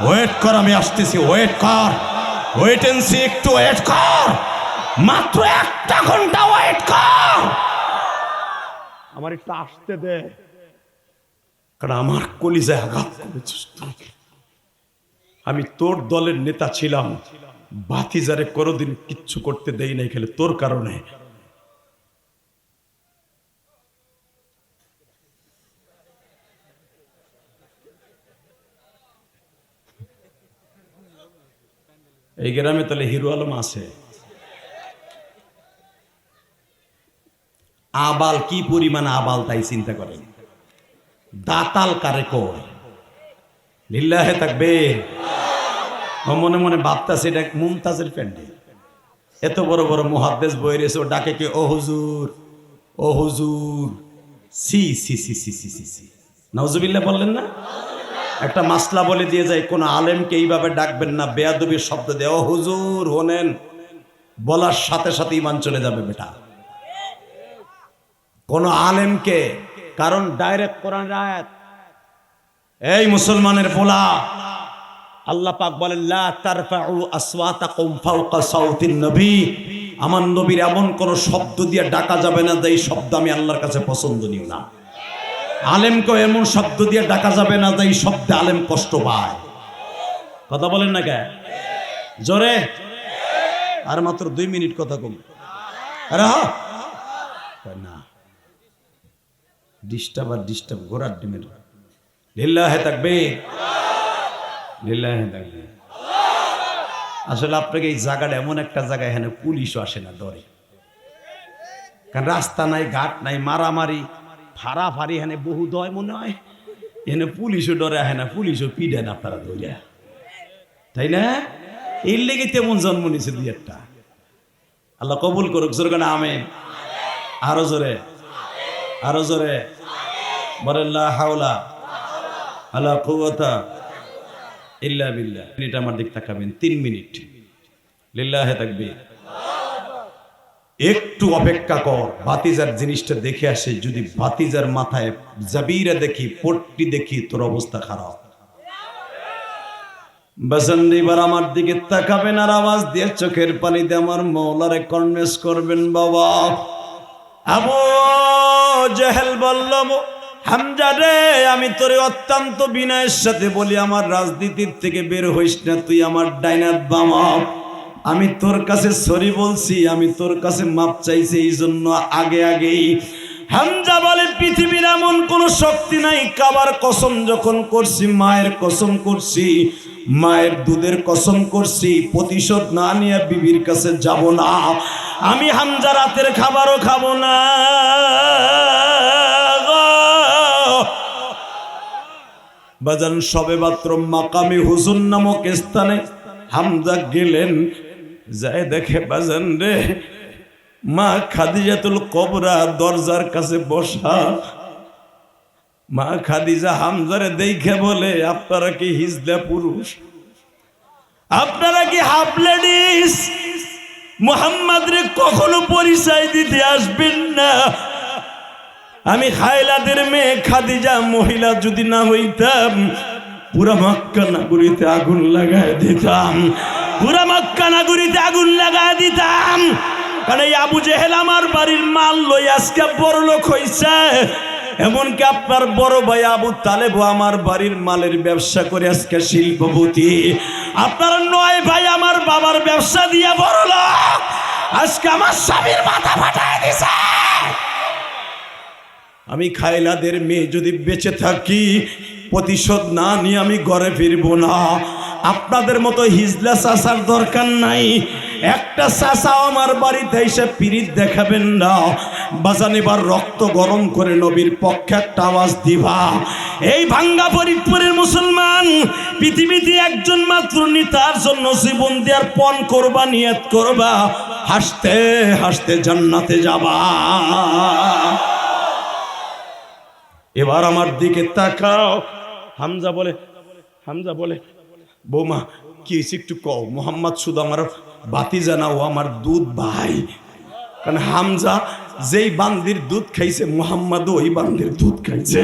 ওয়েট কর, আমি আসতেছি, ওয়েট কর, ওয়েট এন্ড সি, একটু ওয়েট কর, মাত্র 1 ঘন্টা ওয়েট কর, আমার একটু আসতে দে। কারণ আমার কলিজায় আঘাত করেছিস তুই। আমি তোর দলের নেতা ছিলাম, ভাতিজারে কোনোদিন কিচ্ছু করতে দেই নাই, খেলে তোর কারণে। এই গ্রামে তাহলে হিরো আলম আছে। আবাল কি পরিমাণ আবাল তাই চিন্তা করেন। দাতাল কারে কয়? লিল্লাহে তাকবীর। মনে মনে ভাবতাছে এটা মুমতাজের প্যান্ডেল। এত বড় বড় মুহাদ্দিস বই রয়েছে, ও ডাকে কি ও হুজুর, ও হুজুর। সি সি সি সি সি সি সি, নাউজুবিল্লাহ বললেন না? একটা মাসলা বলে দিয়ে যায়, কোন আলেমকে এইভাবে ডাকবেন না, বেয়াদবির শব্দ দেয়। ও হুজুর হনেন, বলার সাথে সাথে ঈমান চলে যাবে বেটা। কোন আলেমকে, কারণ ডাইরেক্ট কোরআনের আয়াত, এই মুসলমানের পোলা, আল্লাহ পাক বলেন লা তারফাউ আসওয়াতাকুম ফাওকা সাউতিন নবী, আমার নবীর এমন কোন শব্দ দিয়ে ডাকা যাবে না যে শব্দ আমি আল্লাহর কাছে পছন্দনীয় না। আলেমকে এমন শব্দ দিয়ে ডাকা যাবে না যে শব্দে আলেম কষ্ট পায়। কথা বলেন না কে জোরে? আর মাত্র 2 মিনিট কথা কম। আরে না, ডিস্টার্ব ঘোড়ার ডিমের। লিল্লাহি তাকবীর, লিল্লাহি তাকবীর। আসলে আপনাকে এই জায়গাটা এমন একটা জায়গা, এখানে পুলিশও আসে না, ডরে। কারণ রাস্তা নাই, ঘাট নাই, মারামারি ফাড়াফাড়ি এখানে বহু দয় মনে হয়। এখানে পুলিশও ডরে আসে না, পুলিশও পিডেন আপনারা ধরে, তাই না? এর লেগে তেমন জন্ম নিয়েছে 2-1টা। আল্লাহ কবুল করুক, জোরে কেন আমিন। আরো জোরে, আরো জোরে বলেন লা হাওলা ওয়ালা কুওয়াতা ইল্লা বিল্লাহ। মিনিট আমার দিক তাকাবেন, 3 মিনিট। লিল্লাহি তাকবীর। একটু অপেক্ষা কর, ভাতিজার জিনিসটা দেখে আসে। যদি ভাতিজার মাথায় জাবিরা দেখি, পট্টি দেখি, তোর অবস্থা খারাপ। বাজান এবার আমার দিকে তাকাবেন আর আওয়াজ দিয়ে চোখের পানি দিয়ে আমার মওলারে কনভিন্স করবেন। বাবা আবু জেহেল বলল, হামজা রে, আমি তোরে অত্যন্ত বিনয়ের সাথে বলি, আমার রাজনীতির থেকে বের হইস না, তুই আমার ডাইনাত বামা। আমি তোর কাছে সরি বলছি, আমি তোর কাছে মাপ চাইছি, এই জন্য আগেই। হামজা বলে, পৃথিবীর এমন কোন শক্তি নাই, কাবার কসম যখন করছি, মায়ের কসম করছি, মায়ের দুধের কসম করছি, প্রতিশোধ না নিয়ে বিবির কাছে যাব না। আমি হামজা রাতের খাবারও খাবো না। বাজান সবে মাত্র মাকামে হুজুর নামক স্থানে হামজা গেলেন, যায় দেখে বাজান রে, মা খাদিজাতুল কুবরা দরজার কাছে বসা। মা খাদিজা হামজারে দেখে বলে, আপনারা কি হিজলা পুরুষ? আপনারা কি হাফ লেডিস? মুহাম্মদ রে কখনো পরিচয় দিতে আসবেন না। আমি খায়লাদের মেয়ে খাদিজা মহিলা যদি না হইতাম, পুরা মক্কা নগরীতে আগুন লাগায় দিতাম, পুরা মক্কা নগরীতে আগুন লাগায় দিতাম। কারণ এই আবু জেহেল আমার বাড়ির মাল লই আজকে বড় লোক হইছে। এমনকি আপনার বড় ভাই আবু তালেব আমার বাড়ির মালের ব্যবসা করে আজকে শিল্পপতি। আপনার 9 ভাই আমার বাবার ব্যবসা দিয়ে বড় লোক, আজকে আমার স্বামীর মাথা ফাটায় দিছে। আমি খায়লাদের মেয়ে যদি বেঁচে থাকি, প্রতিশোধ না নিয়ে আমি ঘরে ফিরবো না। আপনাদের মতো হিজলা চাচার দরকার নাই। একটা চাচাও আমার বাড়িতে এসে পিরিত দেখাবেন না। বাজান এবার রক্ত গরম করে নবীর পক্ষে একটা আওয়াজ দিবা। এই ভাঙ্গা ফরিদপুরের মুসলমান, পৃথিবীতে একজন মাত্র তার জন্য জীবন দেওয়ার পণ করবা, নিয়ত করবা, হাসতে হাসতে জান্নাতে যাবা। এবার আমার দিকে তাকাও। হামজা বলে বৌমা কি একটু কও। মোহাম্মদ শুধু আমার ভাতিজা না, ও আমার দুধ ভাই। কারণ হামজা যেই বান্দির দুধ খাইছে, মোহাম্মদ ওই বান্দির দুধ খাইছে।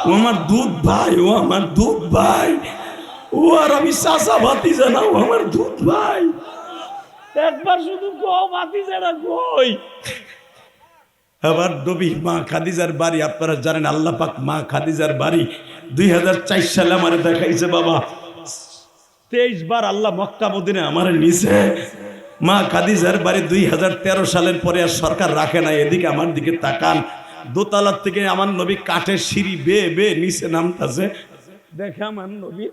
ও আমার দুধ ভাই, ও আমার দুধ ভাই। ও আর আমি চাচা ভাতিজা না, ও আমার দুধ ভাই। একবার শুধু কও ভাতিজারা কই। আবার নবী মা খাদিজার বাড়ি, আপনারা জানেন আল্লাহ পাক মা খাদিজার বাড়ি 2004 সালে আমারে দেখাইছে। বাবা 23 বার আল্লাহ মক্কা মদিনায় আমারে নিছে। মা খাদিজার বাড়ি 2013 সালের পরে আর সরকার রাখে না। এদিকে আমার দিকে তাকান, দোতলার থেকে আমার নবী কাঠের সিঁড়ি বেয়ে নিচে নামতাছে। দেখে আমার নবী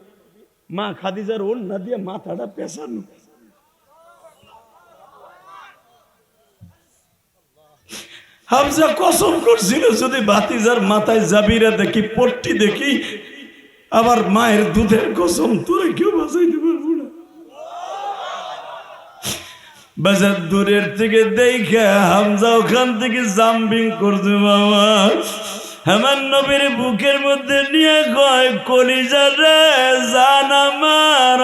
মা খাদিজার ওড়না দিয়ে মাথাটা পেছানো। হামজা কসম করছিল, যদি ভাতিজার মাথায় জাবিরা দেখি, পট্টি দেখি, আবার মায়ের দুধের কসম, তোরে কেউ বাঁচাইতে পারবো না। বাজার দূরের থেকে দেখে হামজা ওখান থেকে জাম্পিং করছে। বাবা আমার নবীর বুকের মধ্যে নিয়ে কয়, কলিজা রে জান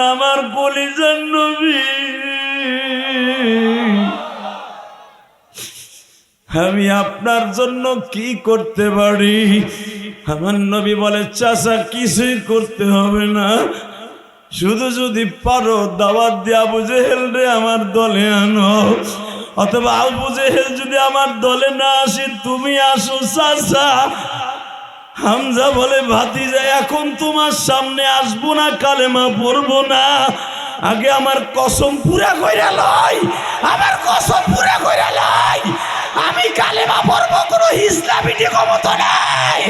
আমার কলিজার নবী। আমি আপনার জন্য কি করতে পারি? আমার নবী বলে, চাচা কিছুই করতে হবে না, শুধু যদি পারো দাওয়াত দিয়ে আবু জেহেল রে আমার দলে আনো, অথবা আবু জেহেল যদি আমার দলে না আসে তুমি আসো চাচা। হামজা বলে, ভাতিজা এখন তোমার সামনে আসবো না, কালেমা পড়বো না, আগে আমার কসম পুরা কইরা লই, আমার কসম পুরা কইরা লই, আমি কালেমা পড়বো, কোনো ইসলামিটি ক্ষমতা নাই,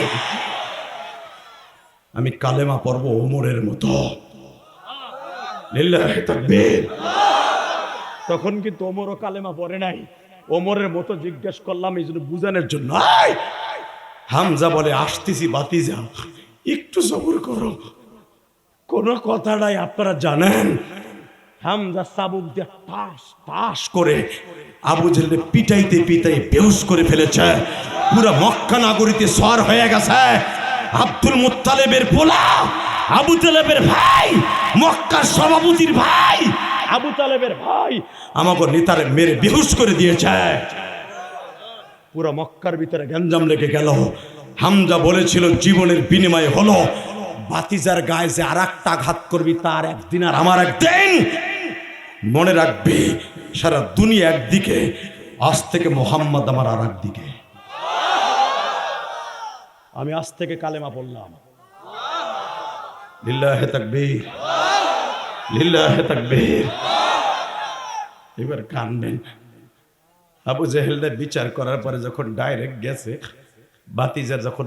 আমি কালেমা পড়বো ওমরের মতো। লিল্লাহি তাকবীর। তখন কিন্তু ওমরও কালেমা পড়ে নাই, ওমরের মতো জিজ্ঞেস করলাম এই জন্য বুঝানোর জন্য। হামজা বলে, আসতেছি ভাতিজা, একটু সবর করো, কোন কথা নাই। আপনারা জানেন হামজা চাবুক দিয়ে টাস টাস করে আবু জেহেলকে পিটাইতে পিটাই বেহুশ করে ফেলেছে। পুরো মক্কা নগরীতে সর হয়ে গেছে। আব্দুল মুত্তালিবের পোলা, আবু তালেবের ভাই, মক্কার সভাপতির ভাই, আবু তালেবের ভাই আমাকে নেতারে মেরে বেহুশ করে দিয়েছে। পুরো মক্কার ভিতরে গঞ্জাম লেগে গেল। হামজা বলেছিল জীবনের বিনিময় হলো ভাতিজার গায়ে যে আর একটা আঘাত করবি তার একদিন আর আমার একদিন। মনে রাখবি সারা দুনিয়া একদিকে, আজ থেকে মোহাম্মদ আমার আর একদিকে। আমি আজ থেকে কালেমা পড়লাম। লিল্লাহি তাকবীর, লিল্লাহি তাকবীর। এবার কানবেন। আবু জেহেলদের বিচার করার পরে যখন ডাইরেক্ট গেছে, বাতিজা যখন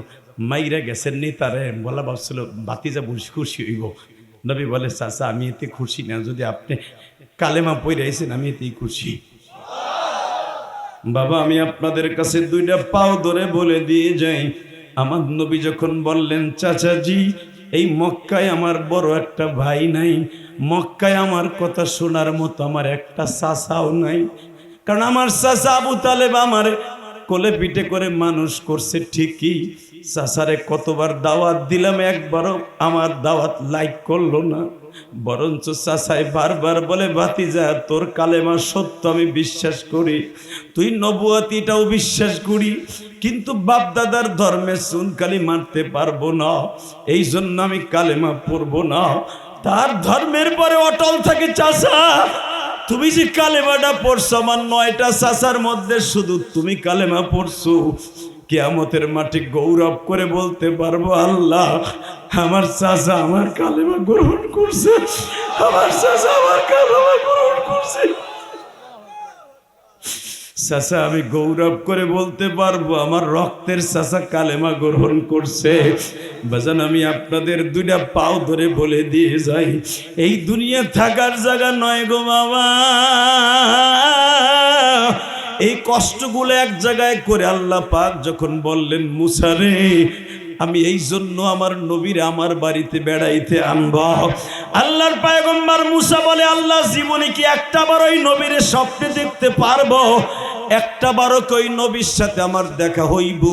মাইরা গেছেন নেতারে, বলা ভাবছিল বাতিজা খুশি হইব। নবী বলে, চাচা আমি এতে খুশি না, যদি আপনি কালেমা পড়াইছেন আমি এতেই খুশি। বাবা আমি আপনাদের কাছে দুইটা পাও ধরে বলে দিয়ে যাই, আমার নবী যখন বললেন চাচাজি এই মক্কায় আমার বড় একটা ভাই নাই, মক্কায় আমার কথা শোনার মতো আমার একটা চাচাও নাই, কারণ আমার চাচা আবু তালেব আমার কোলে পিঠে করে মানুষ করছে ঠিকই, চাচারে কতবার দাওয়াত দিলাম একবারও আমার দাওয়াত লাইক করলো না, বরঞ্চ চাচাই বারবার বলে ভাতিজা তোর কালেমা সত্য আমি বিশ্বাস করি, তুই নবুয়াতিটাও বিশ্বাস করি, কিন্তু বাপ দাদার ধর্মে চুনকালি মারতে পারবো না, এই জন্য আমি কালেমা পড়বো না। তার ধর্মের পরে অটল থাকে। চাচা তুমি যে কালেমাটা পড়ছো, আমার 9টা চাচার মধ্যে শুধু তুমি কালেমা পড়ছো, কিয়ামতের মাঠে গৌরব করে বলতে পারবো আল্লাহ আমার চাচা আমার কালেমা গ্রহণ করছে, আমার চাচা আমার কালেমা গ্রহণ করছে। চাচা আমি গৌরব করে বলতে পারবো আমার রক্তের চাচা কালেমা গ্রহণ করছে। বাজান আমি আপনাদের দুইটা পাও ধরে বলে দিয়ে যাই, এই দুনিয়া থাকার জায়গা নয় গো বাবা, এই কষ্টগুলো এক জায়গায় করে আল্লাহ পাক যখন বললেন মুসা রে আমি এই জন্য আমার নবীর আমার বাড়িতে বেড়াইতে আনবো, আল্লাহর পয়গম্বর মুসা বলে আল্লাহ জীবনে কি একটা বার ওই নবীর স্বপ্নে দেখতে পারবো, একটা বারও কই নবীর সাথে আমার দেখা হইব।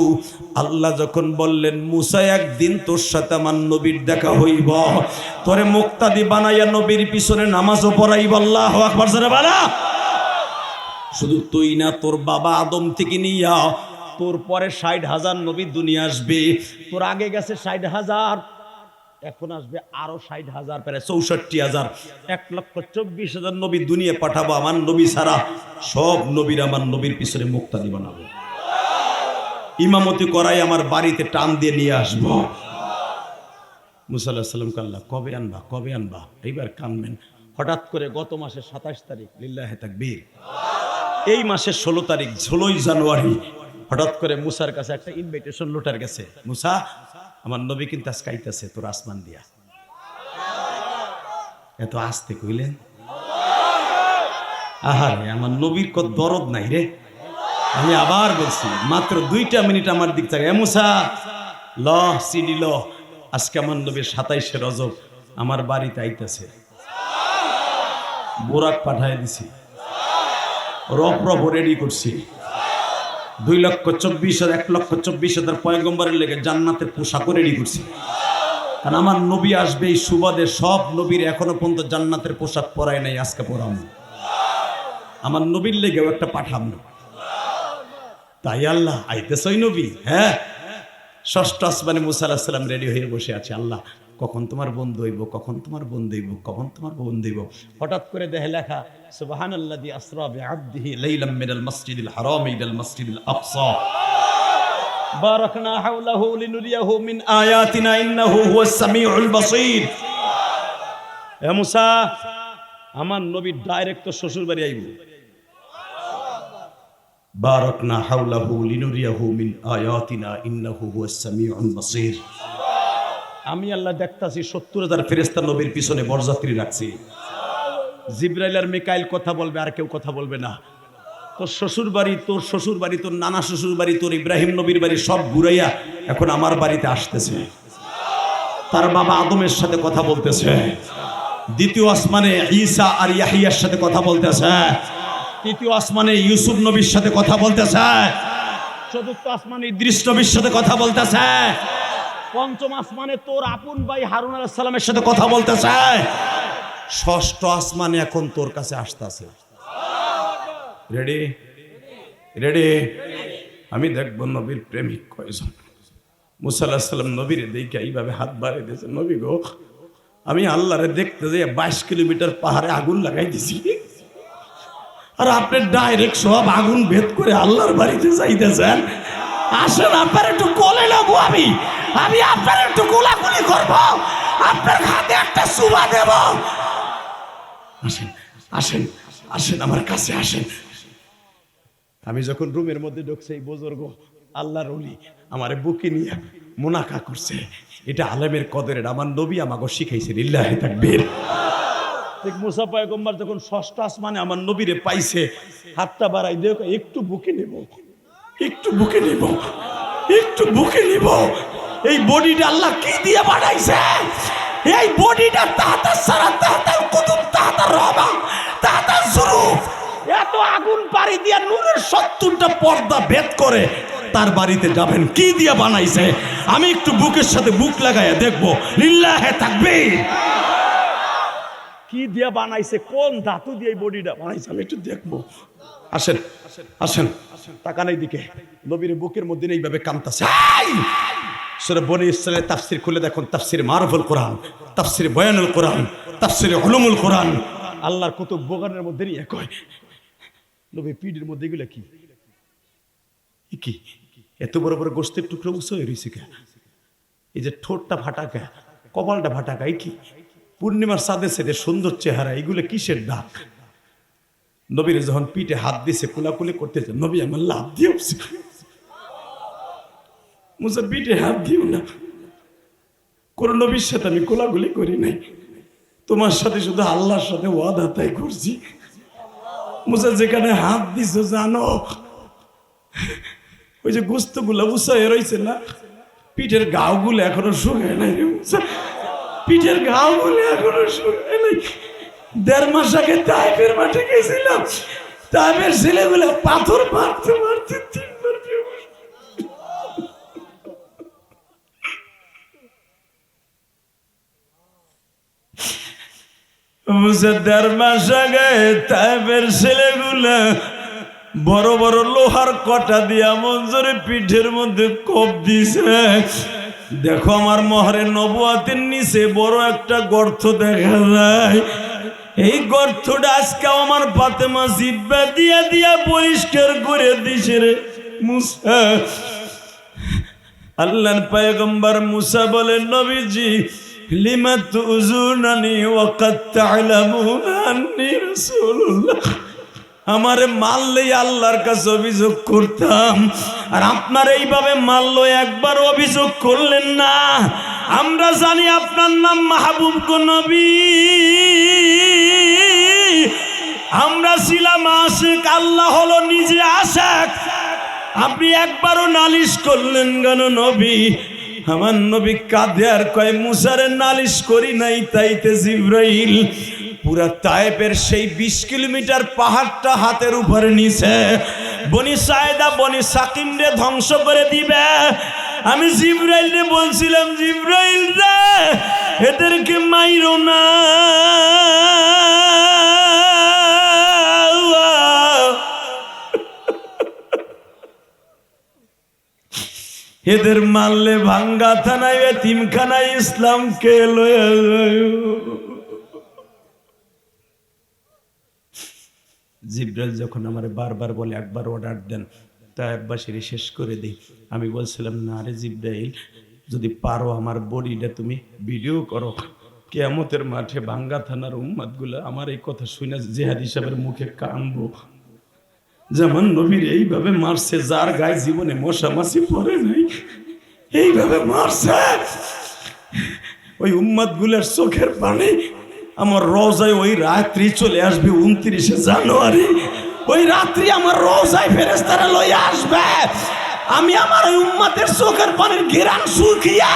আল্লাহ যখন বললেন মুসা একদিন তোর সাথে আমার নবীর দেখা হইব, তোরে মুক্তাদি বানাইয়া নবীর পিছনে নামাজও পড়াইব। আল্লাহু আকবার জোরে বলো। শুধু তুই না, তোর বাবা আদম থেকে নিয়া তোর পরে 60,000 নবী দুনিয়া আসবে, তোর আগে গেছে 60,000, এখন আসবে আরো 60,000, প্রায় 64,000, 1,24,000 নবী দুনিয়া পাঠাবো আমার নবী ছাড়া। সব নবীর আমার নবীর পিছনে মুক্তাদি বানাবো, ইমামতি করাই আমার বাড়িতে টান দিয়ে নিয়ে আসবো। মুসা আলাইহিস সালামকে আল্লাহ কবে আনবা কবে আনবা, এইবার কানবেন। হঠাৎ করে গত মাসের 27 তারিখ, লিল্লাহি তাকবীর, এই মাসের 16 তারিখ 16ই জানুয়ারি হঠাৎ করে মুসার কাছে একটা ইনভিটেশন লুটার গেছে, মুসা আমার নবী কিন্তু আজকে আইতাছে তোর আসমান দিয়া। এত আসতে কইলেন, আহারে আমার নবীর কত দরদ নাই রে। আমি আবার বলছি মাত্র 2টা মিনিট আমার দিক থেকে, মুসা ল সিডি ল, আজকে আমার নবীর 27শে রজব আমার বাড়িতে আইতাছে, বোরাক পাঠায় দিছি, রপ রেডি করছি, 2,24,000 1,24,000 পয়গম্বরের লেগে জান্নাতের পোশাকও রেডি করছি, কারণ আমার নবী আসবে এই সুবাদে। সব নবীর এখনো পর্যন্ত জান্নাতের পোশাক পরায় নাই, আজকে পরাম, আমার নবীর লেগেও একটা পাঠাম। তাই আল্লাহ আইতেছই নবী? হ্যাঁ। ষষ্ঠ আসমানে মুসা আলাইহিস সালাম রেডি হয়ে বসে আছে, আল্লাহ কখন তোমার বন্ধু হইব, কখন তোমার বন্ধু হইব, কখন তোমার বন্ধু হইব। হঠাৎ করে দেখে লেখা সুবহানাল্লাযী আসরা বিআবদিহি লাইলাম মিনাল মাসজিদিল হারাম ইলাল মাসজিদিল আকসা বারাকনা হাওলাহু লিনুরিয়াহু মিন আয়াতিনা ইন্নাহু হুয়াস সামিউল বাসীর। এ মুসা, আমার নবী ডাইরেক্ট তো শ্বশুর বাড়ি আইব। বারাকনা হাওলাহু লিনুরিয়াহু মিন আয়াতিনা ইন্নাহু হুয়াস সামিউল বাসীর। আমি আল্লাহ দেখতাছি ৭০,০০০ ফেরেশতা নবীর পিছনে বরযাত্রী রাখছি। জিবরাইল আর মিকাইল কথা বলবে, আর কেউ কথা বলবে না। তোর শ্বশুর বাড়ি, তোর শ্বশুর বাড়ি, তোর নানা শ্বশুর বাড়ি, তোর ইব্রাহিম নবীর বাড়ি সব ঘুরাইয়া এখন আমার বাড়িতে আসতেছে। তার বাবা আদমের সাথে কথা বলতেছে। দ্বিতীয় আসমানে ঈসা আর ইয়াহিয়ার সাথে কথা বলতেছে। তৃতীয় আসমানে ইউসুফ নবীর সাথে কথা বলতেছে। চতুর্থ আসমানে ইদ্রিস নবীর সাথে কথা বলতেছে। পঞ্চম আসমানে তোর আপন ভাই হারুন আলাইহিস সালামের সাথে কথা বলতেছে। ষষ্ঠ আসমানে এখন তোর কাছে আসতেছে। রেডি? রেডি? আমি দেখব নবীর প্রেমিক কয়জন। মুসা আলাইহিস সালাম নবীরে দেখে এইভাবে হাত বাড়িয়ে দিয়েছে, নবী গো, আমি আল্লাহরে দেখতে যাই 22 কিলোমিটার পাহাড়ে আগুন লাগাই দিছি, আর আপনি ডাইরেক্ট সব আগুন ভেদ করে আল্লাহর বাড়িতে যাইতেছেন। আসেন আপনার একটু কোলে নেবো, আমি আপনার একটু কোলাকুলি করব, আপনার হাতে একটা চুমা দেব। আসেন আসেন আসেন, আমার কাছে আসেন। আমি যখন রুমের মধ্যে ঢুকছি, এই বুজুর্গ আল্লাহর ওলি আমারে বুকে নিয়ে মুনাকা করছে। এটা আলেমের কদরের, আমার নবী আমাকে শিখাইছে। লিল্লাহি তাকবীর। ঠিক মুসা পয়গম্বর যখন ষষ্ঠ আসমানে আমার নবীরে পাইছে, হাতটা বাড়াই দেখ, একটু বুকে নেব, একটু বুকে নেব, একটু বুকে নেব। এই বডিটা আল্লাহ কি দিয়ে বানাইছে? এই বডিটা তাহাতা সারা তাহাতা কুতুব তাহাতা রহমা তাহাতা জুরুফ, এত আগুন পাড়ি দিয়া নূরের ৭০টা পর্দা ভেদ করে তার বাড়িতে যাবেন। কি দিয়ে বানাইছে? আমি একটু বুকের সাথে বুক লাগাইয়া দেখবো। লিল্লাহি তাকবীর। কি দিয়ে বানাইছে, কোন ধাতু দিয়ে এই বডিটা বানাইছে, আমি একটু দেখবো। আসেন আসেন, তাকান এইদিকে। নবীর বুকের মধ্যে এইভাবে কামতাছে। সূরা বনী ইসরাঈলের তাফসীর খুলে দেখুন, তাফসীর মারুফুল কোরআন, তাফসীর বয়ানুল কোরআন, তাফসীর উলুমুল কোরআন। আল্লাহর কুতুব বগানের মধ্যে নিয়ে কয়, নবী পিঠের মধ্যে এগুলো কি? কি এত বড় বড় গোশতের টুকরো উঁচু হয়ে রয়েছে কে? এই যে ঠোঁটটা ফাটাকা, কপালটা ফাটাকা, এই কি? পূর্ণিমার চাঁদে সেটে সুন্দর চেহারা, এগুলো কিসের ডাক? নবীর যখন পিঠে হাত দিছে, কোলাকুলি করতেছে, নবী আমার লাভ দিয়ে উঠছে। মুসা পিঠে হাত দিও না, কোন নবীর সাথে আমি কোলাকুলি করি নাই, তোমার সাথে শুধু আল্লাহর সাথে ওয়াদা তাই করছি। মুসা যেখানে হাত দিছো জানো, ওই যে গোস্তগুলা উঁচা হয়ে রয়েছে না, পিঠের ঘাও গুলো এখনো শুকায় নাই। পিঠের ঘাও গুলো এখনো শুকায় নাই। ১.৫ মাস আগে তাইফের মাঠে গেছিলাম, তাইফের ছেলেগুলো পাথর মারতে মারতে ৩ বার বেহুশ। মুসা ১.৫ মাস আগে তাইফের ছেলেগুলা বড় বড় লোহার কটা দিয়া মঞ্জুরে পিঠের মধ্যে কোপ দিছে। দেখো আমার মহরে নবুয়াতের নিচে বড় একটা গর্ত দেখা যায়। এই গর্তটা আজকে আমার ফাতেমা জিব্বা দিয়া দিয়া পরিষ্কার করে দিছে রে মুসা। আল্লাহর পয়গম্বর মুসা বলেন, নবীজি লিমা তুযুনানি ওয়া কাদ তা'লামুনা আন্নী রাসূলুল্লাহ। আমারে মারলেই আল্লাহর কাছে অভিযোগ করতাম, আর আপনার এইভাবে মারলো একবার অভিযোগ করলেন না। আমরা জানি আপনার নাম মাহবুব গো নবী, আমরা ছিলাম আশিক, আল্লাহ হলো নিজে আশিক। আপনি একবারও নালিশ করলেন কেন নবী? আমার নবী কাঁদে আর কয়, মুসারে নালিশ করি নাই, তাইতে জিবরাইল পুরা তায়েফের সেই ২০ কিলোমিটার পাহাড়টা হাতের উপরে নিছে, বনি সায়েদা বনি সাকিম রে ধ্বংস করে দিবে। আমি জিবরাইল রে বলছিলাম, জিবরাইল রে এদেরকে মাইরো না, এদের মারলে ভাঙ্গা থানায় এতিমখানায় ইসলামকে লয়ে যায়। জিব্রাইল যখন আমার বারবার বলে একবার অর্ডার দেন, তা একবার সেরে শেষ করে দিই। আমি বলছিলাম না রে জিব্রাইল, যদি পারো আমার বডিটা তুমি ভিডিও করো, কিয়ামতের মাঠে ভাঙ্গা থানার উম্মাদগুলো আমার এই কথা শুনে জিহাদি সাহেবের মুখে কানবো। যেমন নবীর এইভাবে মারছে, যার গায়ে জীবনে মশা মাছি পড়ে নাই, এইভাবে মারছে, ওই উম্মাদগুলোর চোখের পানি আমার রোজায় ওই রাত্রি চলে আসবে 29শে জানুয়ারি। ওই রাত্রি আমার রোজায় ফেরেশতারা লইয়া আসবে। আমি আমার ওই উম্মাদের চোখের পানির ঘেরান শুকিয়া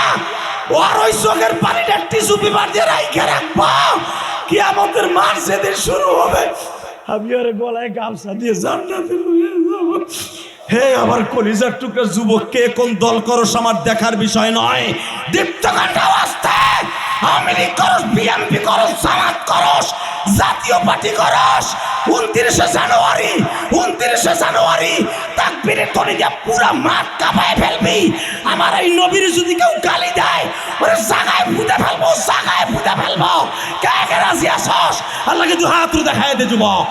ওর ওই চোখের পানিটা টিস্যু পেপার দিয়ে রাইখা রাখবো। কিয়ামতের মাঠ যেদিন শুরু হবে, আমি ওর গলায় গামছা দিয়ে জান্নাতে লইয়া যাব। হে আমার কলিজার টুকরা যুবক, কে কোন দল করস আমার দেখার বিষয় নয়। দীপ্তকাণ্ড অবস্থা আওয়ামী লীগ করস, বিএনপি করস, জামাত করস, জাতীয় পার্টি করস, 29শে জানুয়ারি তাকবীরের ধ্বনি দিয়ে পুরা মাঠ কাঁপায় ফেলবি। আমার এই নবীর যদি কেউ গালি দেয়, ওরে জায়গায় পুঁতে ফেলবো, জায়গায় পুঁতে ফেলবো। কে কে রাজি আসস? আল্লাহকে দু হাত দেখায় দে যুবক।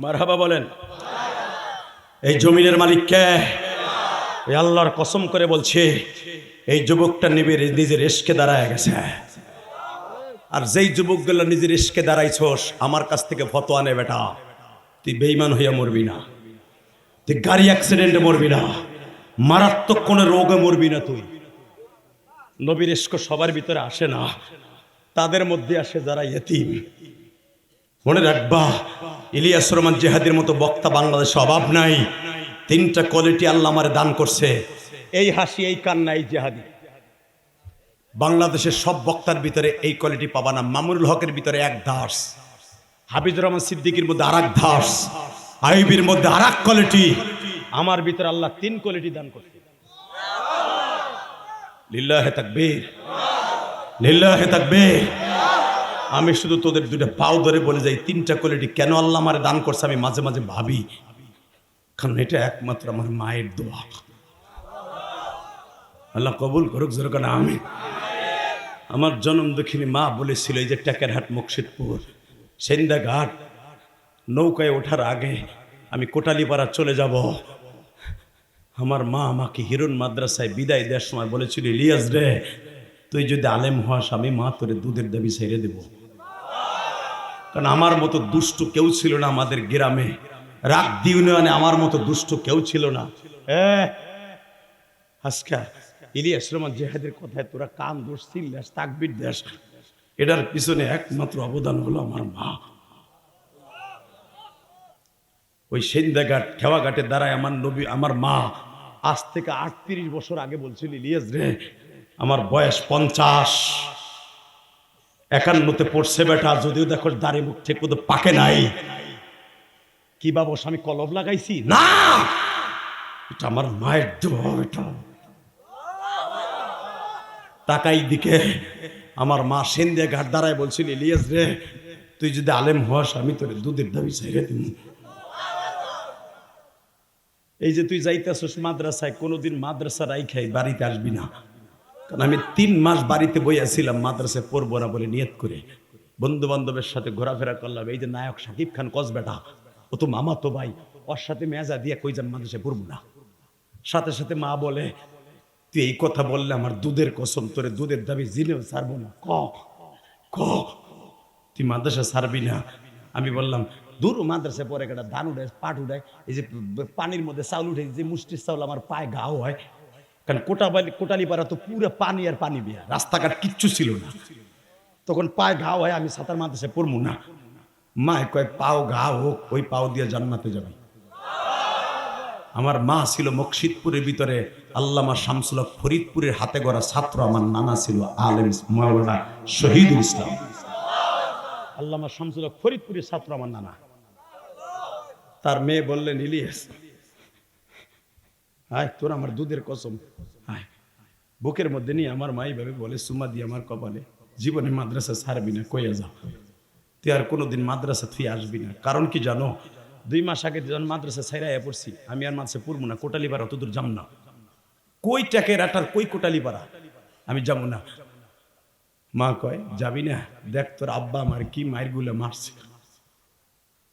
মারহাবা বলেন। এই জমিনের মালিক কে? এই আল্লাহর কসম করে বলছে, এই যুবকটা নিজের ইশকে দাঁড়ায় গেছে। আর যেই যুবকগুলো নিজের ইশকে দাঁড়াইছস, আমার কাছ থেকে ফতোয়া নে বেটা। তুই বেঈমান হইয়া মরবি না, তুই গাড়ি অ্যাক্সিডেন্টে মরবি না, মারাত্মক কোনো রোগে মরবি না। তুই নবীর ইশক সবার ভিতরে আসে না, তাদের মধ্যে আসে যারা ইয়েতিম। মনে রাখবা, ইলিয়াস রহমান জিহাদির মতো বক্তা বাংলাদেশে অভাব নাই। 3টা কোয়ালিটি আল্লাহ আমারে দান করছে। এই হাসি, এই কান্না, এই জিহাদি। বাংলাদেশের সব বক্তার ভিতরে এই কোয়ালিটি পাবা না। মামুনুল হকের ভিতরে এক ধাস, হাফিজুর রহমান সিদ্দিকীর মধ্যে আরেক ধাস, আইয়ুবীর মধ্যে আরেক কোয়ালিটি। আমার ভিতরে আল্লাহ 3 কোয়ালিটি দান করছে। লিল্লাহে তাকবীর, লিল্লাহে তাকবীর। আমি শুধু তোদের 2টা পাও ধরে বলে যাই, 3টা কোয়ালিটি কেন আল্লাহ আমারে দান করছে আমি মাঝে মাঝে ভাবি। কারণ এটা একমাত্র আমার মায়ের দোয়া। আল্লাহ কবুল করুক জোরে কানা আমি। আমার জন্ম দক্ষিণী মা বলেছিল, এই যে টেকেরহাট মুর্শিদপুর সেন্দাঘাট নৌকায় ওঠার আগে আমি কোটালীপাড়া চলে যাব। আমার মা আমাকে হিরণ মাদ্রাসায় বিদায় দেওয়ার সময় বলেছিল, ইলিয়াস রে, তুই যদি আলেম হস, আমি মা তোরে দুধের দাবি ছেড়ে দেব। কারণ আমার মতো দুষ্ট কেউ ছিল না আমাদের গ্রামে, রাগদি ইউনিয়নে আমার মতো দুষ্ট কেউ ছিল না। আজকে ইলিয়াস রহমান জিহাদের কথায় তোরা কান দোষ চিল্লাস, তাকবীর দেশ, এটার পিছনে একমাত্র অবদান হলো আমার মা। ওই সেন্দাঘাট খেওয়াঘাটে দাঁড়ায় আমার নবী, আমার মা আজ থেকে 38 বছর আগে বলছিল, ইলিয়াস রে, আমার বয়স 50, 51-তে পড়ছে বেটা, যদিও দেখো দাড়ি মুখ ঠিক মতো পাকে নাই। কি বাবু, আমি কলব লাগাইছি না, এটা আমার মায়ের দোয়া। এটা তাকাই দিকে আমার মা সেন্দাঘাট দাঁড়ায় বলছিল, ইলিয়াস রে, তুই যদি আলেম হস, আমি তোর দুধের দাবি ছেড়ে দিব। এই যে তুই যাইতেছস মাদ্রাসায়, কোনোদিন মাদ্রাসা রাইখাই বাড়িতে আসবি না। কারণ আমি 3 মাস বাড়িতে বইয়াছিলাম, মাদ্রাসায় পড়বো না বলে নিয়ত করে। বন্ধু বান্ধবের সাথে ঘোরাফেরা করলাম। এই যে নায়ক শাকিব খান কসবেটা, ও তো মামা তো ভাই, ওর সাথে মেজা দিয়ে কই যান মাদ্রাসায় পড়বো না। সাথে সাথে মা বলে, তুই এই কথা বললে আমার দুধের কসম, তোরে দুধের দাবি জিলেও ছাড়বো না। ক তুই মাদ্রাসা ছাড়বি না? আমি বললাম, দূর, মাদ্রাসায় পরে একটা ধান উঠায়, পাট উঠায়, এই যে পানির মধ্যে চাউল উঠে, যে মুষ্টির চাউল আমার পায়ে ঘাও হয়। কারণ কোটালীপাড়া তো পুরো পানি আর পানি বিয়া, রাস্তাঘাট কিচ্ছু ছিল না, তখন পায়ে ঘাও হয়। আমি সাঁতার মাদ্রাসায় পড়বো না। মা কয়, পাও ঘাও হোক, ওই পাও দিয়ে জান্নাতে যাবে। আমার মা ছিল মুর্শিদপুরের ভিতরে আল্লামা শামসুল হক ফরিদপুরের হাতে গড়া ছাত্র। আমার নানা ছিল আলেম মাওলানা শহীদুল ইসলাম। আল্লামা শামসুল হক ফরিদপুরের ছাত্র আমার নানা। তার মেয়ে বললেন, ইলিয়াস আয়, তোর আমার দুধের কসম, আয়। বুকের মধ্যে নিয়ে আমার মা এইভাবে বলে, সুমা দিয়ে আমার কপালে, জীবনে মাদ্রাসা ছাড়বি না, কইয়া যা, তুই আর কোনোদিন মাদ্রাসা তুই আসবি না। কারণ কি জানো, 2 মাস আগে যখন মাদ্রাসা ছাইড়াইয়া পড়ছি, আমি আর মাদ্রাসা পড়বো না, কোটালিপাড়া অত দূর যাম না, কই টাকের আটার কই কোটালিপাড়া, আমি যাবো না। মা কয়, যাবি না? দেখ তোর আব্বা আমার কি মায়ের গুলো মারছে,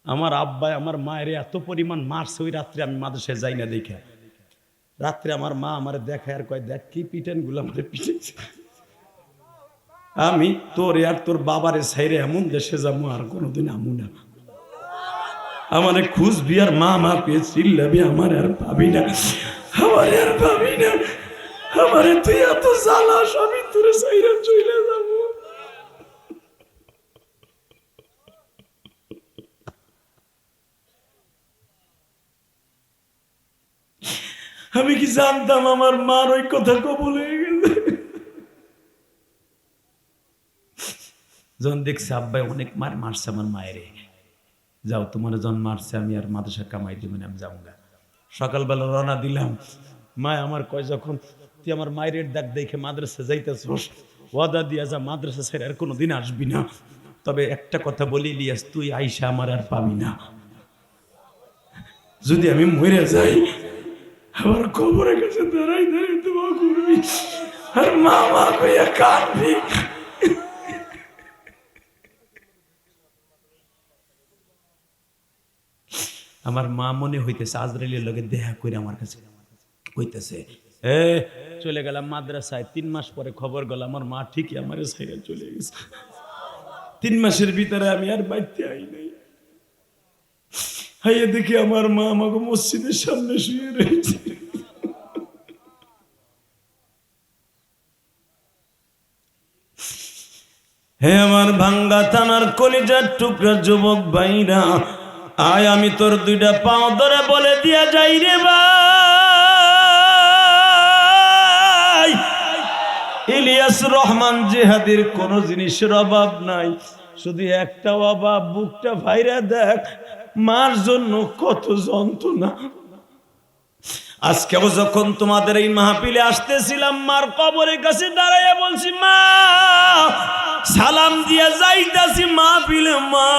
আমার আব্বা আমার মায়ের এত পরিমাণ মারছে, ওই রাত্রে আমি মাদ্রাসায় যাই না দেখে। রাত্রে আমার মা আমার দেখায় আর কয়, দেখ কি পিটেন গুলো আমার পিটেছে, আমি তোর আর তোর বাবারে ছাইরে এমন দেশে যাবো আর কোনোদিন আমু না, আমারে খুঁজবি আর মা মা পেয়ে চিল্লাবি, আমার আর পাবি না, আমার আর পাবি না, আমারে তুই এত জ্বালাস, আমি তোরে ছাইরে চলে যাবো। আমি কি জানতাম আমার মার ওই কথা কবুল হয়ে গেছে। যখন দেখছি আব্বাই অনেক মার মারছে আমার মায়েরে, যাও তোমার যখন মারছে আমি আর মাদ্রাসা কামাই দিব না, আমি যাবো না। সকালবেলা রওনা দিলাম, মা আমার কয়, যখন তুই আমার মায়ের ডাক দেখে মাদ্রাসা যাইতেছস, ওয়াদা দিয়া যা, মাদ্রাসা ছেড়ে আর কোনোদিন আসবি না। তবে একটা কথা বলি ইলিয়াস, তুই আইসা আমার আর পাবি না, যদি আমি মরে যাই আমার কবরের কাছে দাঁড়াই দাঁড়াই দোয়া করবি আর মা মা কইয়া কাঁদবি। আমার মা মনে হইতেছে আজরাইলের লগে দেখা করে আমার কাছে কইতেছে, এ চলে গেলাম মাদ্রাসায়, 3 মাস পরে খবর গেল আমার মা ঠিকই আমার সাইডে চলে গেছে। 3 মাসের ভিতরে আমি আর বাইতে আই নাই, হাইয়ে দেখি আমার মা আমাকে মসজিদের সামনে শুয়ে রয়েছে। হে আমার ভাঙ্গা থানার কলিজার টুকরা যুবক ভাইরা, আয় আমি তোর 2টা পাও ধরে বলে দিয়া যাই রে ভাই, ইলিয়াস রহমান জিহাদির কোন জিনিসের অভাব নাই, শুধু একটা অভাব, বুকটা ভাইরা দেখ, মার জন্য কত যন্ত্রণা। আজকেও যখন তোমাদের এই মাহফিলে আসতেছিলাম, মার কবরের কাছে দাঁড়াইয়া বলছি, মা সালাম দিয়া যাইতাছি মাহফিলে, মা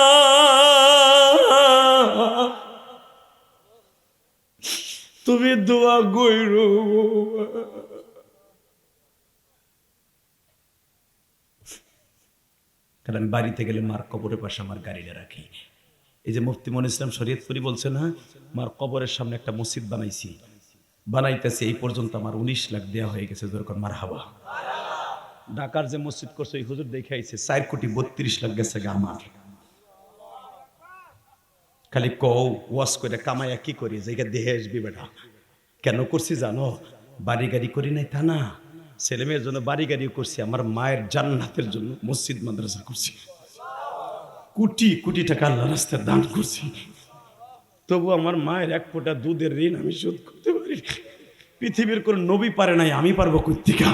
তুমি দোয়া কইরো। কারণ আমি বাড়িতে গেলে মার কবরের পাশে আমার গাড়িটা রাখি। এই যে মুফতি মনির ইসলাম শরীয়তপুরি বলছে না, মার কবরের সামনে একটা মসজিদ বানাইতেছে, এই পর্যন্ত আমার 19 লাখ দেওয়া হয়ে গেছে, যেরকম মার হাবা। ঢাকার যে মসজিদ করছে এই হুজুর দেখে আইছে 4 কোটি 32 লাখ গেছে আমার। খালি কও ওয়াজ করে কামাইয়া কি করি, জায়গা দেহে আসবি বেটা, কেন করছি জানো, বাড়ি গাড়ি করি নাই তা না, ছেলে মেয়ের জন্য বাড়ি গাড়িও করছি, আমার মায়ের জান্নাতের জন্য মসজিদ মাদ্রাসা করছি, কোটি কোটি টাকা আল্লাহ রাস্তায় দান করছি, তবু আমার মায়ের 1 ফোঁটা দুধের ঋণ আমি শোধ করতে পারি। পৃথিবীর কোন নবী পারে নাই, আমি পারবো কর্তিকা।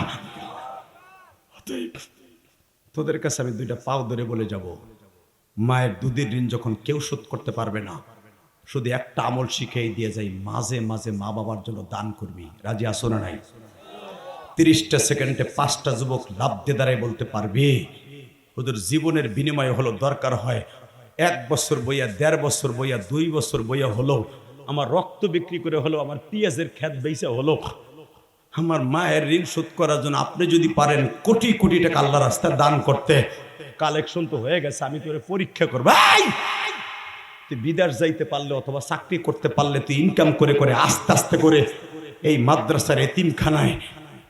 তোদের কাছে আমি 2টা পাও ধরে বলে যাব, মায়ের দুধের ঋণ যখন কেউ শোধ করতে পারবে না, শুধু একটা আমল শিখিয়ে দিয়ে যাই, মাঝে মাঝে মা বাবার জন্য দান করবি। রাজি আসো না নাই? 30টা সেকেন্ডে 5টা যুবক লাভ দিয়ে দাঁড়ায় বলতে পারবি, ওদের জীবনের বিনিময় হলো, দরকার হয় 1 বছর বইয়া, 1.5 বছর বইয়া, 2 বছর বইয়া হলো, আমার রক্ত বিক্রি করে হলো, আমার পেঁয়াজের ক্ষেত বেচা হলো, আমার মায়ের ঋণ শোধ করার জন্য আপনি যদি পারেন কোটি কোটি টাকা আল্লাহ রাস্তায় দান করতে, কালেকশন তো হয়ে গেছে, আমি তোরে পরীক্ষা করবো। তুই বিদেশ যাইতে পারলে অথবা চাকরি করতে পারলে, তুই ইনকাম করে করে আস্তে আস্তে করে এই মাদ্রাসার এতিমখানায়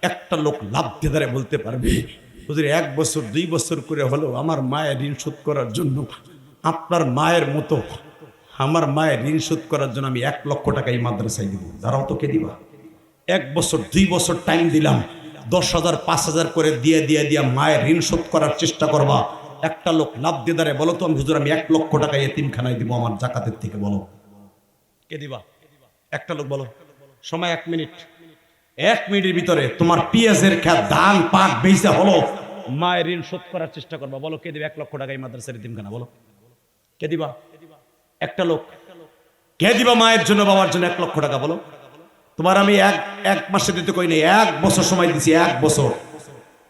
একটা লোক লাভ দিয়ে দাঁড়ায় বলতে পারবে, হুজুর 1 বছর 2 বছর করে হলো আমার মায়ের ঋণ শোধ করার জন্য, আপনার মায়ের মতো আমার মায়ের ঋণ শোধ করার জন্য আমি 1 লক্ষ টাকা এই মাদ্রাসায় দিব। দাঁড়াও তো, কে দিবা? 1 বছর 2 বছর টাইম দিলাম, 10,000 5,000 করে দিয়ে মায়ের ঋণ শোধ করার চেষ্টা করবা। একটা লোক লাভ দিয়ে দাঁড়ায় বলো তো, আমি হুজুর আমি 1 লক্ষ টাকা এতিমখানায় দিব আমার জাকাতের থেকে, বলো কে দিবা? একটা লোক বলো। সময় 1 মিনিট, 1 মিনিটের ভিতরে তোমার পেঁয়াজের খেত ধান পাক বেচা হলো, মায়ের ঋণ শোধ করার চেষ্টা করবা, বলো কে দিবে 1 লক্ষ টাকা এই মাদ্রাসার এতিমখানা, বলো কে দিবা? একটা লোক। কে দিবা মায়ের জন্য বাবার জন্য 1 লক্ষ টাকা বলো? তোমার আমি এক মাসে দিতে কই নাই, 1 বছর সময় দিছি, 1 বছর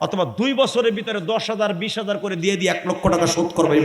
অথবা 2 বছরের ভিতরে 10,000 20,000 করে দিয়ে 1 লক্ষ টাকা শোধ করবে।